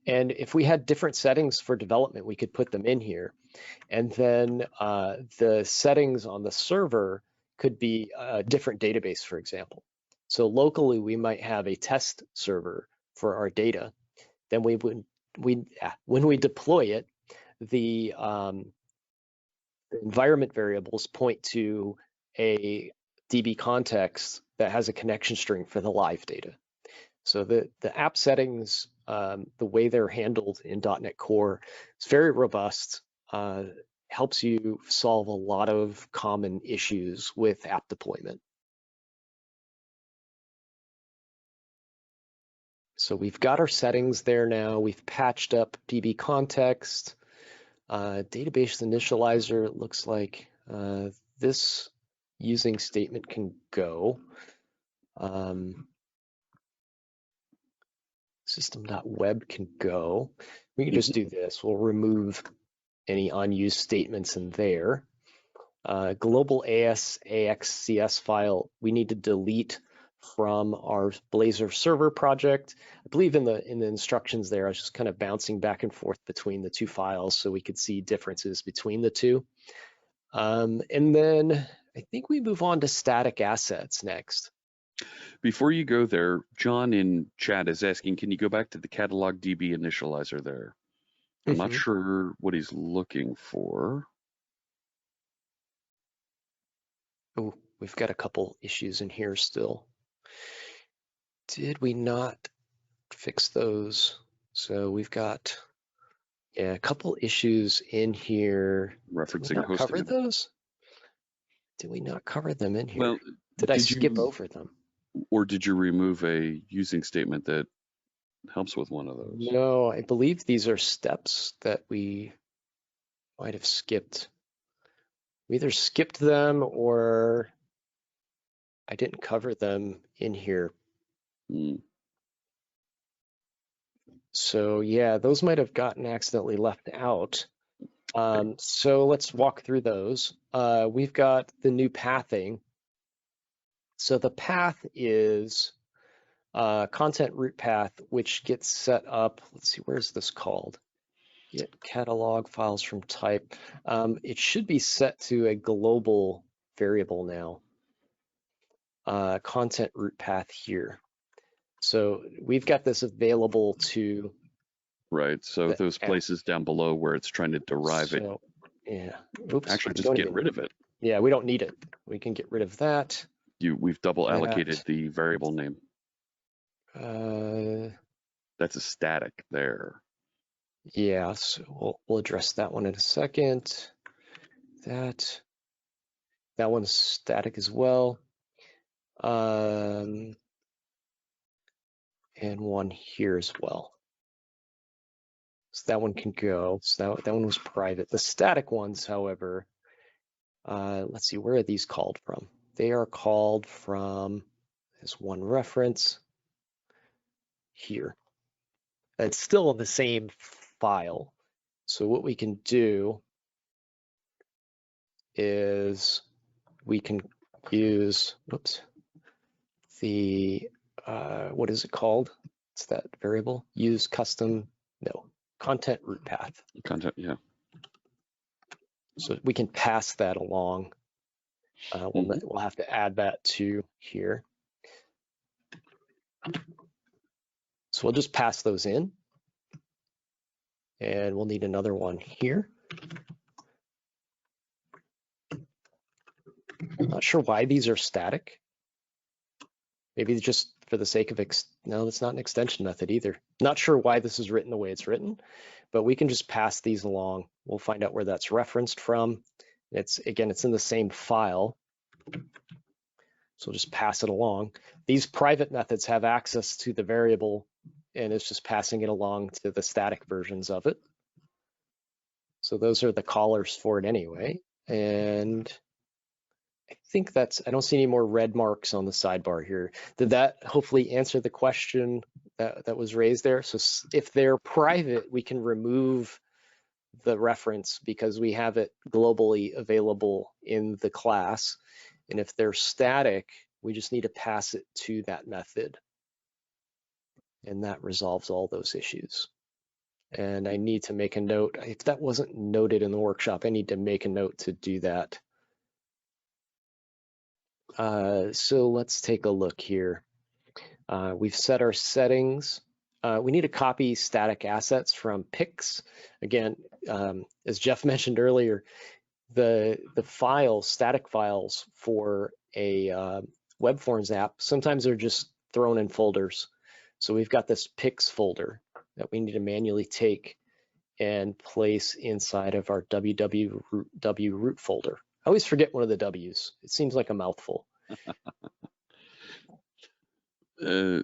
And if we had different settings for development, we could put them in here. And then the settings on the server could be a different database, for example. So locally, we might have a test server for our data. then when we deploy it, the environment variables point to a DB context that has a connection string for the live data. So the app settings, the way they're handled in .NET Core, is very robust. Helps you solve a lot of common issues with app deployment. So we've got our settings there now. We've patched up DB context. Database initializer, it looks like this using statement can go. System.web can go. We can just do this. We'll remove any unused statements in there. Global AS, AX, CS file, we need to delete from our Blazor server project. I believe in the instructions there, I was just kind of bouncing back and forth between the two files so we could see differences between the two. And then I think we move on to static assets next. Before you go there, John in chat is asking, can you go back to the catalog DB initializer there? I'm not sure what he's looking for. Oh, we've got a couple issues in here still. Did we not fix those? So we've got, yeah, a couple issues in here. Referencing Did we not hosting. cover those? Did we not cover them in here? Well, did I skip over them? Or did you remove a using statement that helps with one of those? No, I believe these are steps that we might have skipped. We either skipped them or I didn't cover them in here. So yeah, those might have gotten accidentally left out. So let's walk through those. We've got the new pathing. So the path is content root path, which gets set up. Let's see, where's this called? Get catalog files from type. It should be set to a global variable now. Content root path here. So we've got this available to. Right. So those places down below where it's trying to derive it. Yeah. Oops. Actually, just get rid of it. Yeah, we don't need it. We can get rid of that. We've double allocated the variable name. That's a static there. Yeah, so we'll address that one in a second. That one's static as well. And one here as well. So that one can go. So that one was private. The static ones, however, let's see, where are these called from? They are called from this one reference here. It's still in the same file. So what we can do is we can use, oops, the, what is it called? It's that variable, use custom, no, content root path. Content, yeah. So we can pass that along. We'll have to add that to here. So we'll just pass those in. And we'll need another one here. I'm not sure why these are static. Maybe just for the sake of, no, that's not an extension method either. Not sure why this is written the way it's written, but we can just pass these along. We'll find out where that's referenced from. Again, it's in the same file. So just pass it along. These private methods have access to the variable and it's just passing it along to the static versions of it. So those are the callers for it anyway. And I think I don't see any more red marks on the sidebar here. Did that hopefully answer the question that was raised there? So if they're private, we can remove the reference because we have it globally available in the class. And if they're static, we just need to pass it to that method. And that resolves all those issues. And I need to make a note. If that wasn't noted in the workshop, I need to make a note to do that. So let's take a look here. We've set our settings. we need to copy static assets from pics. Again, as Jeff mentioned earlier, the static files for a web forms app, sometimes they're just thrown in folders. So we've got this pics folder that we need to manually take and place inside of our www root folder. I always forget one of the W's. It seems like a mouthful. Yeah,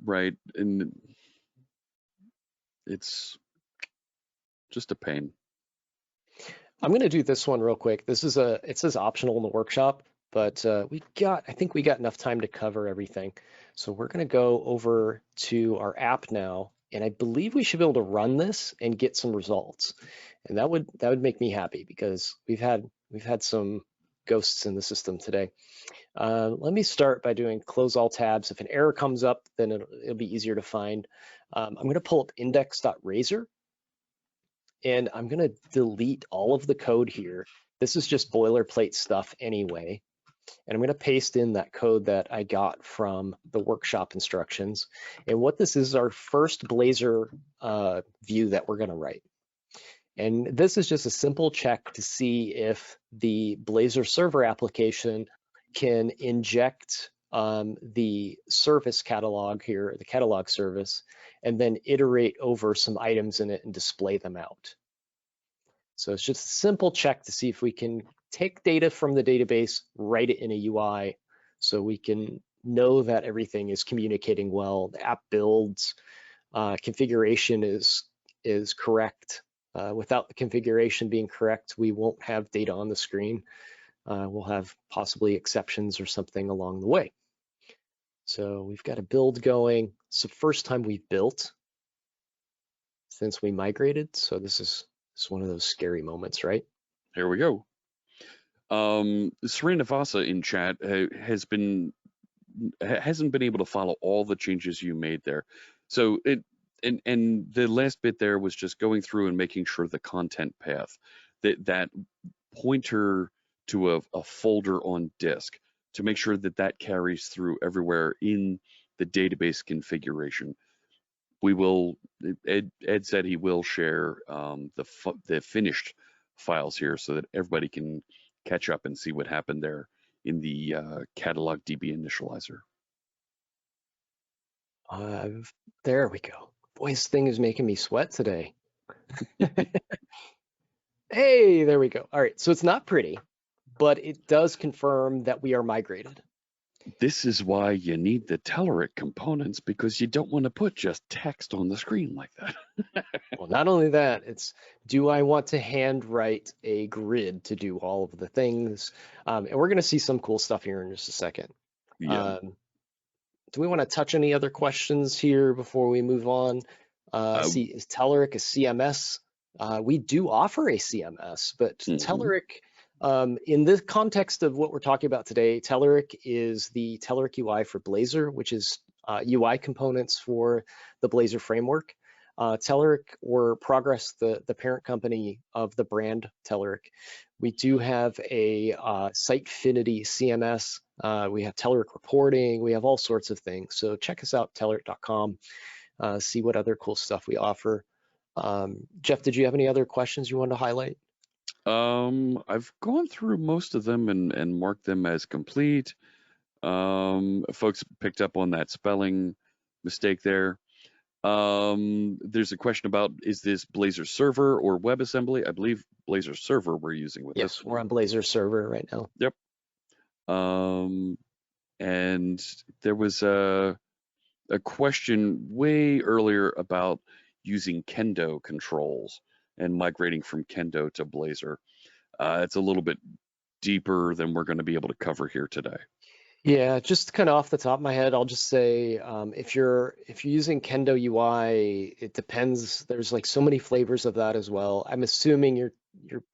right. And it's just a pain. I'm going to do this one real quick. It says optional in the workshop, but I think we got enough time to cover everything. So we're going to go over to our app now, and I believe we should be able to run this and get some results. And that would make me happy because we've had some ghosts in the system today. Let me start by doing close all tabs. If an error comes up, then it'll be easier to find. I'm going to pull up index.razor, and I'm going to delete all of the code here. This is just boilerplate stuff anyway. And I'm going to paste in that code that I got from the workshop instructions. And what this is our first Blazor view that we're going to write. And this is just a simple check to see if the Blazor server application can inject the service catalog here, the catalog service, and then iterate over some items in it and display them out. So it's just a simple check to see if we can take data from the database, write it in a UI, so we can know that everything is communicating well, the app builds, configuration is correct. Without the configuration being correct, we won't have data on the screen. We'll have possibly exceptions or something along the way. So we've got a build going. It's the first time we've built since we migrated. So this is one of those scary moments, right? Here we go. Srinivasa in chat hasn't been able to follow all the changes you made there. So and the last bit there was just going through and making sure the content path, that pointer to a folder on disk, to make sure that carries through everywhere in the database configuration. We will, Ed said he will share the finished files here so that everybody can catch up and see what happened there in the catalog DB initializer. There we go. Boy, this thing is making me sweat today. Hey, there we go. All right, so it's not pretty, but it does confirm that we are migrated. This is why you need the Telerik components, because you don't want to put just text on the screen like that. Well, not only that, it's, do I want to handwrite a grid to do all of the things? And we're going to see some cool stuff here in just a second. Yeah. Do we want to touch any other questions here before we move on? Is Telerik a CMS? We do offer a CMS, but Telerik, in the context of what we're talking about today, Telerik is the Telerik UI for Blazor, which is UI components for the Blazor framework. Telerik or Progress, the parent company of the brand Telerik. We do have a Sitefinity CMS. We have Telerik reporting. We have all sorts of things. So check us out, telerik.com. See what other cool stuff we offer. Jeff, did you have any other questions you wanted to highlight? I've gone through most of them and marked them as complete. Folks picked up on that spelling mistake there. There's a question about, is this Blazor server or WebAssembly? I believe Blazor server we're using with this. Yes, we're on Blazor server right now. Yep. And there was a question way earlier about using Kendo controls and migrating from Kendo to Blazor. It's a little bit deeper than we're going to be able to cover here today. Yeah, just kind of off the top of my head, I'll just say if you're using Kendo UI, it depends. There's like so many flavors of that as well. I'm assuming you're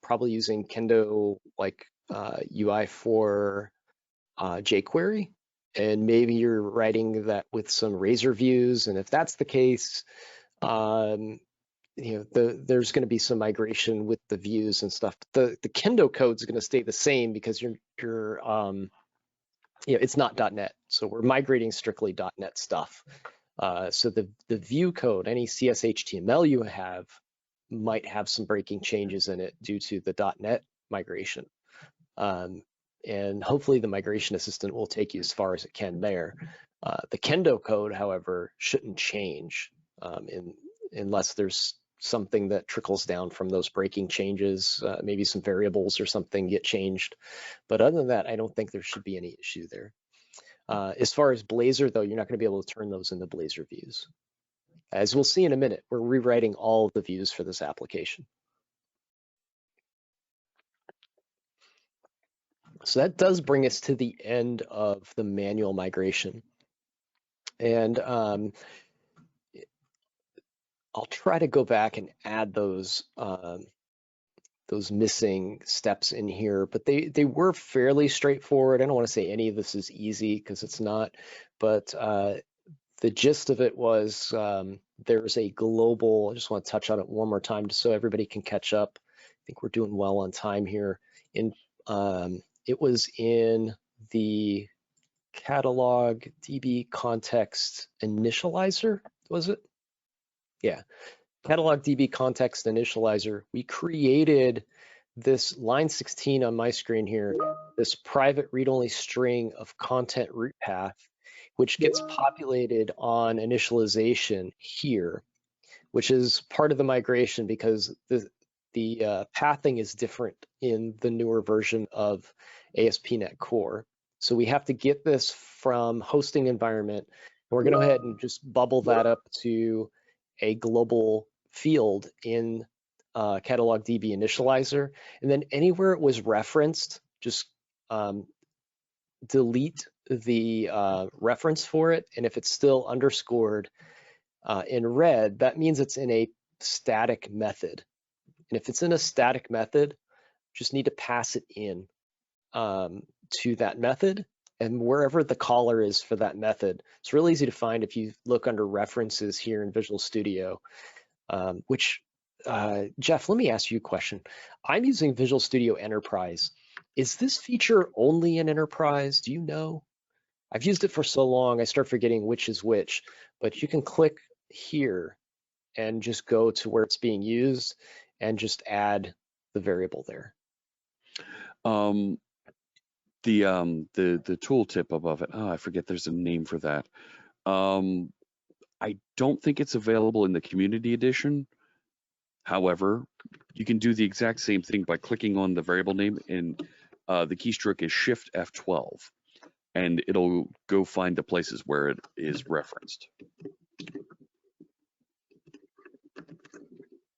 probably using Kendo like UI for jQuery, and maybe you're writing that with some Razor views. And if that's the case, there's going to be some migration with the views and stuff. The Kendo code is going to stay the same because you're it's not .NET. So we're migrating strictly .NET stuff. So the view code, any CSHTML you have, might have some breaking changes in it due to the .NET migration. And hopefully the migration assistant will take you as far as it can there. The Kendo code, however, shouldn't change unless there's something that trickles down from those breaking changes, maybe some variables or something get changed. But other than that, I don't think there should be any issue there. As far as Blazor, though, you're not going to be able to turn those into Blazor views. As we'll see in a minute, we're rewriting all of the views for this application. So that does bring us to the end of the manual migration. And I'll try to go back and add those missing steps in here, but they were fairly straightforward. I don't want to say any of this is easy because it's not, but the gist of it was there's a global, I just want to touch on it one more time just so everybody can catch up. I think we're doing well on time here. It was in the catalog DB context initializer, was it? Yeah, catalog DB context initializer. We created this line 16 on my screen here, this private read-only string of content root path, which gets populated on initialization here, which is part of the migration because the pathing is different in the newer version of ASP.NET Core. So we have to get this from hosting environment, and we're going to go ahead and just bubble that up to a global field in catalog DB initializer. And then anywhere it was referenced, just delete the reference for it. And if it's still underscored in red, that means it's in a static method. And if it's in a static method, just need to pass it in to that method, and wherever the caller is for that method. It's really easy to find if you look under references here in Visual Studio, Jeff, let me ask you a question. I'm using Visual Studio Enterprise. Is this feature only in Enterprise? Do you know? I've used it for so long, I start forgetting which is which, but you can click here and just go to where it's being used and just add the variable there. The tooltip above it, I forget there's a name for that. I don't think it's available in the community edition. However, you can do the exact same thing by clicking on the variable name, and the keystroke is Shift F12, and it'll go find the places where it is referenced.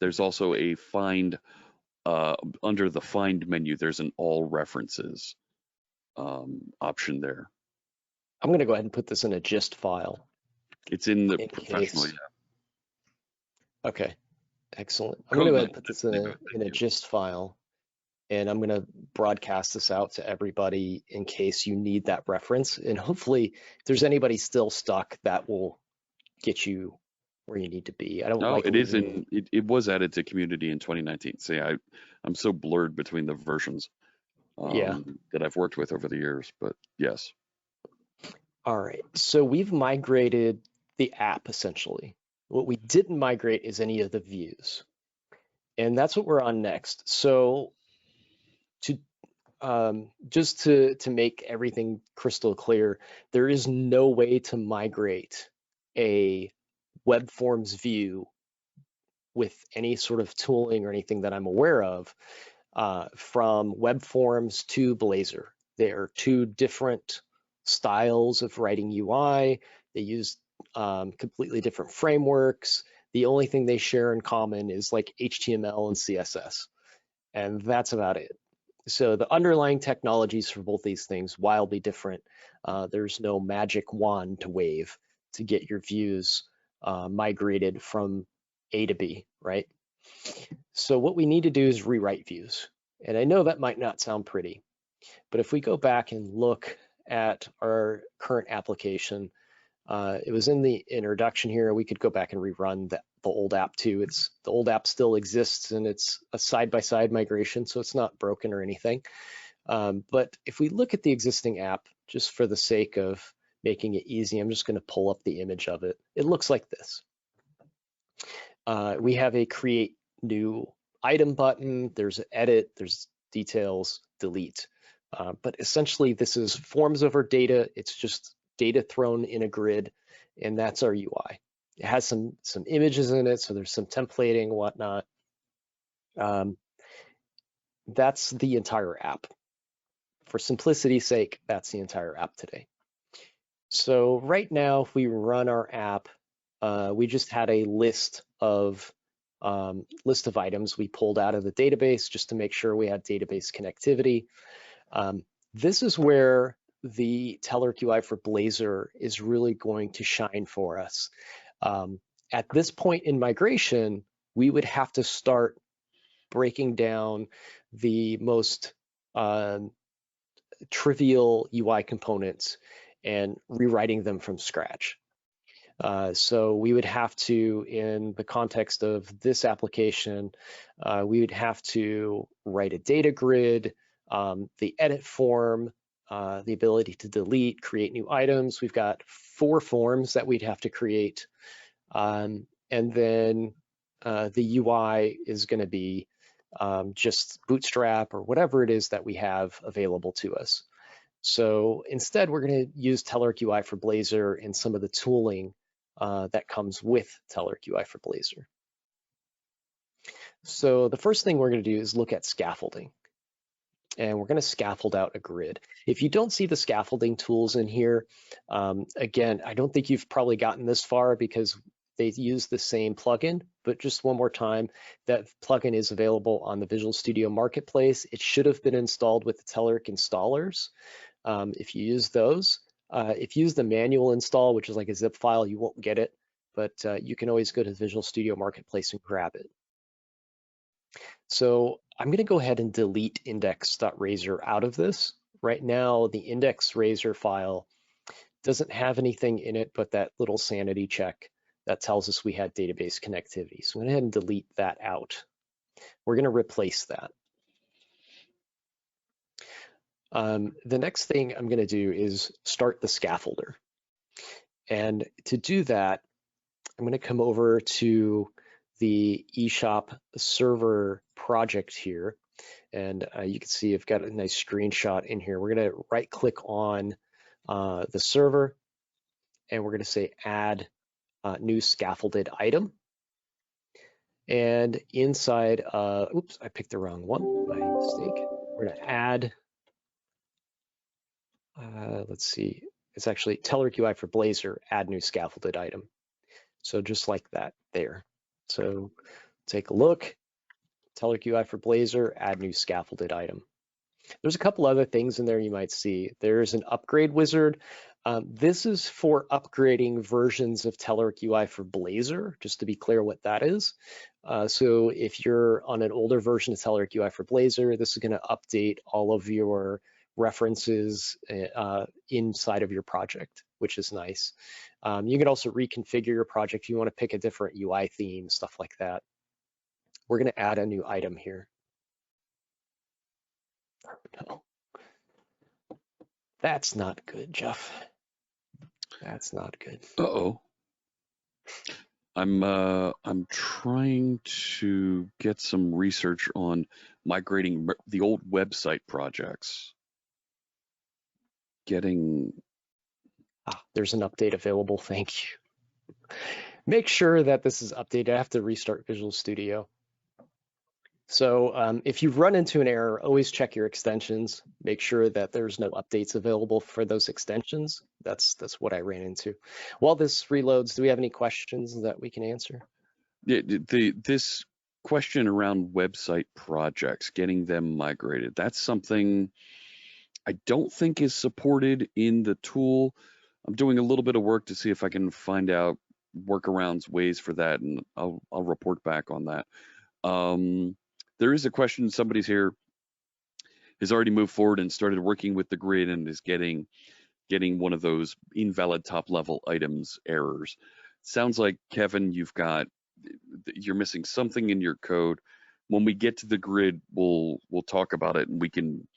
There's also a find, under the find menu, there's an all references option there. I'm going to go ahead and put this in a gist file. It's in the professional. Yeah. Okay, excellent. I'm going to go ahead and put this in a gist file, and I'm going to broadcast this out to everybody in case you need that reference. And hopefully, if there's anybody still stuck, that will get you where you need to be. I don't know. It is in. It was added to community in 2019. See, I'm so blurred between the versions that I've worked with over the years, but yes. All right, so we've migrated the app essentially. What we didn't migrate is any of the views, and that's what we're on next. So to just to make everything crystal clear, there is no way to migrate a web forms view with any sort of tooling or anything that I'm aware of from web forms to Blazor. They are two different styles of writing UI. They use completely different frameworks. The only thing they share in common is like HTML and CSS, and that's about it. So the underlying technologies for both these things wildly different. There's no magic wand to wave to get your views migrated from A to B, right? So what we need to do is rewrite views. And I know that might not sound pretty, but if we go back and look at our current application, it was in the introduction here. We could go back and rerun the old app too. The old app still exists, and it's a side-by-side migration, so it's not broken or anything. But if we look at the existing app, just for the sake of making it easy, I'm just going to pull up the image of it. It looks like this. We have a create new item button, there's an edit, there's details, delete. But essentially this is forms over data. It's just data thrown in a grid, and that's our UI. It has some images in it, so there's some templating, whatnot. That's the entire app. For simplicity's sake, that's the entire app today. So right now, if we run our app, we just had a list of items we pulled out of the database just to make sure we had database connectivity. This is where the Telerik UI for Blazor is really going to shine for us. At this point in migration, we would have to start breaking down the most trivial UI components and rewriting them from scratch. So we would have to, in the context of this application, we would have to write a data grid, the edit form, the ability to delete, create new items. We've got 4 forms that we'd have to create. And then the UI is going to be just Bootstrap or whatever it is that we have available to us. So instead, we're going to use Telerik UI for Blazor and some of the tooling that comes with Telerik UI for Blazor. So the first thing we're going to do is look at scaffolding. And we're going to scaffold out a grid. If you don't see the scaffolding tools in here, again, I don't think you've probably gotten this far because they use the same plugin, but just one more time, that plugin is available on the Visual Studio Marketplace. It should have been installed with the Telerik installers. If you use those, if you use the manual install, which is like a zip file, you won't get it, but you can always go to the Visual Studio Marketplace and grab it. So I'm going to go ahead and delete index.razor out of this. Right now, the index.razor file doesn't have anything in it but that little sanity check that tells us we had database connectivity. So I'm going to go ahead and delete that out. We're going to replace that. The next thing I'm going to do is start the scaffolder. And to do that, I'm going to come over to the eShop server project here. And you can see I've got a nice screenshot in here. We're going to right click on the server, and we're going to say add new scaffolded item. And inside, oops, I picked the wrong one, my mistake. We're going to add, let's see, it's actually Telerik UI for Blazor, add new scaffolded item. So just like that there. So take a look, Telerik UI for Blazor, add new scaffolded item. There's a couple other things in there you might see. There's an upgrade wizard. This is for upgrading versions of Telerik UI for Blazor, just to be clear what that is. So if you're on an older version of Telerik UI for Blazor, this is going to update all of your references inside of your project, which is nice. You can also reconfigure your project if you want to pick a different UI theme, stuff like that. We're going to add a new item here. No. That's not good, Jeff. That's not good. Uh-oh. I'm trying to get some research on migrating the old website projects. There's an update available. Thank you. Make sure that this is updated. I have to restart Visual Studio. So if you run into an error, always check your extensions. Make sure that there's no updates available for those extensions. That's what I ran into. While this reloads, do we have any questions that we can answer? Yeah, this question around website projects, getting them migrated, that's something I don't think is supported in the tool. I'm doing a little bit of work to see if I can find out workarounds, ways for that, and I'll report back on that. There is a question, somebody's here has already moved forward and started working with the grid and is getting one of those invalid top level items errors. Sounds like, Kevin, you're missing something in your code. When we get to the grid, we'll talk about it and we can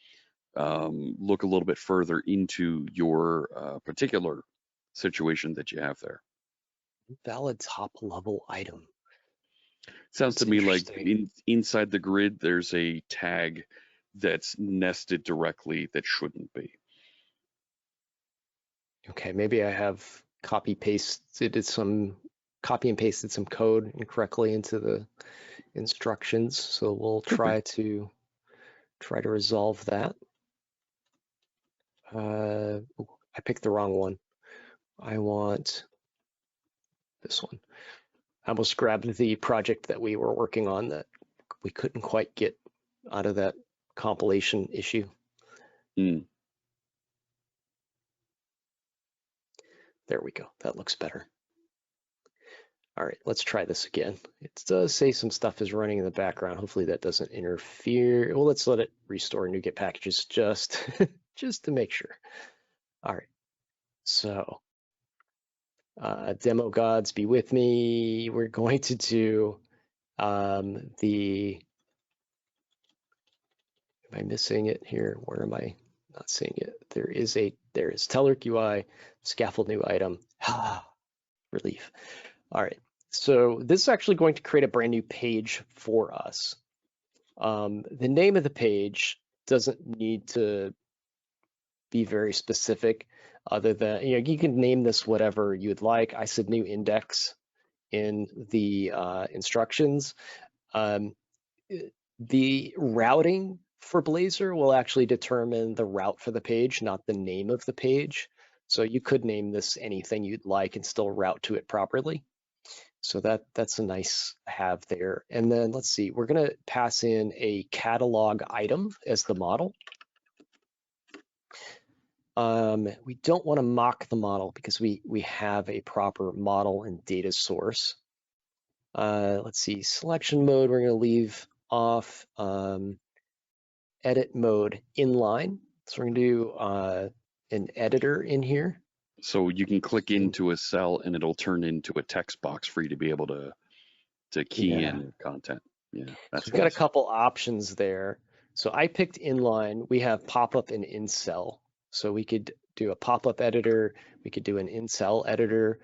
look a little bit further into your particular situation that you have there. Valid top level item. Sounds That's to me like interesting. inside the grid, there's a tag that's nested directly that shouldn't be. Okay, maybe I have copy and pasted some code incorrectly into the instructions. So we'll try to resolve that. I picked the wrong one. I want this one. I almost grabbed the project that we were working on that we couldn't quite get out of that compilation issue. Mm. There we go. That looks better. All right, let's try this again. It does say some stuff is running in the background. Hopefully that doesn't interfere. Well, let's let it restore NuGet packages just, just to make sure. All right, so demo gods be with me. We're going to do am I missing it here? Where am I not seeing it? There is Telerik UI, scaffold new item. Relief. All right. So this is actually going to create a brand new page for us. The name of the page doesn't need to be very specific other than, you can name this whatever you'd like. I said new index in the instructions. The routing for Blazor will actually determine the route for the page, not the name of the page. So you could name this anything you'd like and still route to it properly. So that's a nice have there. And then let's see, we're going to pass in a catalog item as the model. We don't want to mock the model because we have a proper model and data source. Let's see, selection mode, we're going to leave off. Edit mode inline. So we're going to do an editor in here. So you can click into a cell and it'll turn into a text box for you to be able to key in content. Yeah, that's so we've got a couple options there. So I picked inline. We have pop-up and in-cell. So we could do a pop-up editor. We could do an in-cell editor.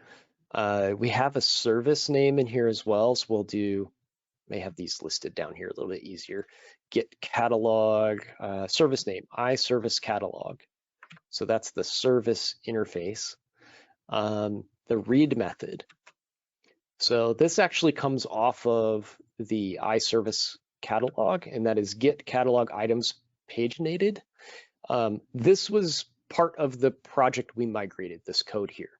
We have a service name in here as well. So we'll may have these listed down here a little bit easier. Get catalog, service name, iService catalog. So that's the service interface. The read method. So this actually comes off of the iService catalog, and that is get catalog items paginated. This was part of the project we migrated, this code here.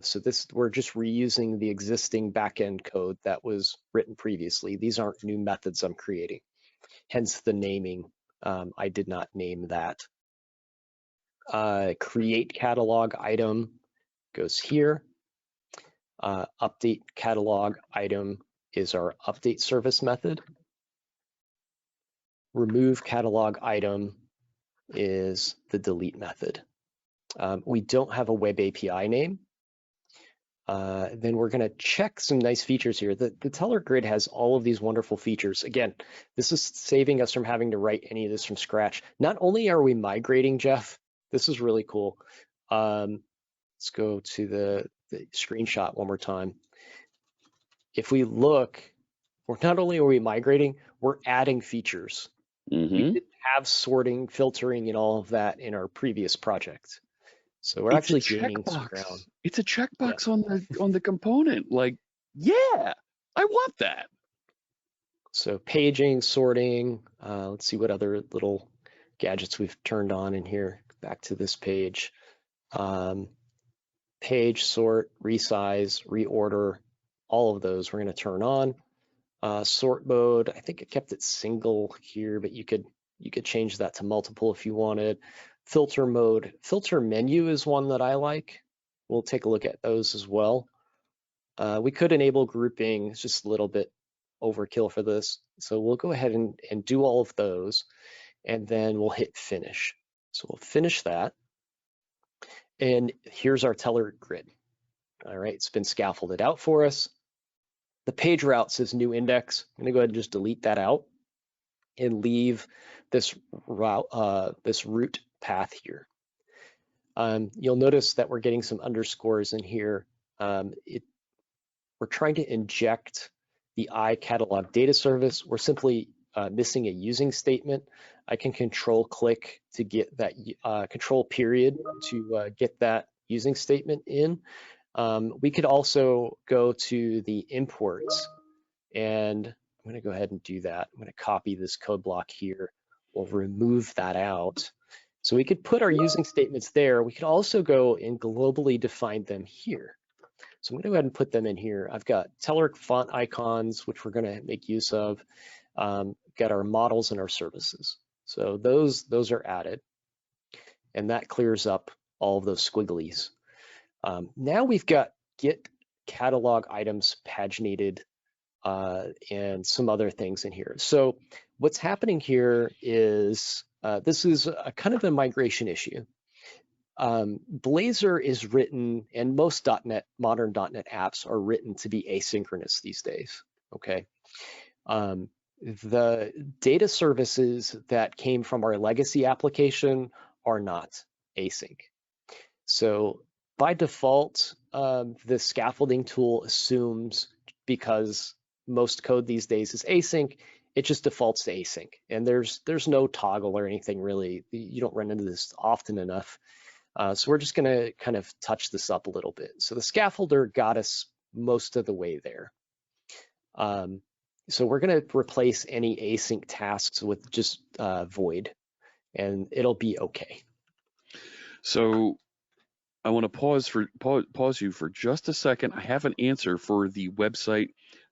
So we're just reusing the existing backend code that was written previously. These aren't new methods I'm creating, hence the naming. I did not name that. Create catalog item goes here. Update catalog item is our update service method. Remove catalog item is the delete method. We don't have a web API name. Then we're going to check some nice features here. The Telerik grid has all of these wonderful features. Again, this is saving us from having to write any of this from scratch. Not only are we migrating, Jeff, this is really cool. Let's go to the screenshot one more time. If we look, not only are we migrating, we're adding features. We didn't have sorting, filtering, and all of that in our previous project. So we're actually gaining some ground. It's a checkbox on the component. Like, yeah, I want that. So paging, sorting. Let's see what other little gadgets we've turned on in here. Back to this page. Page, sort, resize, reorder. All of those we're going to turn on. Sort mode. I think I kept it single here, but you could change that to multiple if you wanted. Filter mode. Filter menu is one that I like. We'll take a look at those as well. We could enable grouping. It's just a little bit overkill for this. So we'll go ahead and do all of those, and then we'll hit finish. So we'll finish that. And here's our Telerik grid. All right, it's been scaffolded out for us. The page route says new index. I'm gonna go ahead and just delete that out. and leave this root path here. You'll notice that we're getting some underscores in here. We're trying to inject the iCatalog data service. We're simply missing a using statement. I can control click to get that control period to get that using statement in. We could also go to the imports, and I'm going to go ahead and do that. I'm going to copy this code block here. We'll remove that out. So we could put our using statements there. We could also go and globally define them here. So I'm going to go ahead and put them in here. I've got Telerik font icons, which we're going to make use of. Got our models and our services. So those are added, and that clears up all of those squigglies. Now we've got get catalog items paginated and some other things in here. So what's happening here is this is a kind of a migration issue. Blazor is written, and most modern .NET apps are written to be asynchronous these days, okay? The data services that came from our legacy application are not async. So by default, the scaffolding tool assumes, because most code these days is async, it just defaults to async. And there's no toggle or anything really. You don't run into this often enough. So we're just gonna kind of touch this up a little bit. So the scaffolder got us most of the way there. So we're gonna replace any async tasks with just void, and it'll be okay. So I want to pause you for just a second. I have an answer for the website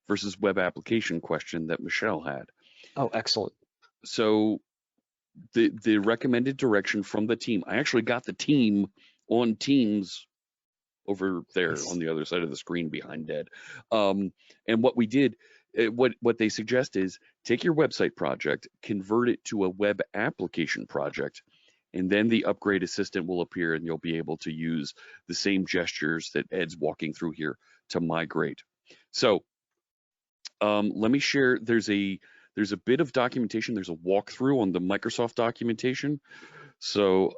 versus web application question that Michelle had. Oh, excellent. So the recommended direction from the team, I actually got the team on Teams over there on the other side of the screen behind Ed. And what we did, what they suggest is take your website project, convert it to a web application project, and then the upgrade assistant will appear and you'll be able to use the same gestures that Ed's walking through here to migrate. So let me share, there's a bit of documentation, there's a walkthrough on the Microsoft documentation. So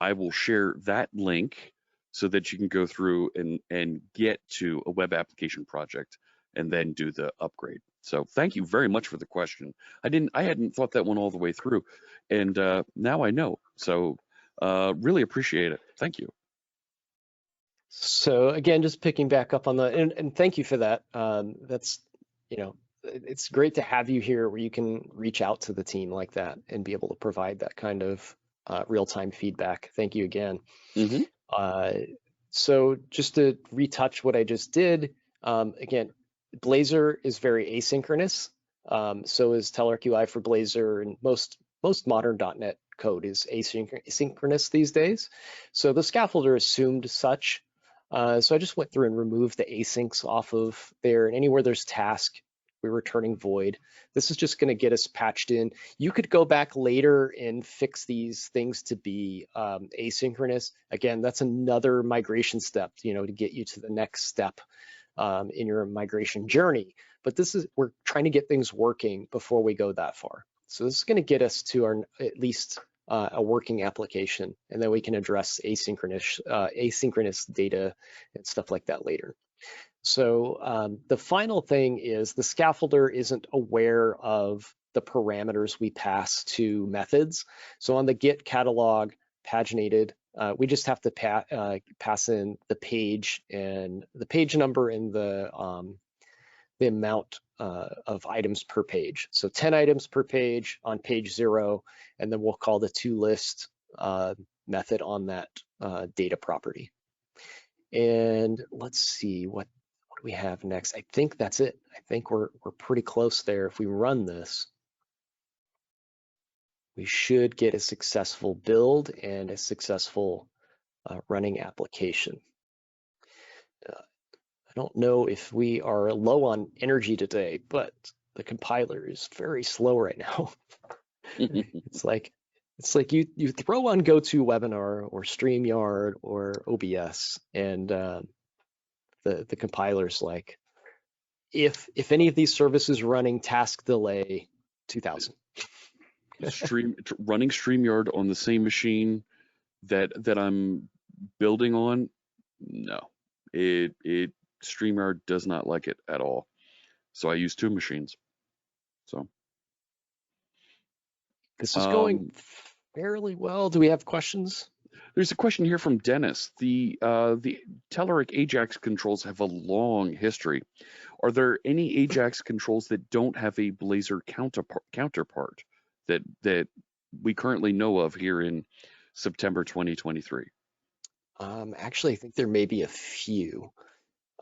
I will share that link so that you can go through and get to a web application project and then do the upgrade. So thank you very much for the question. I hadn't thought that one all the way through, and now I know. So really appreciate it. Thank you. So again, just picking back up on the, and thank you for that. That's, it's great to have you here where you can reach out to the team like that and be able to provide that kind of real-time feedback. Thank you again. Mm-hmm. So just to retouch what I just did, again, Blazor is very asynchronous. So is Telerik UI for Blazor, and most modern .NET code is asynchronous these days. So the scaffolder assumed such. So I just went through and removed the asyncs off of there, and anywhere there's task, we're returning void. This is just going to get us patched in. You could go back later and fix these things to be asynchronous. Again, that's another migration step, to get you to the next step in your migration journey. But we're trying to get things working before we go that far. So this is going to get us to our at least a working application, and then we can address asynchronous data and stuff like that later. So the final thing is the scaffolder isn't aware of the parameters we pass to methods. So on the get catalog paginated, we just have to pass in the page and the page number and the amount of items per page. So 10 items per page on page 0, and then we'll call the toList method on that data property. And let's see what do we have next. I think that's it. I think we're pretty close there. If we run this, we should get a successful build and a successful running application. I don't know if we are low on energy today, but the compiler is very slow right now. It's like you throw on GoToWebinar or StreamYard or OBS, and the compiler's like, if any of these services running task delay, 2000. Running StreamYard on the same machine that I'm building on, no, it StreamYard does not like it at all. So I use two machines. So This is going fairly well. Do we have questions? there's a question here from Dennis. The Telerik Ajax controls have a long history. Are there any Ajax controls that don't have a Blazor counterpart that we currently know of here in September 2023? Actually, I think there may be a few.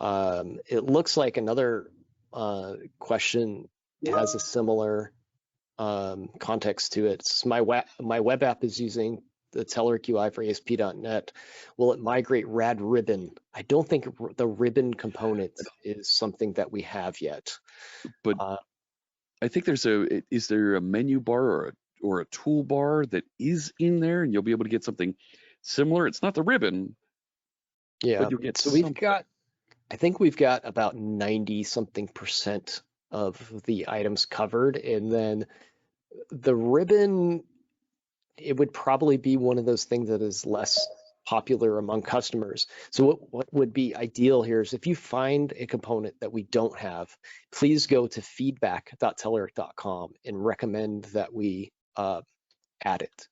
It looks like another question has a similar context to it. My web app is using the Telerik UI for ASP.NET. Will it migrate rad ribbon? I don't think the ribbon component is something that we have yet. But I think is there a menu bar or a toolbar that is in there, and you'll be able to get something similar? It's not the ribbon. Yeah. But you'll get so I think we've got about 90-something% of the items covered, and then the ribbon, it would probably be one of those things that is less popular among customers. So what would be ideal here is if you find a component that we don't have, please go to feedback.telerik.com and recommend that we add it.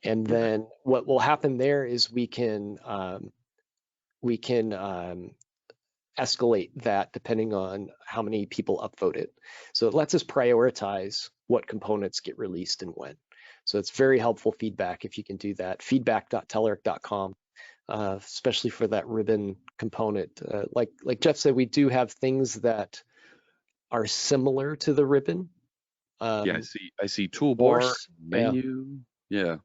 And then what will happen there is we can escalate that depending on how many people upvote it. So it lets us prioritize what components get released and when. So it's very helpful feedback if you can do that. Feedback.telerik.com, especially for that ribbon component. Like Jeff said, we do have things that are similar to the ribbon. Yeah, I see toolbar, menu. Yeah.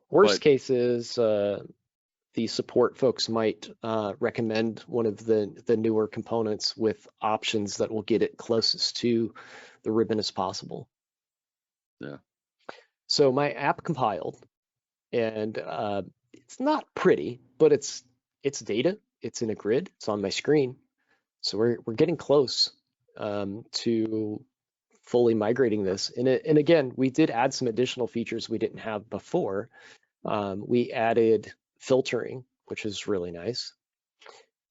Worst case is the support folks might recommend one of the newer components with options that will get it closest to the ribbon as possible. Yeah. So my app compiled, and it's not pretty, but it's data. It's in a grid. It's on my screen. So we're getting close to fully migrating this. And again, we did add some additional features we didn't have before. We added filtering, which is really nice.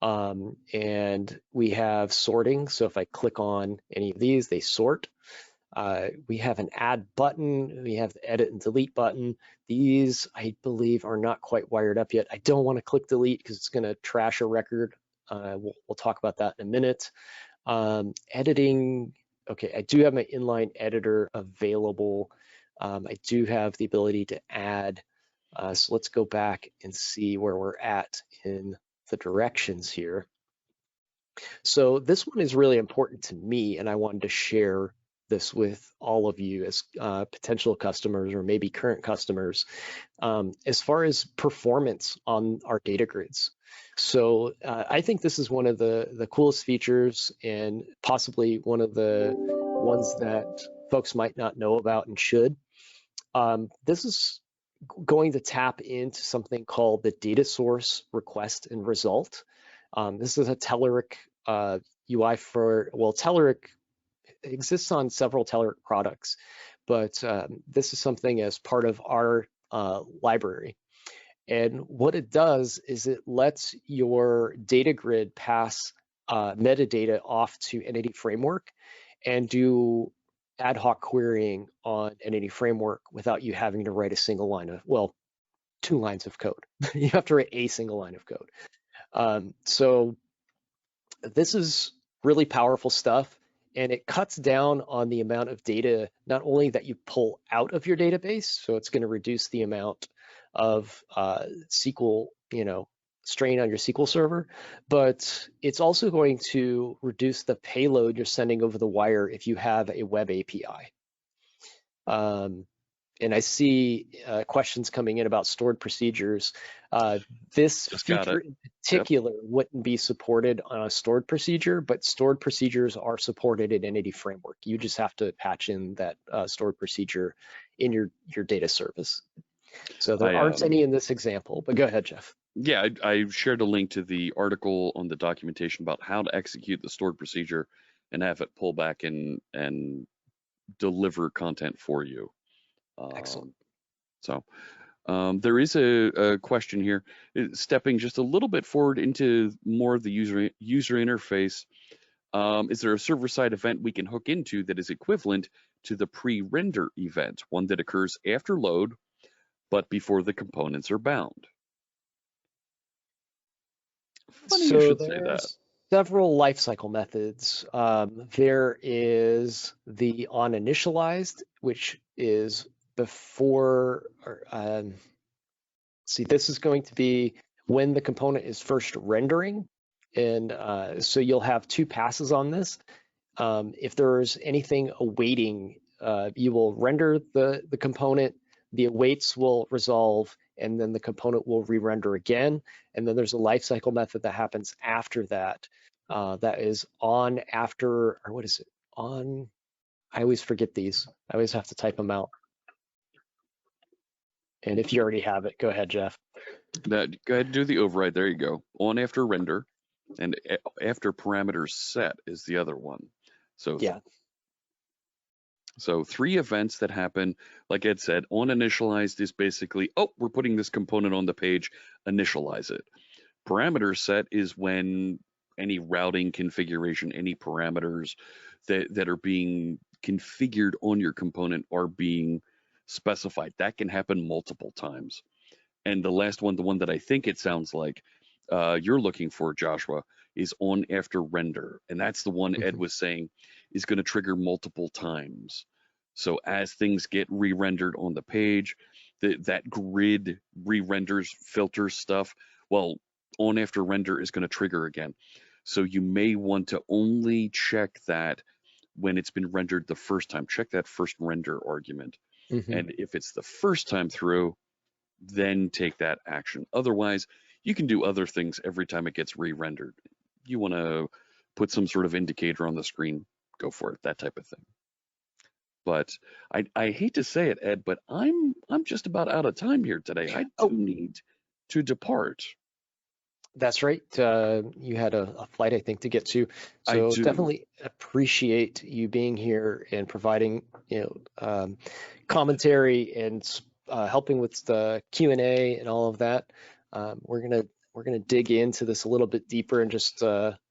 And we have sorting. So if I click on any of these, they sort. We have an add button. We have the edit and delete button. These, I believe, are not quite wired up yet. I don't want to click delete because it's going to trash a record. We'll talk about that in a minute. Editing. Okay, I do have my inline editor available. I do have the ability to add. So let's go back and see where we're at in the directions here. So this one is really important to me, and I wanted to share this with all of you as potential customers or maybe current customers, as far as performance on our data grids. So I think this is one of the coolest features and possibly one of the ones that folks might not know about and should. This is going to tap into something called the data source request and result. This is a Telerik UI Telerik exists on several Telerik products, but this is something as part of our library. And what it does is it lets your data grid pass metadata off to Entity Framework and do ad hoc querying on Entity Framework without you having to write a single line of, well, 2 lines of code. You have to write a single line of code. So this is really powerful stuff, and it cuts down on the amount of data, not only that you pull out of your database, so it's going to reduce the amount of SQL, strain on your SQL server, but it's also going to reduce the payload you're sending over the wire if you have a web API. And I see questions coming in about stored procedures. This feature in particular wouldn't be supported on a stored procedure, but stored procedures are supported in Entity Framework. You just have to patch in that stored procedure in your data service. So there aren't any in this example, but go ahead, Jeff. Yeah, I shared a link to the article on the documentation about how to execute the stored procedure and have it pull back and deliver content for you. Excellent. So there is a question here, stepping just a little bit forward into more of the user interface. Is there a server-side event we can hook into that is equivalent to the pre-render event, one that occurs after load, but before the components are bound? Funny you So should say that. there's several lifecycle methods. There is the onInitialized, which is before, see, this is going to be when the component is first rendering. And so you'll have two passes on this. If there's anything awaiting, you will render the component, the awaits will resolve, and then the component will re-render again. And then there's a lifecycle method that happens after that. That is on, after, or what is it? On, I always forget these. I always have to type them out. And if you already have it, go ahead, Jeff. Go ahead and do the override. There you go. On after render, and after parameters set is the other one. So yeah. So 3 events that happen, like Ed said, onInitialized is basically, oh, we're putting this component on the page, initialize it. Parameter set is when any routing configuration, any parameters that are being configured on your component are being specified. That can happen multiple times. And the last one, the one that I think it sounds like you're looking for, Joshua, is on after render. And that's the one Ed was saying is going to trigger multiple times. So as things get re-rendered on the page, that grid re-renders, filters stuff, well, on after render is going to trigger again. So you may want to only check that when it's been rendered the first time. Check that first render argument. And if it's the first time through, then take that action. Otherwise, you can do other things every time it gets re-rendered. You want to put some sort of indicator on the screen, go for it, that type of thing. But I hate to say it, Ed, but I'm just about out of time here today. I do need to depart. That's right. You had a flight, I think, to get to. So definitely appreciate you being here and providing, commentary and helping with the Q&A and all of that. We're gonna dig into this a little bit deeper and just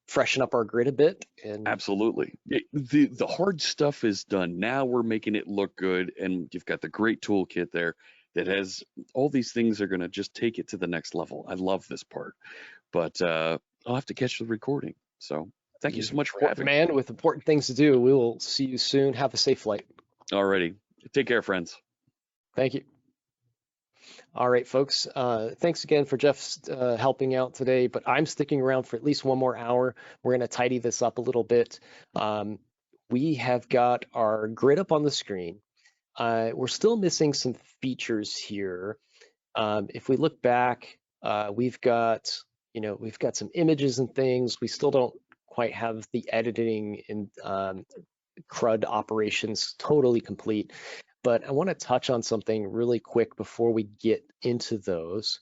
freshen up our grid a bit. And absolutely, the hard stuff is done. Now we're making it look good, and you've got the great toolkit there that has all these things are going to just take it to the next level. I love this part, but I'll have to catch the recording. So thank you so much for having me. Man, with important things to do, we will see you soon. Have a safe flight. Alrighty. Take care, friends. Thank you. All right, folks. Thanks again for Jeff's helping out today, but I'm sticking around for at least one more hour. We're going to tidy this up a little bit. We have got our grid up on the screen. We're still missing some features here. If we look back, we've got some images and things. We still don't quite have the editing and CRUD operations totally complete. But I want to touch on something really quick before we get into those.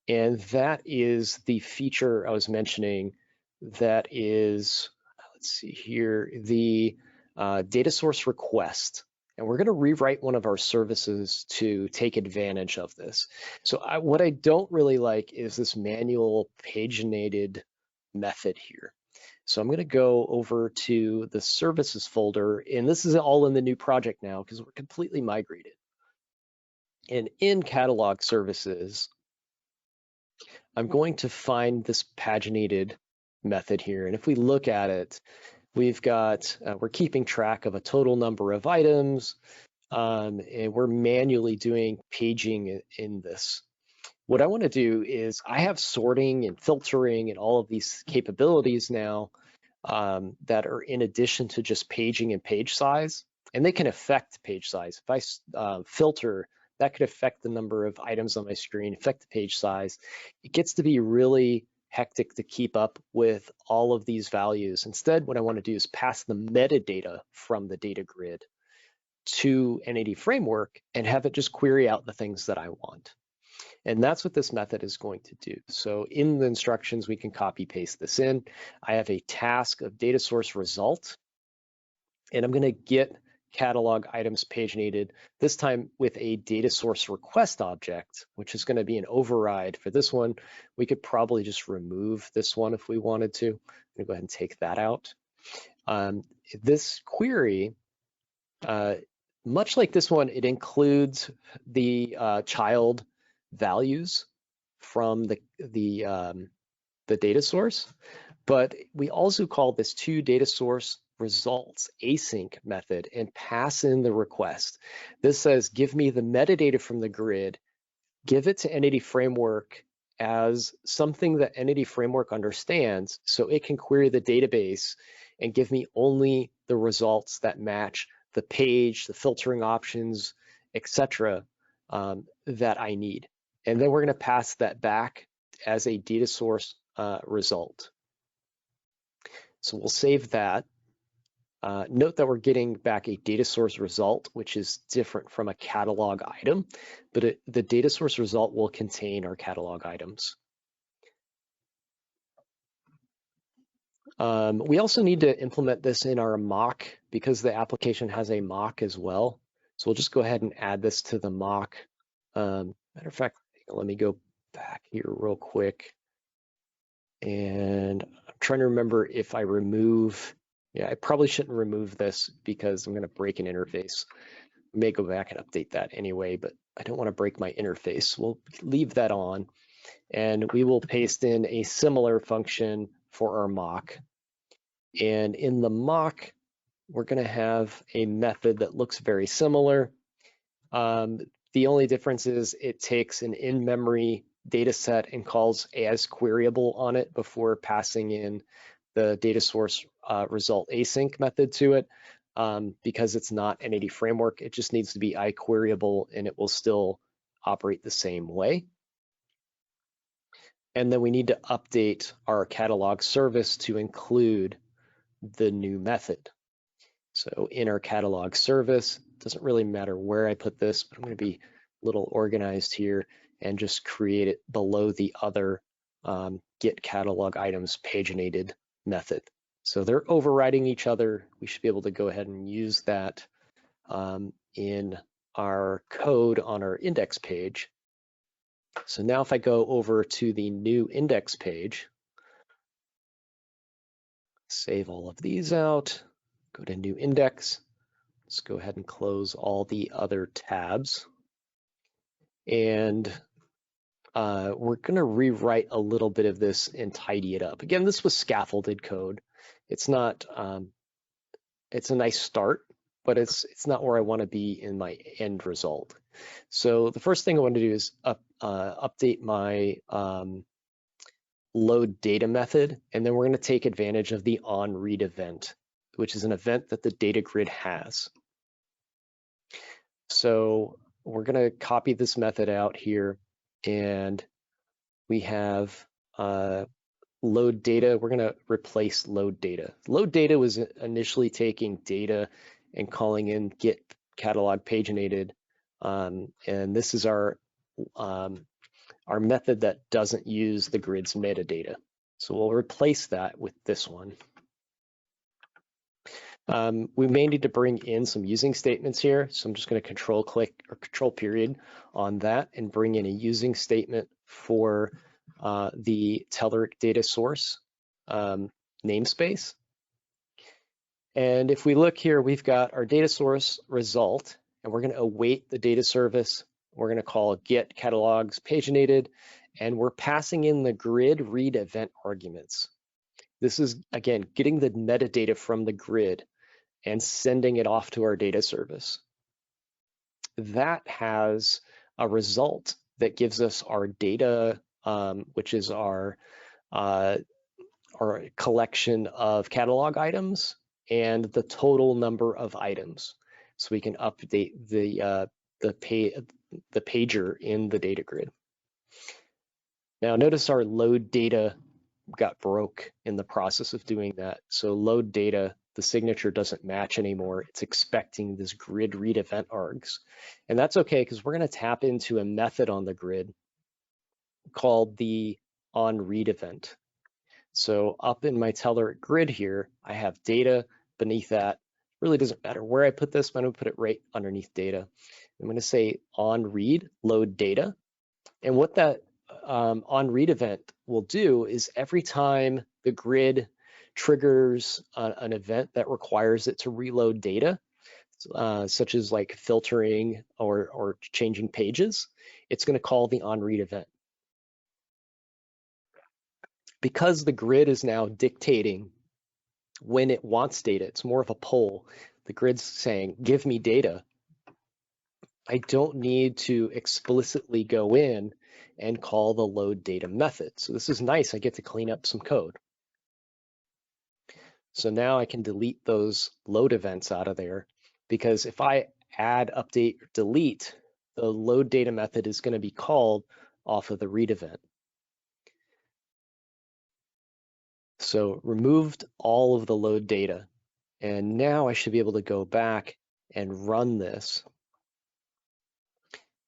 And that is the feature I was mentioning that is, let's see here, the data source request. And we're going to rewrite one of our services to take advantage of this. So what I don't really like is this manual paginated method here. So I'm going to go over to the services folder, and this is all in the new project now because we're completely migrated. And in catalog services, I'm going to find this paginated method here. And if we look at it, we've got, we're keeping track of a total number of items, and we're manually doing paging in this. What I want to do is I have sorting and filtering and all of these capabilities now that are in addition to just paging and page size, and they can affect page size. If I filter, that could affect the number of items on my screen, affect the page size. It gets to be really hectic to keep up with all of these values. Instead, what I want to do is pass the metadata from the data grid to NAD framework and have it just query out the things that I want. And that's what this method is going to do. So in the instructions, we can copy paste this in. I have a task of data source result, and I'm going to get catalog items paginated, this time with a data source request object, which is going to be an override for this one. We could probably just remove this one if we wanted to. I'm going to go ahead and take that out. This query, much like this one, it includes the child values from the data source, but we also call this toDataSource results async method and pass in the request. This says, give me the metadata from the grid, give it to Entity Framework as something that Entity Framework understands so it can query the database and give me only the results that match the page, the filtering options, etc. That I need. And then we're going to pass that back as a data source result. So we'll save that. Note that we're getting back a data source result, which is different from a catalog item, but the data source result will contain our catalog items. We also need to implement this in our mock because the application has a mock as well. So we'll just go ahead and add this to the mock. Matter of fact, let me go back here real quick. And I'm trying to remember if I remove, yeah, I probably shouldn't remove this because I'm going to break an interface. I may go back and update that anyway, but I don't want to break my interface. We'll leave that on, and we will paste in a similar function for our mock. And in the mock, we're going to have a method that looks very similar. The only difference is it takes an in-memory data set and calls as queryable on it before passing in the data source result async method to it. Because it's not Entity Framework, it just needs to be iQueryable and it will still operate the same way. And then we need to update our catalog service to include the new method. So in our catalog service, it doesn't really matter where I put this, but I'm going to be a little organized here and just create it below the other get catalog items paginated method. So they're overriding each other. We should be able to go ahead and use that in our code on our index page. So now if I go over to the new index page, save all of these out, go to new index. Let's go ahead and close all the other tabs. And we're going to rewrite a little bit of this and tidy it up. Again, this was scaffolded code. It's not, it's a nice start, but it's not where I want to be in my end result. So the first thing I want to do is update my load data method, and then we're going to take advantage of the onRead event, which is an event that the data grid has. So we're going to copy this method out here, and we have load data. We're going to replace load data. Load data was initially taking data and calling in get catalog paginated, and this is our method that doesn't use the grid's metadata. So we'll replace that with this one. We may need to bring in some using statements here. So I'm just going to control click or control period on that and bring in a using statement for the Telerik data source namespace. And if we look here, we've got our data source result, and we're going to await the data service. We're going to call get catalogs paginated, and we're passing in the grid read event arguments. This is, again, getting the metadata from the grid and sending it off to our data service. That has a result that gives us our data, which is our collection of catalog items and the total number of items. So we can update the pager in the data grid. Now notice our load data got broke in the process of doing that. So load data, the signature doesn't match anymore. It's expecting this grid read event args. And that's okay because we're going to tap into a method on the grid called the onRead event. So up in my Telerik grid here, I have data. Beneath that, really doesn't matter where I put this, but I'm gonna put it right underneath data. I'm gonna say on read, load data. And what that on read event will do is every time the grid triggers an event that requires it to reload data, such as like filtering or changing pages, it's going to call the on read event. Because the grid is now dictating when it wants data, it's more of a poll. The grid's saying, give me data. I don't need to explicitly go in and call the load data method. So this is nice. I get to clean up some code. So now I can delete those load events out of there, because if I add, update, or delete, the load data method is going to be called off of the read event. So removed all of the load data. And now I should be able to go back and run this.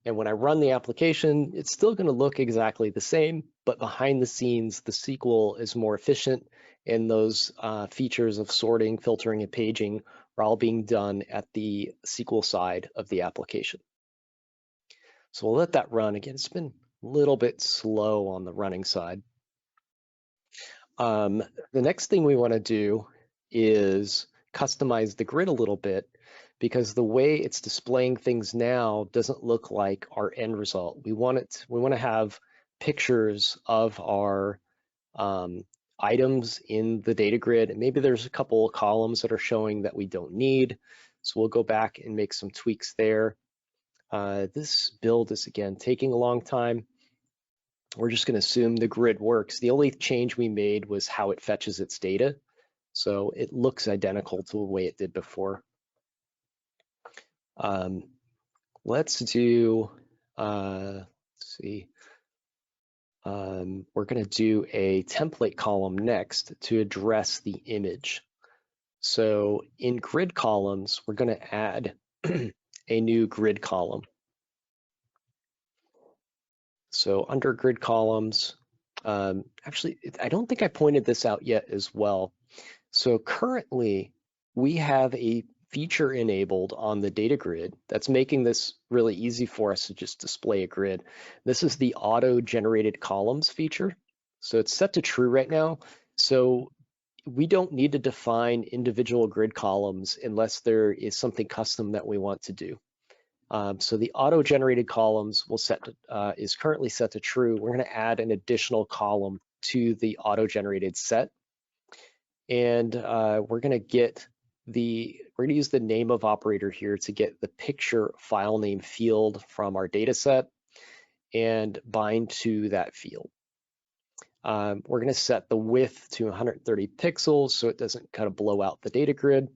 And when I run the application, it's still going to look exactly the same, but behind the scenes, the SQL is more efficient, and those features of sorting, filtering, and paging are all being done at the SQL side of the application. So we'll let that run. Again, it's been a little bit slow on the running side. The next thing we want to do is customize the grid a little bit, because the way it's displaying things now doesn't look like our end result. We want to have pictures of our items in the data grid, and maybe there's a couple of columns that are showing that we don't need. So we'll go back and make some tweaks there. This build is again taking a long time. We're just going to assume the grid works. The only change we made was how it fetches its data. So it looks identical to the way it did before. Let's do, let's see. We're going to do a template column next to address the image. So in grid columns, we're going to add a new grid column. So under grid columns, actually, I don't think I pointed this out yet as well. So currently, we have a feature enabled on the data grid that's making this really easy for us to just display a grid. This is the auto-generated columns feature. So it's set to true right now. So we don't need to define individual grid columns unless there is something custom that we want to do. So the auto-generated columns is currently set to true. We're going to add an additional column to the auto-generated set. And we're going to use the name of operator here to get the picture file name field from our data set and bind to that field. We're going to set the width to 130 pixels so it doesn't kind of blow out the data grid.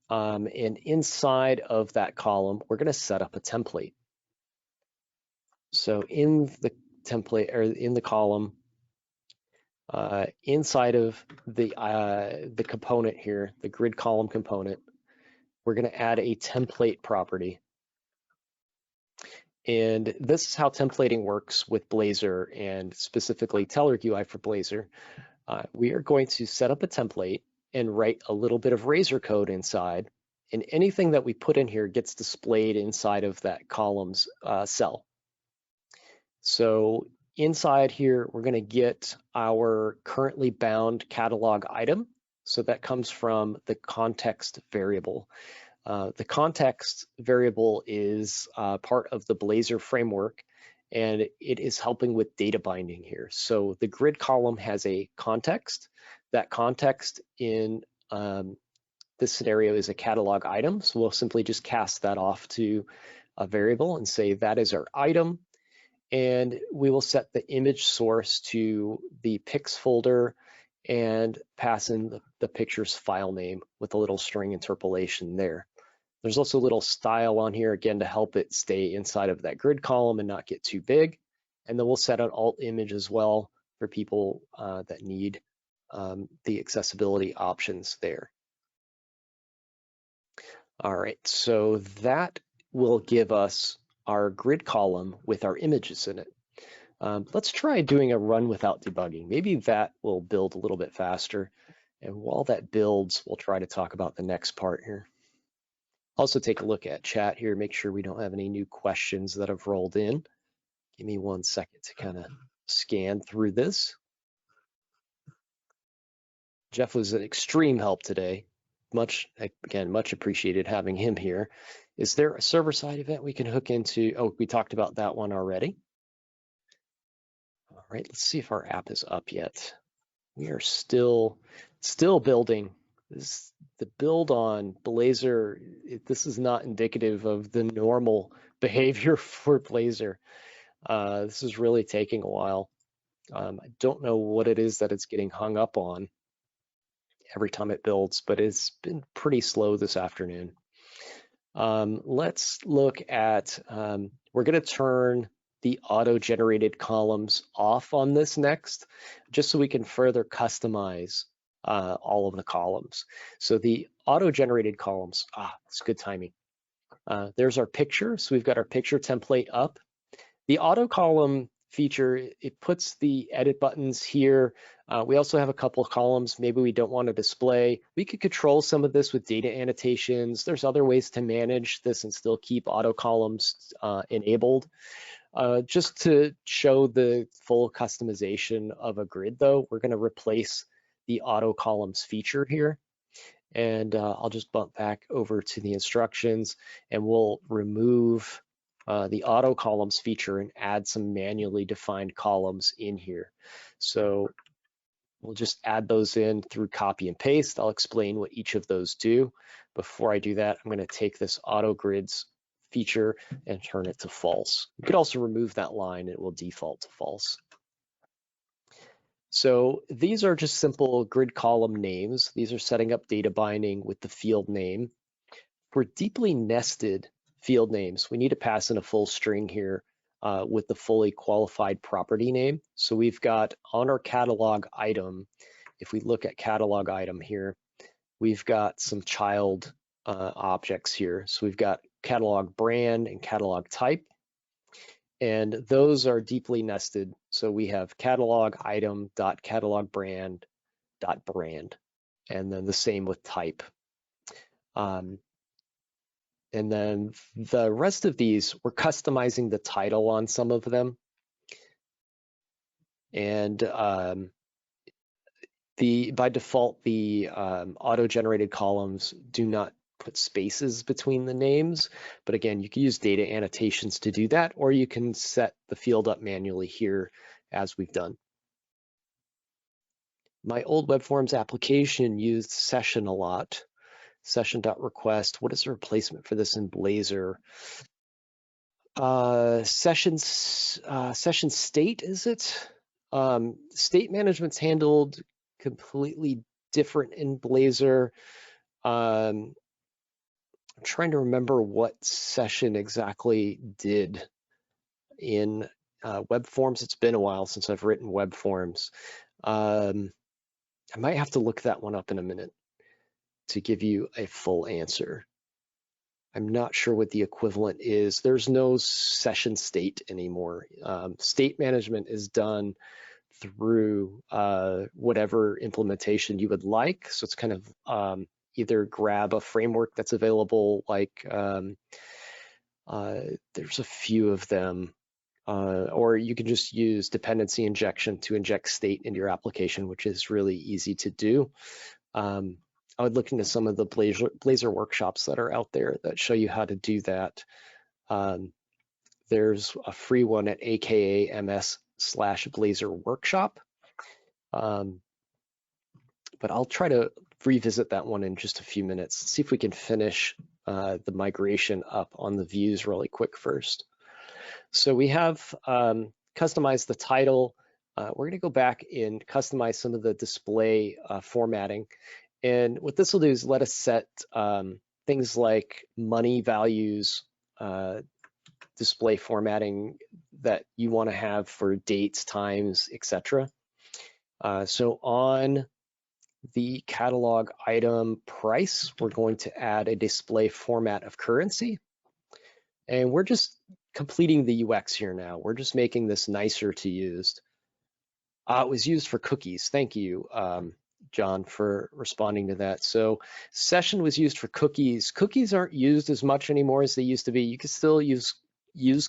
And inside of that column, we're going to set up a template. So in the template, or in the column, inside of the component here, the grid column component, we're going to add a template property. And this is how templating works with Blazor, and specifically Telerik UI for Blazor. We are going to set up a template and write a little bit of Razor code inside, and anything that we put in here gets displayed inside of that column's cell. So inside here, we're going to get our currently bound catalog item. So that comes from the context variable. The context variable is part of the Blazor framework, and it is helping with data binding here. So the grid column has a context. That context in this scenario is a catalog item. So we'll simply just cast that off to a variable and say that is our item. And we will set the image source to the pics folder and pass in the picture's file name with a little string interpolation there. There's also a little style on here, again, to help it stay inside of that grid column and not get too big. And then we'll set an alt image as well for people that need the accessibility options there. All right, so that will give us our grid column with our images in it. Let's try doing a run without debugging. Maybe that will build a little bit faster. And while that builds, we'll try to talk about the next part here. Also take a look at chat here, make sure we don't have any new questions that have rolled in. Give me 1 second to kind of scan through this. Jeff was an extreme help today. Much appreciated having him here. Is there a server-side event we can hook into? Oh, we talked about that one already. All right, let's see if our app is up yet. We are still building. The build on Blazor, this is not indicative of the normal behavior for Blazor. This is really taking a while. I don't know what it is that it's getting hung up on every time it builds, but it's been pretty slow this afternoon. Let's look at, we're going to turn the auto-generated columns off on this next, just so we can further customize all of the columns. So the auto-generated columns, it's good timing. There's our picture. So we've got our picture template up. The auto column feature, it puts the edit buttons here. We also have a couple of columns maybe we don't want to display. We could control some of this with data annotations. There's other ways to manage this and still keep auto columns enabled. Just to show the full customization of a grid though, we're going to replace the auto columns feature here. And I'll just bump back over to the instructions and we'll remove the auto columns feature and add some manually defined columns in here. So we'll just add those in through copy and paste. I'll explain what each of those do. Before I do that, I'm going to take this auto grids feature and turn it to false. You could also remove that line, it will default to false. So these are just simple grid column names. These are setting up data binding with the field name. For deeply nested field names, we need to pass in a full string here with the fully qualified property name. So we've got on our catalog item, if we look at catalog item here, we've got some child objects here. So we've got catalog brand and catalog type. And those are deeply nested. So we have catalog item dot catalog brand dot brand, and then the same with type. And then the rest of these, we're customizing the title on some of them. And by default, the auto-generated columns do not put spaces between the names, but again, you can use data annotations to do that, or you can set the field up manually here as we've done. My old web forms application used session a lot. Session.request. What is the replacement for this in Blazor? Session state, is it? State management's handled completely different in Blazor. I'm trying to remember what session exactly did in web forms. It's been a while since I've written web forms. I might have to look that one up in a minute to give you a full answer. I'm not sure what the equivalent is. There's no session state anymore. State management is done through whatever implementation you would like. So it's kind of either grab a framework that's available, like there's a few of them, or you can just use dependency injection to inject state into your application, which is really easy to do. I would look into some of the Blazor workshops that are out there that show you how to do that. There's a free one at aka.ms/Blazor workshop. But I'll try to revisit that one in just a few minutes. See if we can finish the migration up on the views really quick first. So we have customized the title. We're going to go back and customize some of the display formatting. And what this will do is let us set things like money values, display formatting that you want to have for dates, times, etc. So on the catalog item price, we're going to add a display format of currency. And we're just completing the UX here now. We're just making this nicer to use. It was used for cookies. Thank you, John, for responding to that. So session was used for cookies. Cookies aren't used as much anymore as they used to be. You can still use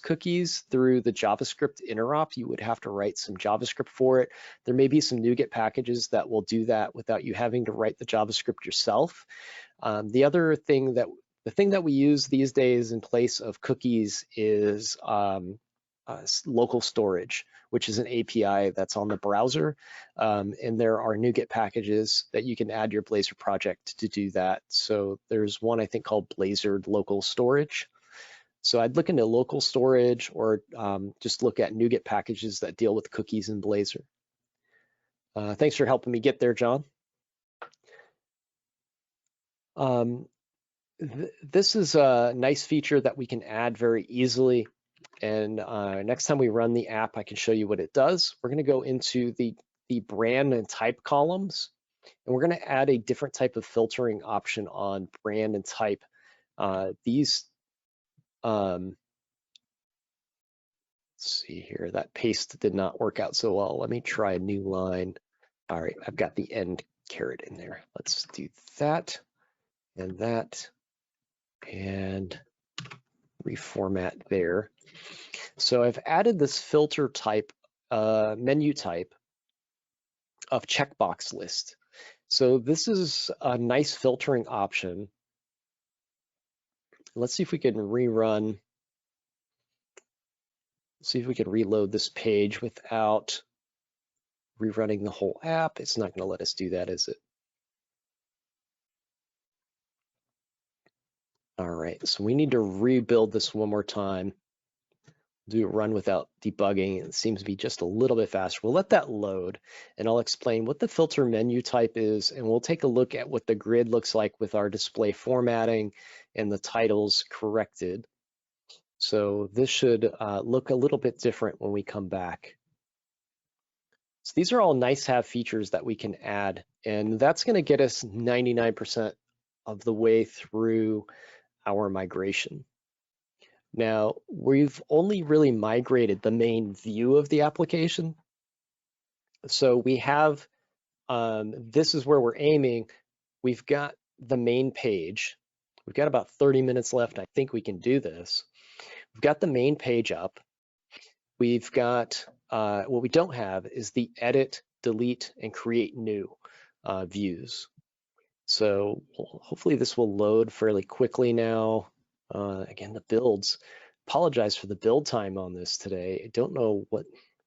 cookies through the JavaScript interop. You would have to write some JavaScript for it. There may be some NuGet packages that will do that without you having to write the JavaScript yourself. The thing that we use these days in place of cookies is local storage, which is an API that's on the browser. And there are NuGet packages that you can add your Blazor project to do that. So there's one I think called Blazor local storage. So I'd look into local storage or just look at NuGet packages that deal with cookies in Blazor. Thanks for helping me get there, John. This is a nice feature that we can add very easily. And next time we run the app, I can show you what it does. We're going to go into the brand and type columns, and we're going to add a different type of filtering option on brand and type. Let's see here, that paste did not work out so well. Let me try a new line. All right, I've got the end caret in there. Let's do that and that and reformat there. So I've added this filter type, menu type of checkbox list. So this is a nice filtering option. Let's see if we can rerun, see if we can reload this page without rerunning the whole app. It's not going to let us do that, is it? All right, so we need to rebuild this one more time. Do a run without debugging. It seems to be just a little bit faster. We'll let that load, and I'll explain what the filter menu type is, and we'll take a look at what the grid looks like with our display formatting and the titles corrected. So this should look a little bit different when we come back. So these are all nice-have features that we can add, and that's going to get us 99% of the way through our migration. Now, we've only really migrated the main view of the application. So we have, this is where we're aiming. We've got the main page. We've got about 30 minutes left. I think we can do this. We've got the main page up. We've got, what we don't have is the edit, delete, and create new views. So hopefully this will load fairly quickly now. Again, the builds, apologize for the build time on this today. I don't know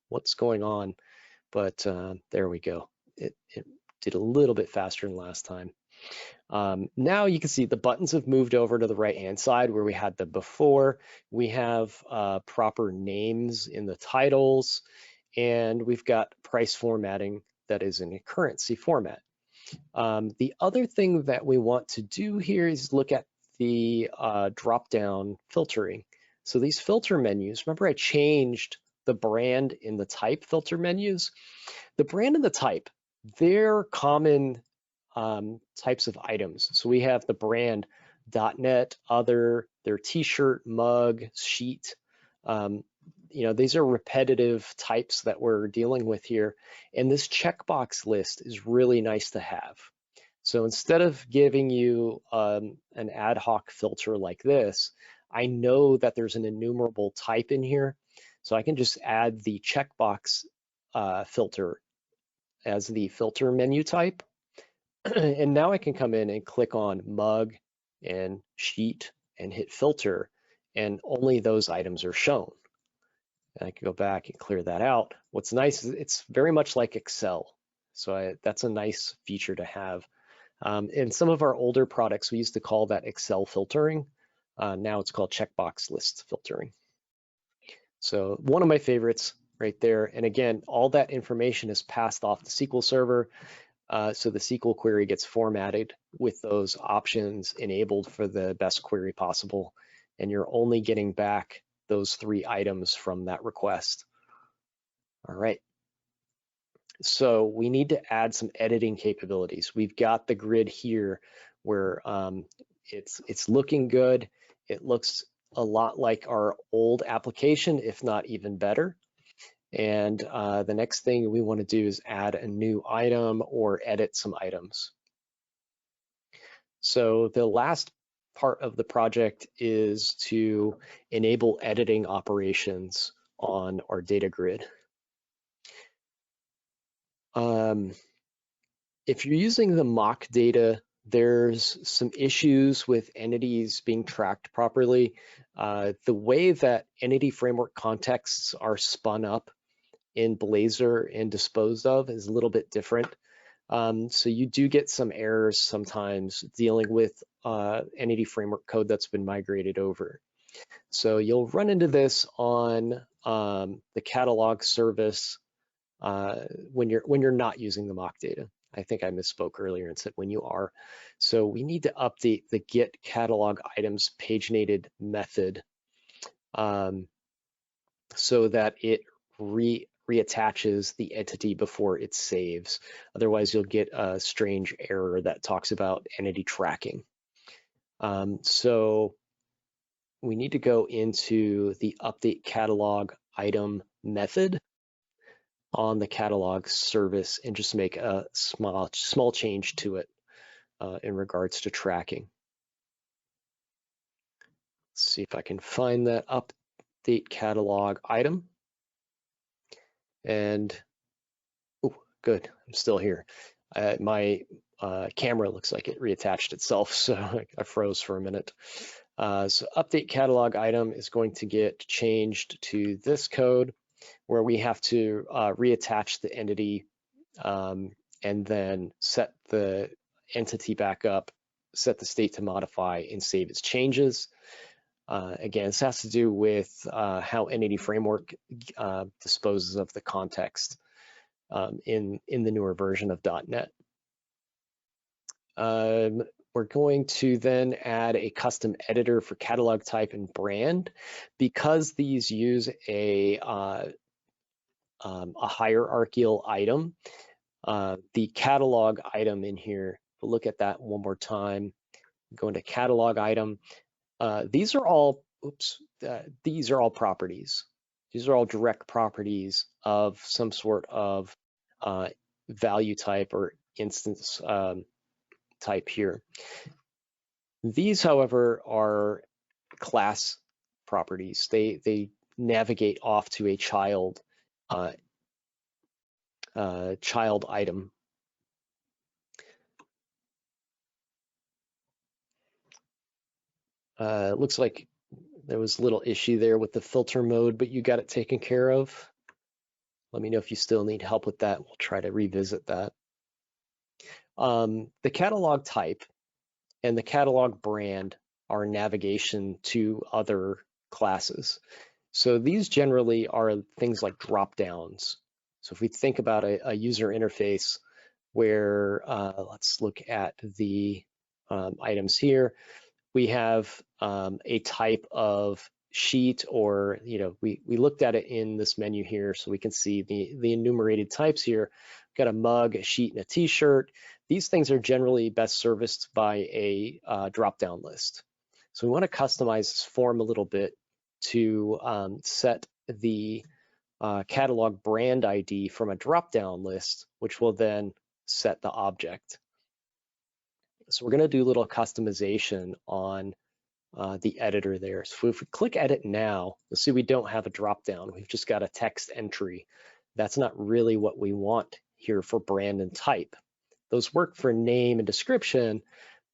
what's going on, but there we go. It did a little bit faster than last time. Now you can see the buttons have moved over to the right-hand side where we had them before. We have proper names in the titles, and we've got price formatting that is in a currency format. The other thing that we want to do here is look at the drop-down filtering. So these filter menus, remember I changed the brand in the type filter menus? The brand and the type, they're common types of items. So we have the brand dotnet, other, their t-shirt, mug, sheet. These are repetitive types that we're dealing with here. And this checkbox list is really nice to have. So instead of giving you an ad hoc filter like this, I know that there's an enumerable type in here. So I can just add the checkbox filter as the filter menu type. And now I can come in and click on mug and sheet and hit filter, and only those items are shown. And I can go back and clear that out. What's nice is it's very much like Excel. So that's a nice feature to have. In some of our older products, we used to call that Excel filtering. Now it's called checkbox list filtering. So one of my favorites right there. And again, all that information is passed off the SQL Server. So the SQL query gets formatted with those options enabled for the best query possible. And you're only getting back those 3 items from that request. All right. So we need to add some editing capabilities. We've got the grid here where it's looking good. It looks a lot like our old application, if not even better. And the next thing we want to do is add a new item or edit some items. So the last part of the project is to enable editing operations on our data grid. If you're using the mock data, there's some issues with entities being tracked properly. The way that entity framework contexts are spun up in Blazor and disposed of is a little bit different. So you do get some errors sometimes dealing with entity framework code that's been migrated over. So you'll run into this on the catalog service when you're not using the mock data. I think I misspoke earlier and said when you are. So we need to update the get catalog items paginated method so that it reattaches the entity before it saves. Otherwise, you'll get a strange error that talks about entity tracking. So we need to go into the update catalog item method on the catalog service and just make a small change to it in regards to tracking. Let's see if I can find that update catalog item. And oh, good, I'm still here. My camera looks like it reattached itself, so I froze for a minute. So update catalog item is going to get changed to this code where we have to reattach the entity and then set the entity back up, set the state to modify, and save its changes. Again, this has to do with how entity framework disposes of the context in the newer version of dotnet. We're going to then add a custom editor for catalog type and brand. Because these use a hierarchical item, the catalog item in here, we'll look at that one more time. Go into catalog item. These are all properties. These are all direct properties of some sort of value type or instance type here. These, however, are class properties. They navigate off to a child item. Looks like there was a little issue there with the filter mode, but you got it taken care of. Let me know if you still need help with that. We'll try to revisit that. The catalog type and the catalog brand are navigation to other classes. So these generally are things like drop downs. So if we think about a user interface where, let's look at the items here, we have a type of sheet, or we looked at it in this menu here, so we can see the enumerated types here. We've got a mug, a sheet, and a t-shirt. These things are generally best serviced by a drop-down list. So we want to customize this form a little bit to set the catalog brand ID from a drop-down list, which will then set the object. So we're going to do a little customization on the editor there. So if we click edit now, you'll see we don't have a drop-down. We've just got a text entry. That's not really what we want here for brand and type. Those work for name and description,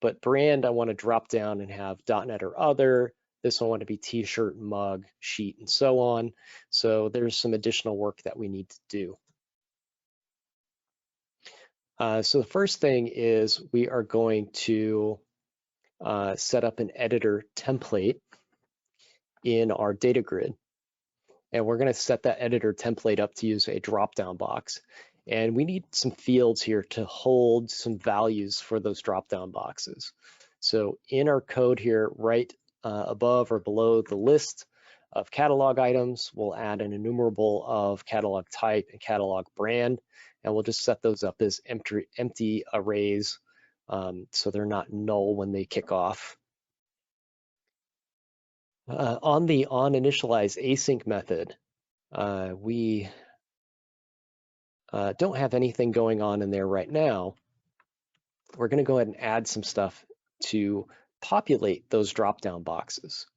but brand, I want to drop down and have .NET or other. This I want to be t-shirt, mug, sheet, and so on. So there's some additional work that we need to do. So the first thing is we are going to set up an editor template in our data grid. And we're going to set that editor template up to use a drop-down box. And we need some fields here to hold some values for those drop-down boxes. So in our code here, right above or below the list of catalog items, we'll add an enumerable of catalog type and catalog brand, and we'll just set those up as empty arrays so they're not null when they kick off. On the onInitialize async method, we don't have anything going on in there right now, we're going to go ahead and add some stuff to populate those drop-down boxes.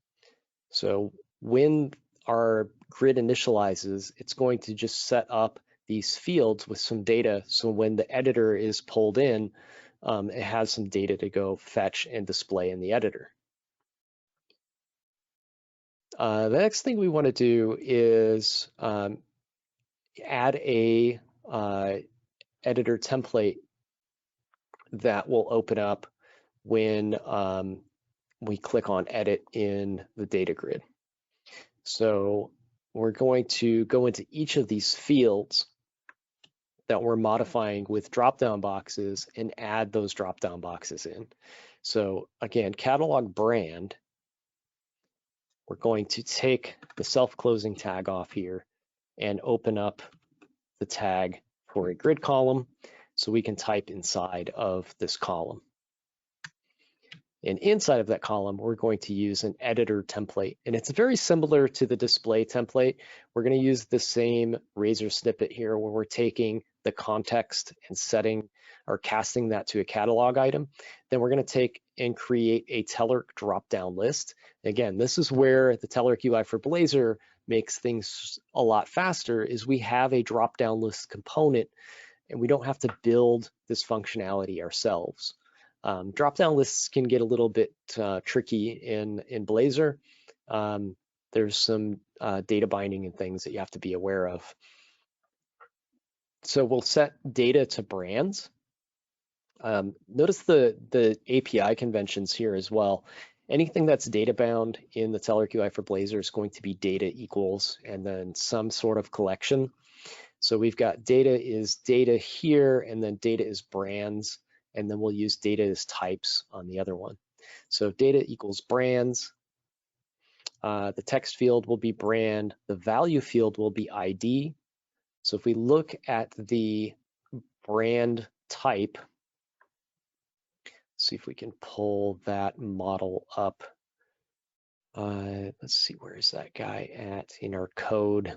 So when our grid initializes, it's going to just set up these fields with some data. So when the editor is pulled in, it has some data to go fetch and display in the editor. The next thing we want to do is add a editor template that will open up when we click on edit in the data grid. So we're going to go into each of these fields that we're modifying with drop-down boxes and add those drop-down boxes in. So again, catalog brand, we're going to take the self-closing tag off here and open up the tag for a grid column so we can type inside of this column. And inside of that column, we're going to use an editor template. And it's very similar to the display template. We're going to use the same razor snippet here where we're taking the context and setting or casting that to a catalog item. Then we're going to take and create a Telerik drop-down list. Again, this is where the Telerik UI for Blazor makes things a lot faster, is we have a drop-down list component and we don't have to build this functionality ourselves. Drop-down lists can get a little bit tricky in Blazor. There's some data binding and things that you have to be aware of. So we'll set data to brands. Notice the API conventions here as well. Anything that's data bound in the Telerik UI for Blazor is going to be data equals and then some sort of collection. So we've got data is data here, and then data is brands, and then we'll use data as types on the other one. So data equals brands. The text field will be brand. The value field will be ID. So if we look at the brand type, see if we can pull that model up. Let's see, where is that guy at in our code?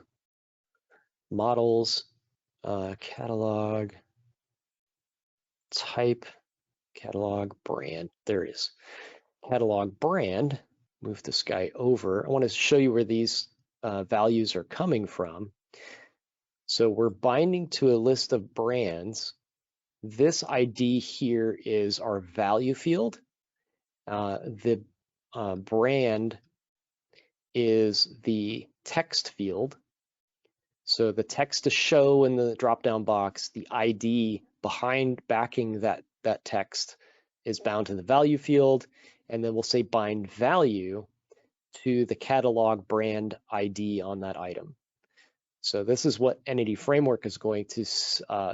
Models, catalog, type, catalog, brand. There it is. Catalog brand. Move this guy over. I want to show you where these values are coming from. So we're binding to a list of brands. This ID here is our value field. The brand is the text field. So the text to show in the drop-down box, the ID backing that text is bound to the value field, and then we'll say bind value to the catalog brand ID on that item. So this is what Entity Framework is going to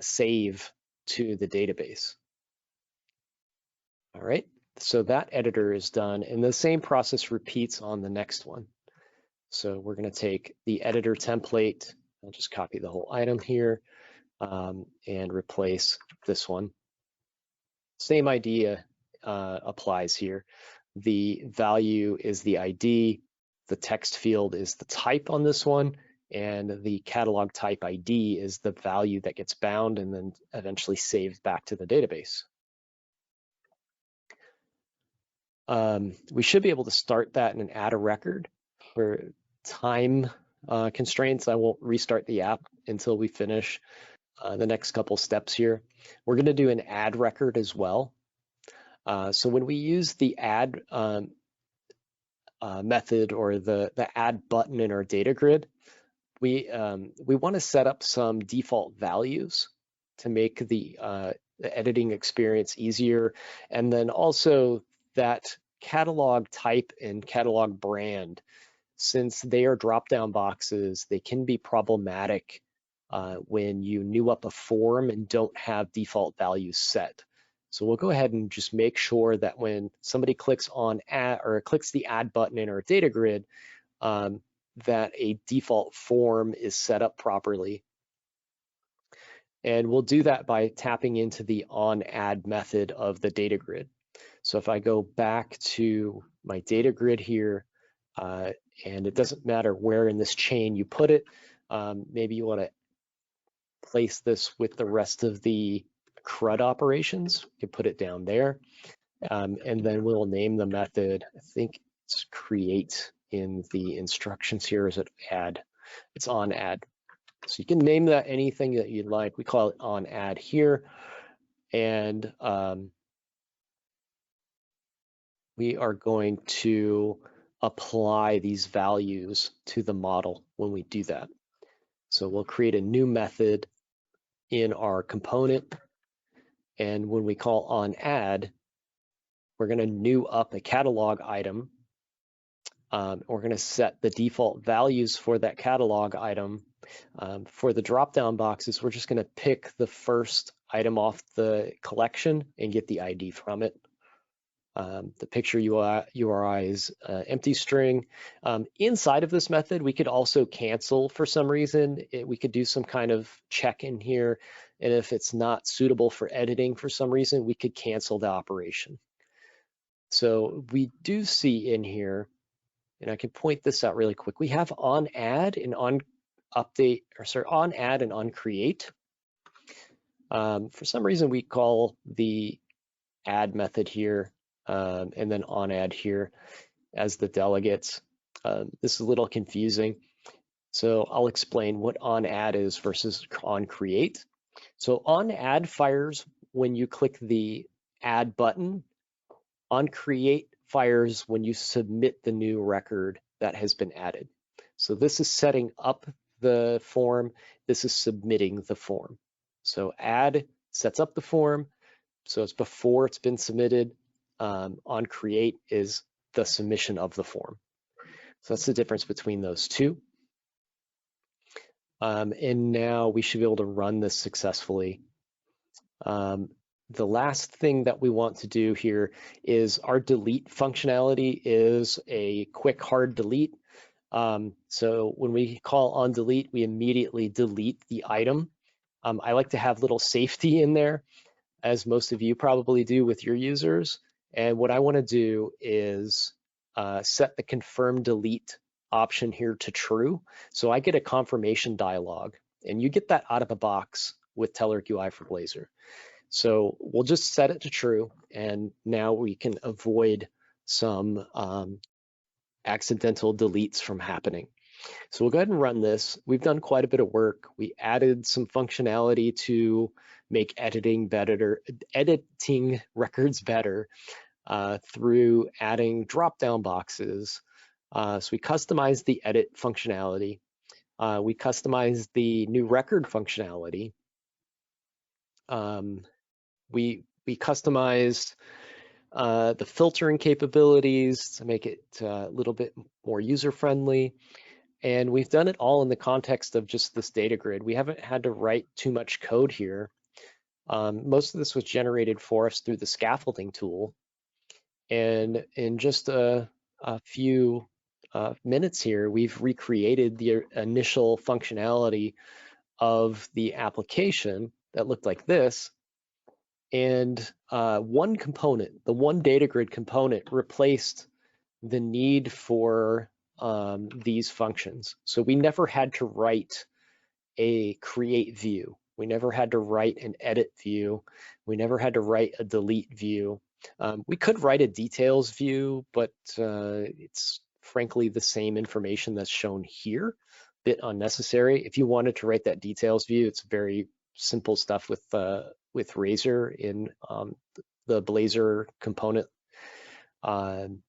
save to the database. All right, so that editor is done, and the same process repeats on the next one. So we're going to take the editor template. I'll just copy the whole item here and replace this one. Same idea applies here. The value is the ID, the text field is the type on this one, and the catalog type ID is the value that gets bound and then eventually saved back to the database. We should be able to start that and add a record. For time constraints, I won't restart the app until we finish the next couple steps here. We're going to do an add record as well. So when we use the add method or the add button in our data grid, we want to set up some default values to make the editing experience easier, and then also that catalog type and catalog brand, since they are drop-down boxes, they can be problematic when you new up a form and don't have default values set. So we'll go ahead and just make sure that when somebody clicks on add or clicks the add button in our data grid, that a default form is set up properly. And we'll do that by tapping into the onAdd method of the data grid. So if I go back to my data grid here, and it doesn't matter where in this chain you put it, maybe you want to place this with the rest of the CRUD operations. You can put it down there. And then we'll name the method, I think it's create in the instructions here. Is it add? It's on add. So you can name that anything that you'd like. We call it on add here. And we are going to apply these values to the model when we do that. So we'll create a new method in our component. And when we call on add, we're going to new up a catalog item. We're going to set the default values for that catalog item. For the drop-down boxes, we're just going to pick the first item off the collection and get the ID from it. The picture URI is empty string. Inside of this method, we could also cancel for some reason. We could do some kind of check in here. And if it's not suitable for editing for some reason, we could cancel the operation. So we do see in here, and I can point this out really quick. We have on add and on update, or sorry, on add and on create. For some reason, we call the add method here and then on add here as the delegates. This is a little confusing. So I'll explain what on add is versus on create. So on add fires when you click the add button. On create fires when you submit the new record that has been added. So this is setting up the form. This is submitting the form. So add sets up the form. So it's before it's been submitted. On create is the submission of the form. So that's the difference between those two. And now we should be able to run this successfully. The last thing that we want to do here is our delete functionality is a quick hard delete. So when we call on delete, we immediately delete the item. I like to have little safety in there, as most of you probably do with your users. And what I want to do is set the confirm delete option here to true. So I get a confirmation dialog, and you get that out of the box with Telerik UI for Blazor. So we'll just set it to true, and now we can avoid some accidental deletes from happening. So we'll go ahead and run this. We've done quite a bit of work. We added some functionality to make editing records better through adding drop-down boxes. So we customized the edit functionality. We customized the new record functionality. We customized the filtering capabilities to make it a little bit more user-friendly. And we've done it all in the context of just this data grid. We haven't had to write too much code here. Most of this was generated for us through the scaffolding tool. And in just a few minutes here, we've recreated the initial functionality of the application that looked like this. And one component, the one data grid component, replaced the need for these functions. So we never had to write a create view. We never had to write an edit view. We never had to write a delete view. We could write a details view, but it's frankly the same information that's shown here, a bit unnecessary. If you wanted to write that details view, it's very simple stuff with Razor in the Blazor component and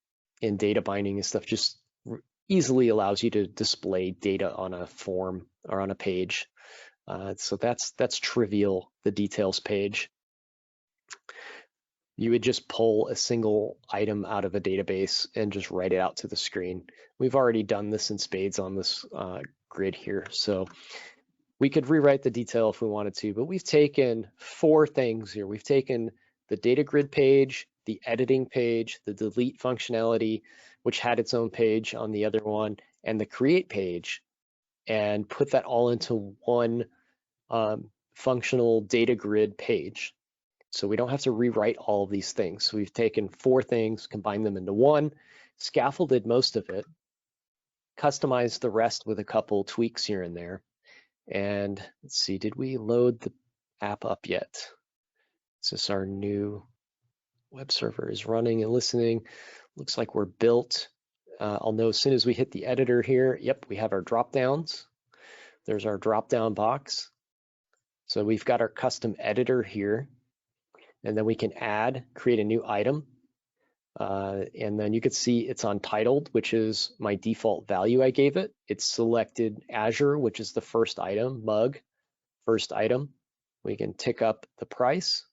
data binding and stuff just easily allows you to display data on a form or on a page. So that's trivial, the details page. You would just pull a single item out of a database and just write it out to the screen. We've already done this in spades on this grid here. So we could rewrite the detail if we wanted to, but we've taken 4 things here. We've taken the data grid page, the editing page, the delete functionality, which had its own page on the other one, and the create page, and put that all into one functional data grid page. So we don't have to rewrite all of these things. So we've taken 4 things, combined them into one, scaffolded most of it, customized the rest with a couple tweaks here and there, And let's see, did we load the app up yet? Is this our new web server is running and listening? Looks like we're built. I'll know as soon as we hit the editor here. Yep, we have our drop downs. There's our drop down box. So we've got our custom editor here, and then we can create a new item. And then you can see it's untitled, which is my default value I gave it. It's selected Azure, which is the first item, mug, first item. We can tick up the price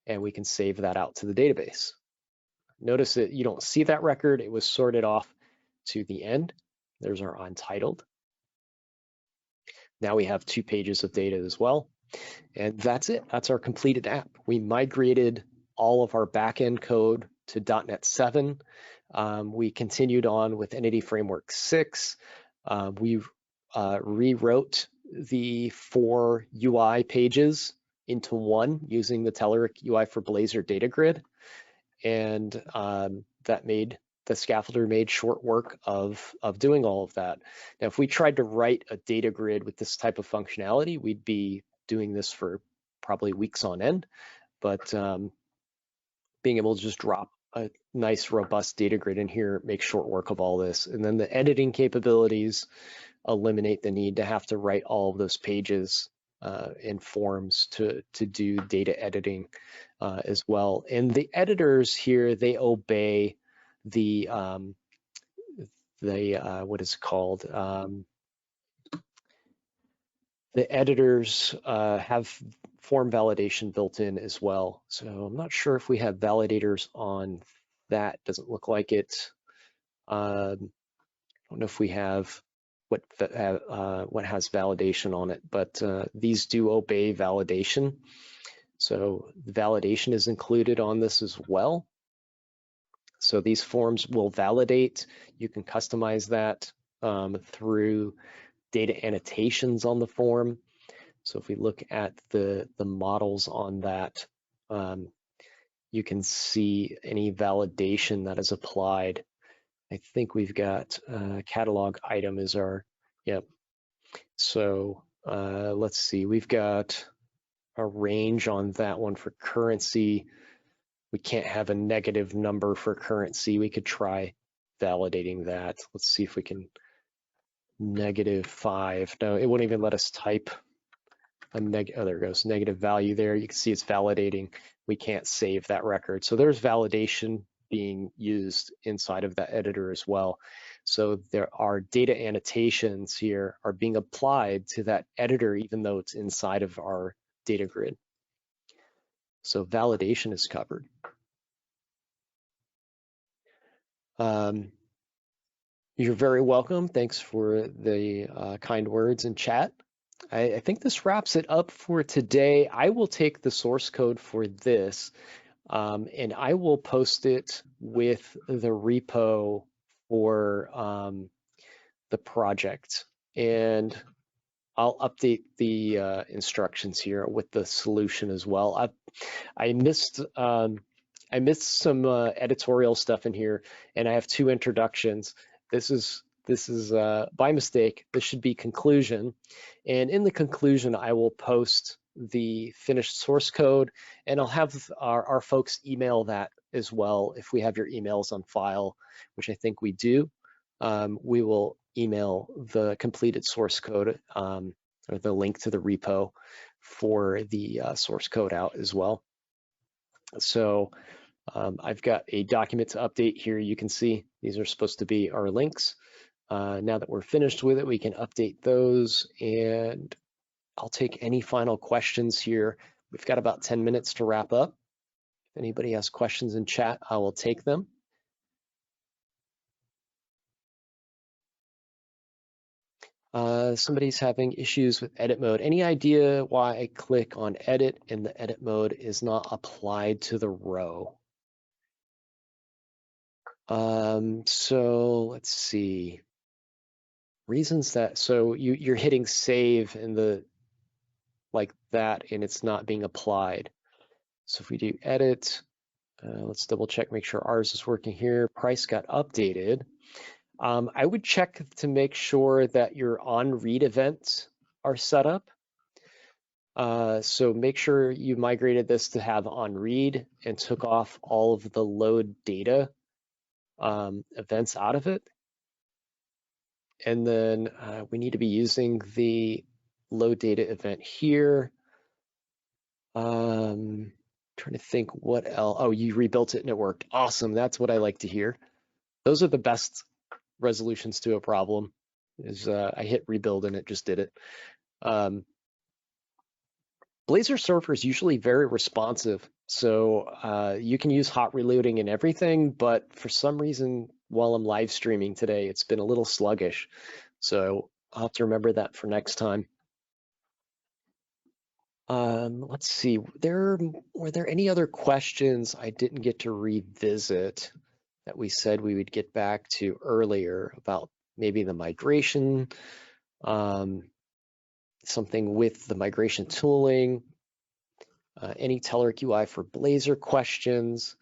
and we can save that out to the database. Notice that you don't see that record. It was sorted off to the end. There's our untitled. Now we have 2 pages of data as well. And that's it. That's our completed app. We migrated all of our backend code to .NET 7. We continued on with Entity Framework 6. We rewrote the 4 UI pages into one using the Telerik UI for Blazor data grid. And the scaffolder made short work of doing all of that. Now, if we tried to write a data grid with this type of functionality, we'd be doing this for probably weeks on end, but being able to just drop a nice robust data grid in here makes short work of all this. And then the editing capabilities eliminate the need to have to write all of those pages in forms to do data editing as well. And the editors here, they obey the what is it called? The editors have form validation built in as well. So I'm not sure if we have validators on that. Doesn't look like it. I don't know if we have what has validation on it, but these do obey validation. So the validation is included on this as well. So these forms will validate. You can customize that through data annotations on the form. So if we look at the models on that, you can see any validation that is applied. I think we've got catalog item is our, yep. So let's see, we've got a range on that one for currency. We can't have a negative number for currency. We could try validating that. Let's see if we can -5. No, it wouldn't even let us type a oh, there it goes, negative value there. You can see it's validating. We can't save that record. So there's validation being used inside of that editor as well. So there are data annotations here are being applied to that editor, even though it's inside of our data grid. So validation is covered. You're very welcome. Thanks for the kind words in chat. I think this wraps it up for today. I will take the source code for this and I will post it with the repo for the project. And I'll update the instructions here with the solution as well. I missed some editorial stuff in here, and I have 2 introductions. This is by mistake. This should be conclusion, and in the conclusion, I will post the finished source code, and I'll have our folks email that as well. If we have your emails on file, which I think we do, we will email the completed source code or the link to the repo for the source code out as well. So I've got a document to update here. You can see these are supposed to be our links. Now that we're finished with it, we can update those, and I'll take any final questions here. We've got about 10 minutes to wrap up. If anybody has questions in chat, I will take them. Somebody's having issues with edit mode. Any idea why I click on edit and the edit mode is not applied to the row? So let's see. Reasons that, so you're hitting save in the like that and it's not being applied. So if we do edit, let's double check, make sure ours is working here. Price got updated. I would check to make sure that your on read events are set up. So make sure you migrated this to have on read and took off all of the load data events out of it. And then we need to be using the load data event here. Trying to think what else. Oh, you rebuilt it and it worked. Awesome. That's what I like to hear. Those are the best resolutions to a problem. Is I hit rebuild and it just did it. Blazor server is usually very responsive, so you can use hot reloading and everything, but for some reason, while I'm live streaming today, it's been a little sluggish. So I'll have to remember that for next time. Let's see, were there any other questions I didn't get to revisit that we said we would get back to earlier about maybe the migration, something with the migration tooling, any Telerik UI for Blazor questions.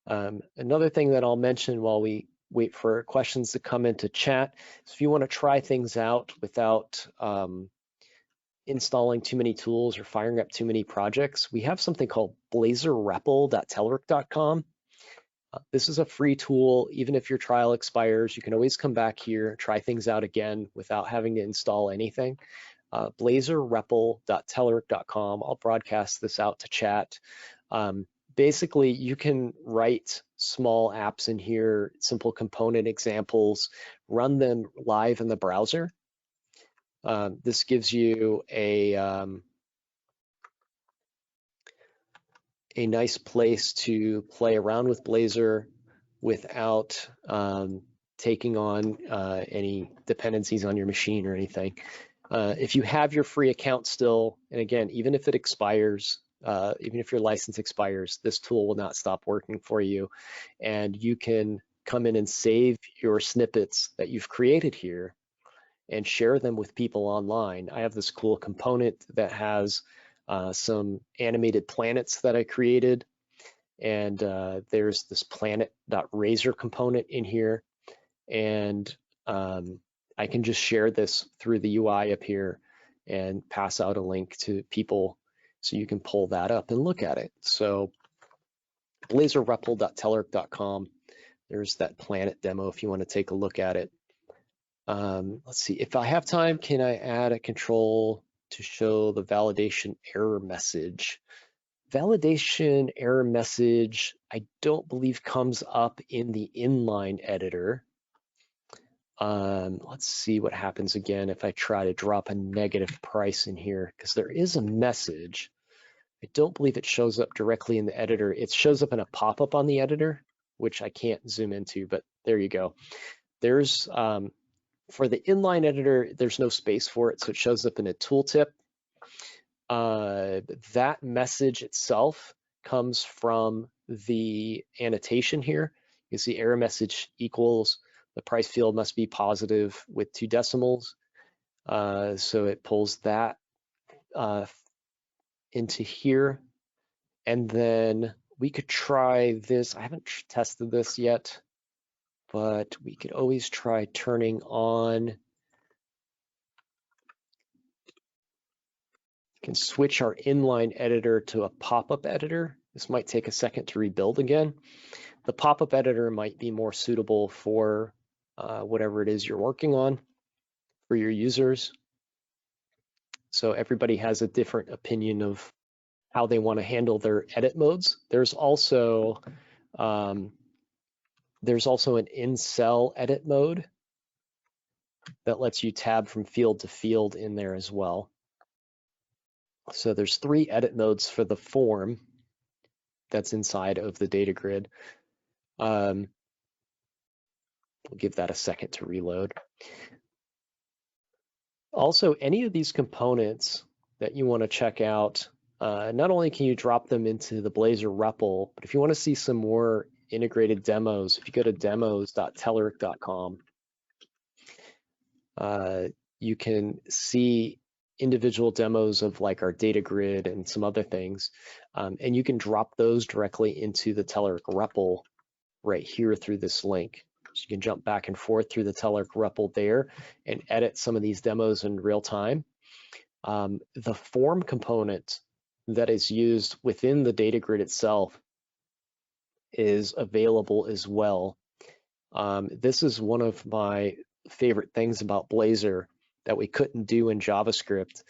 Another thing that I'll mention while we wait for questions to come into chat is if you want to try things out without installing too many tools or firing up too many projects, we have something called blazorrepl.telerik.com. This is a free tool. Even if your trial expires, you can always come back here, try things out again without having to install anything. blazorrepl.telerik.com. I'll broadcast this out to chat. Basically, you can write small apps in here, simple component examples, run them live in the browser. This gives you a nice place to play around with Blazor without taking on any dependencies on your machine or anything. If you have your free account still, and again, even if it expires, even if your license expires, this tool will not stop working for you. And you can come in and save your snippets that you've created here and share them with people online. I have this cool component that has some animated planets that I created. And there's this planet.razor component in here. And I can just share this through the UI up here and pass out a link to people so you can pull that up and look at it. So blazorrepl.telerik.com, there's that planet demo if you want to take a look at it. Let's see, if I have time, can I add a control to show the validation error message? Validation error message, I don't believe comes up in the inline editor. Let's see what happens again if I try to drop a negative price in here, because there is a message. I don't believe it shows up directly in the editor. It shows up in a pop-up on the editor, which I can't zoom into, but there you go. There's, for the inline editor, there's no space for it, so it shows up in a tooltip. That message itself comes from the annotation here. You see error message equals, the price field must be positive with 2 decimals. So it pulls that into here. And then we could try this. I haven't tested this yet, but we could always try turning on. Can switch our inline editor to a pop-up editor. This might take a second to rebuild again. The pop-up editor might be more suitable for whatever it is you're working on for your users. So everybody has a different opinion of how they want to handle their edit modes. There's also an in-cell edit mode that lets you tab from field to field in there as well. So there's 3 edit modes for the form that's inside of the data grid. We'll give that a second to reload. Also, any of these components that you want to check out, not only can you drop them into the Blazor REPL, but if you want to see some more integrated demos, if you go to demos.telerik.com, you can see individual demos of like our data grid and some other things. And you can drop those directly into the Telerik REPL right here through this link. So you can jump back and forth through the Telerik REPL there and edit some of these demos in real time. The form component that is used within the data grid itself is available as well. This is one of my favorite things about Blazor that we couldn't do in JavaScript.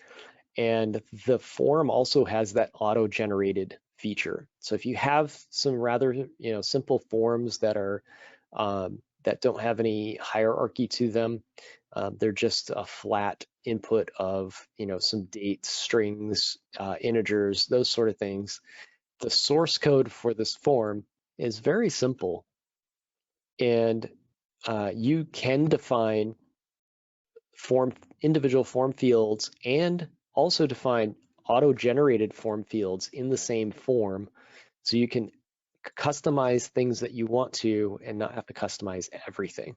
And the form also has that auto-generated feature. So if you have some rather simple forms that are that don't have any hierarchy to them, they're just a flat input of some dates, strings, integers, those sort of things. The source code for this form is very simple, and you can define individual form fields and also define auto-generated form fields in the same form, so you can customize things that you want to and not have to customize everything.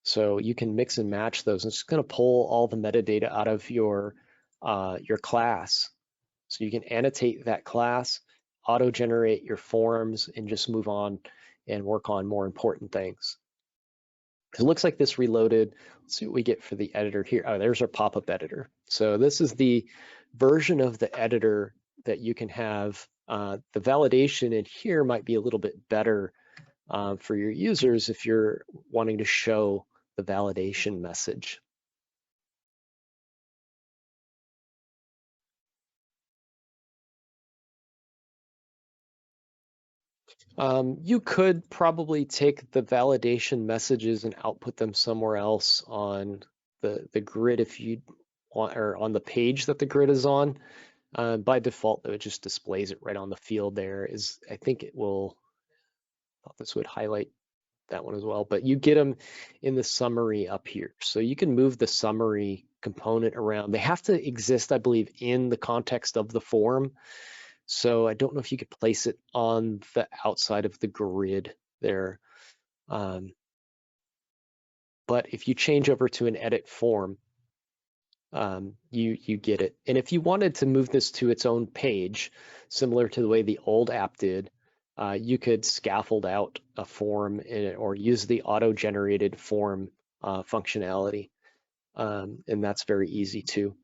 So you can mix and match those. It's just going to pull all the metadata out of your class. So you can annotate that class, auto-generate your forms, and just move on and work on more important things. It looks like this reloaded. Let's see what we get for the editor here. Oh, there's our pop-up editor. So this is the version of the editor that you can have. The validation in here might be a little bit better for your users if you're wanting to show the validation message. You could probably take the validation messages and output them somewhere else on the grid if you want, or on the page that the grid is on. By default, though, it just displays it right on the field there. I think it will, I thought this would highlight that one as well, but you get them in the summary up here. So you can move the summary component around. They have to exist, I believe, in the context of the form. So I don't know if you could place it on the outside of the grid there. But if you change over to an edit form, you get it. And if you wanted to move this to its own page, similar to the way the old app did, you could scaffold out a form or use the auto-generated form functionality. And that's very easy too.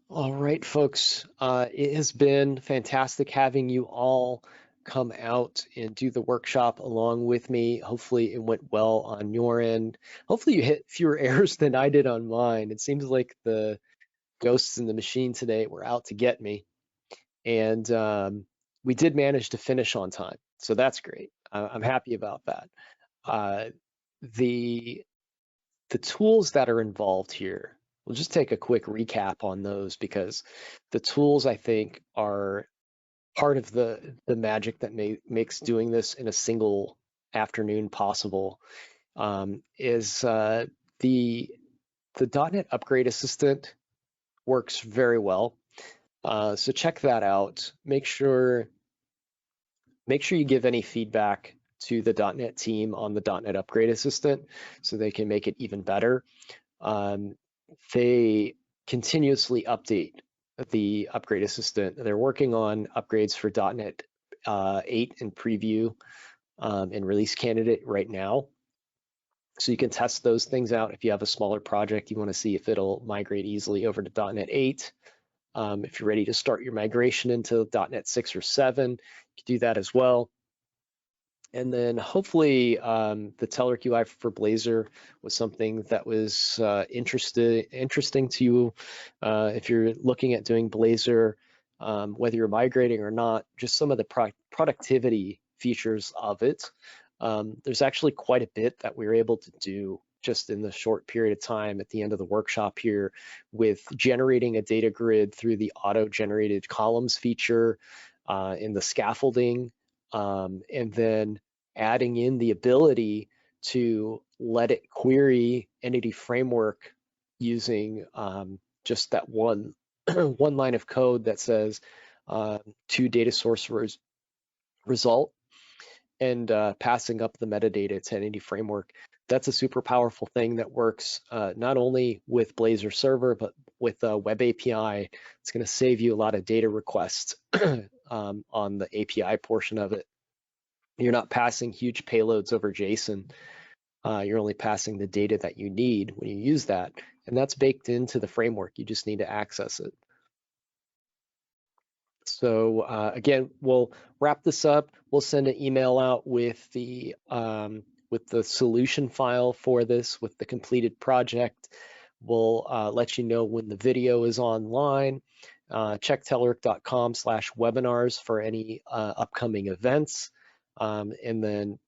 All right, folks, it has been fantastic having you all come out and do the workshop along with me. Hopefully it went well on your end. Hopefully you hit fewer errors than I did on mine. It seems like the ghosts in the machine today were out to get me. And we did manage to finish on time, so that's great. I'm happy about that. The tools that are involved here, we'll just take a quick recap on those because the tools, I think, are part of the magic that makes doing this in a single afternoon possible. Is the .NET Upgrade Assistant works very well. So check that out. Make sure you give any feedback to the .NET team on the .NET Upgrade Assistant so they can make it even better. They continuously update the Upgrade Assistant. They're working on upgrades for .NET 8 in preview and release candidate right now. So you can test those things out if you have a smaller project, you want to see if it'll migrate easily over to .NET 8. If you're ready to start your migration into .NET 6 or 7, you can do that as well. And then hopefully the Telerik UI for Blazor was something that was interesting to you if you're looking at doing Blazor, whether you're migrating or not, just some of the productivity features of it. There's actually quite a bit that we were able to do just in the short period of time at the end of the workshop here with generating a data grid through the auto-generated columns feature in the scaffolding, and then adding in the ability to let it query Entity Framework using just that one line of code that says to data source result and passing up the metadata to Entity Framework. That's a super powerful thing that works not only with Blazor Server, but with a web API. It's going to save you a lot of data requests on the API portion of it. You're not passing huge payloads over JSON. You're only passing the data that you need when you use that, and that's baked into the framework. You just need to access it. So again, we'll wrap this up. We'll send an email out with the solution file for this, with the completed project. We'll let you know when the video is online. Check telerik.com/webinars for any upcoming events, and then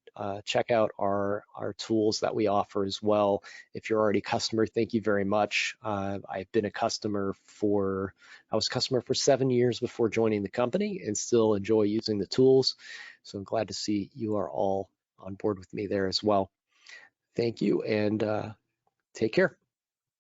check out our tools that we offer as well. If you're already a customer, thank you very much. I've been a customer I was a customer for 7 years before joining the company, and still enjoy using the tools. So I'm glad to see you are all on board with me there as well. Thank you, and take care.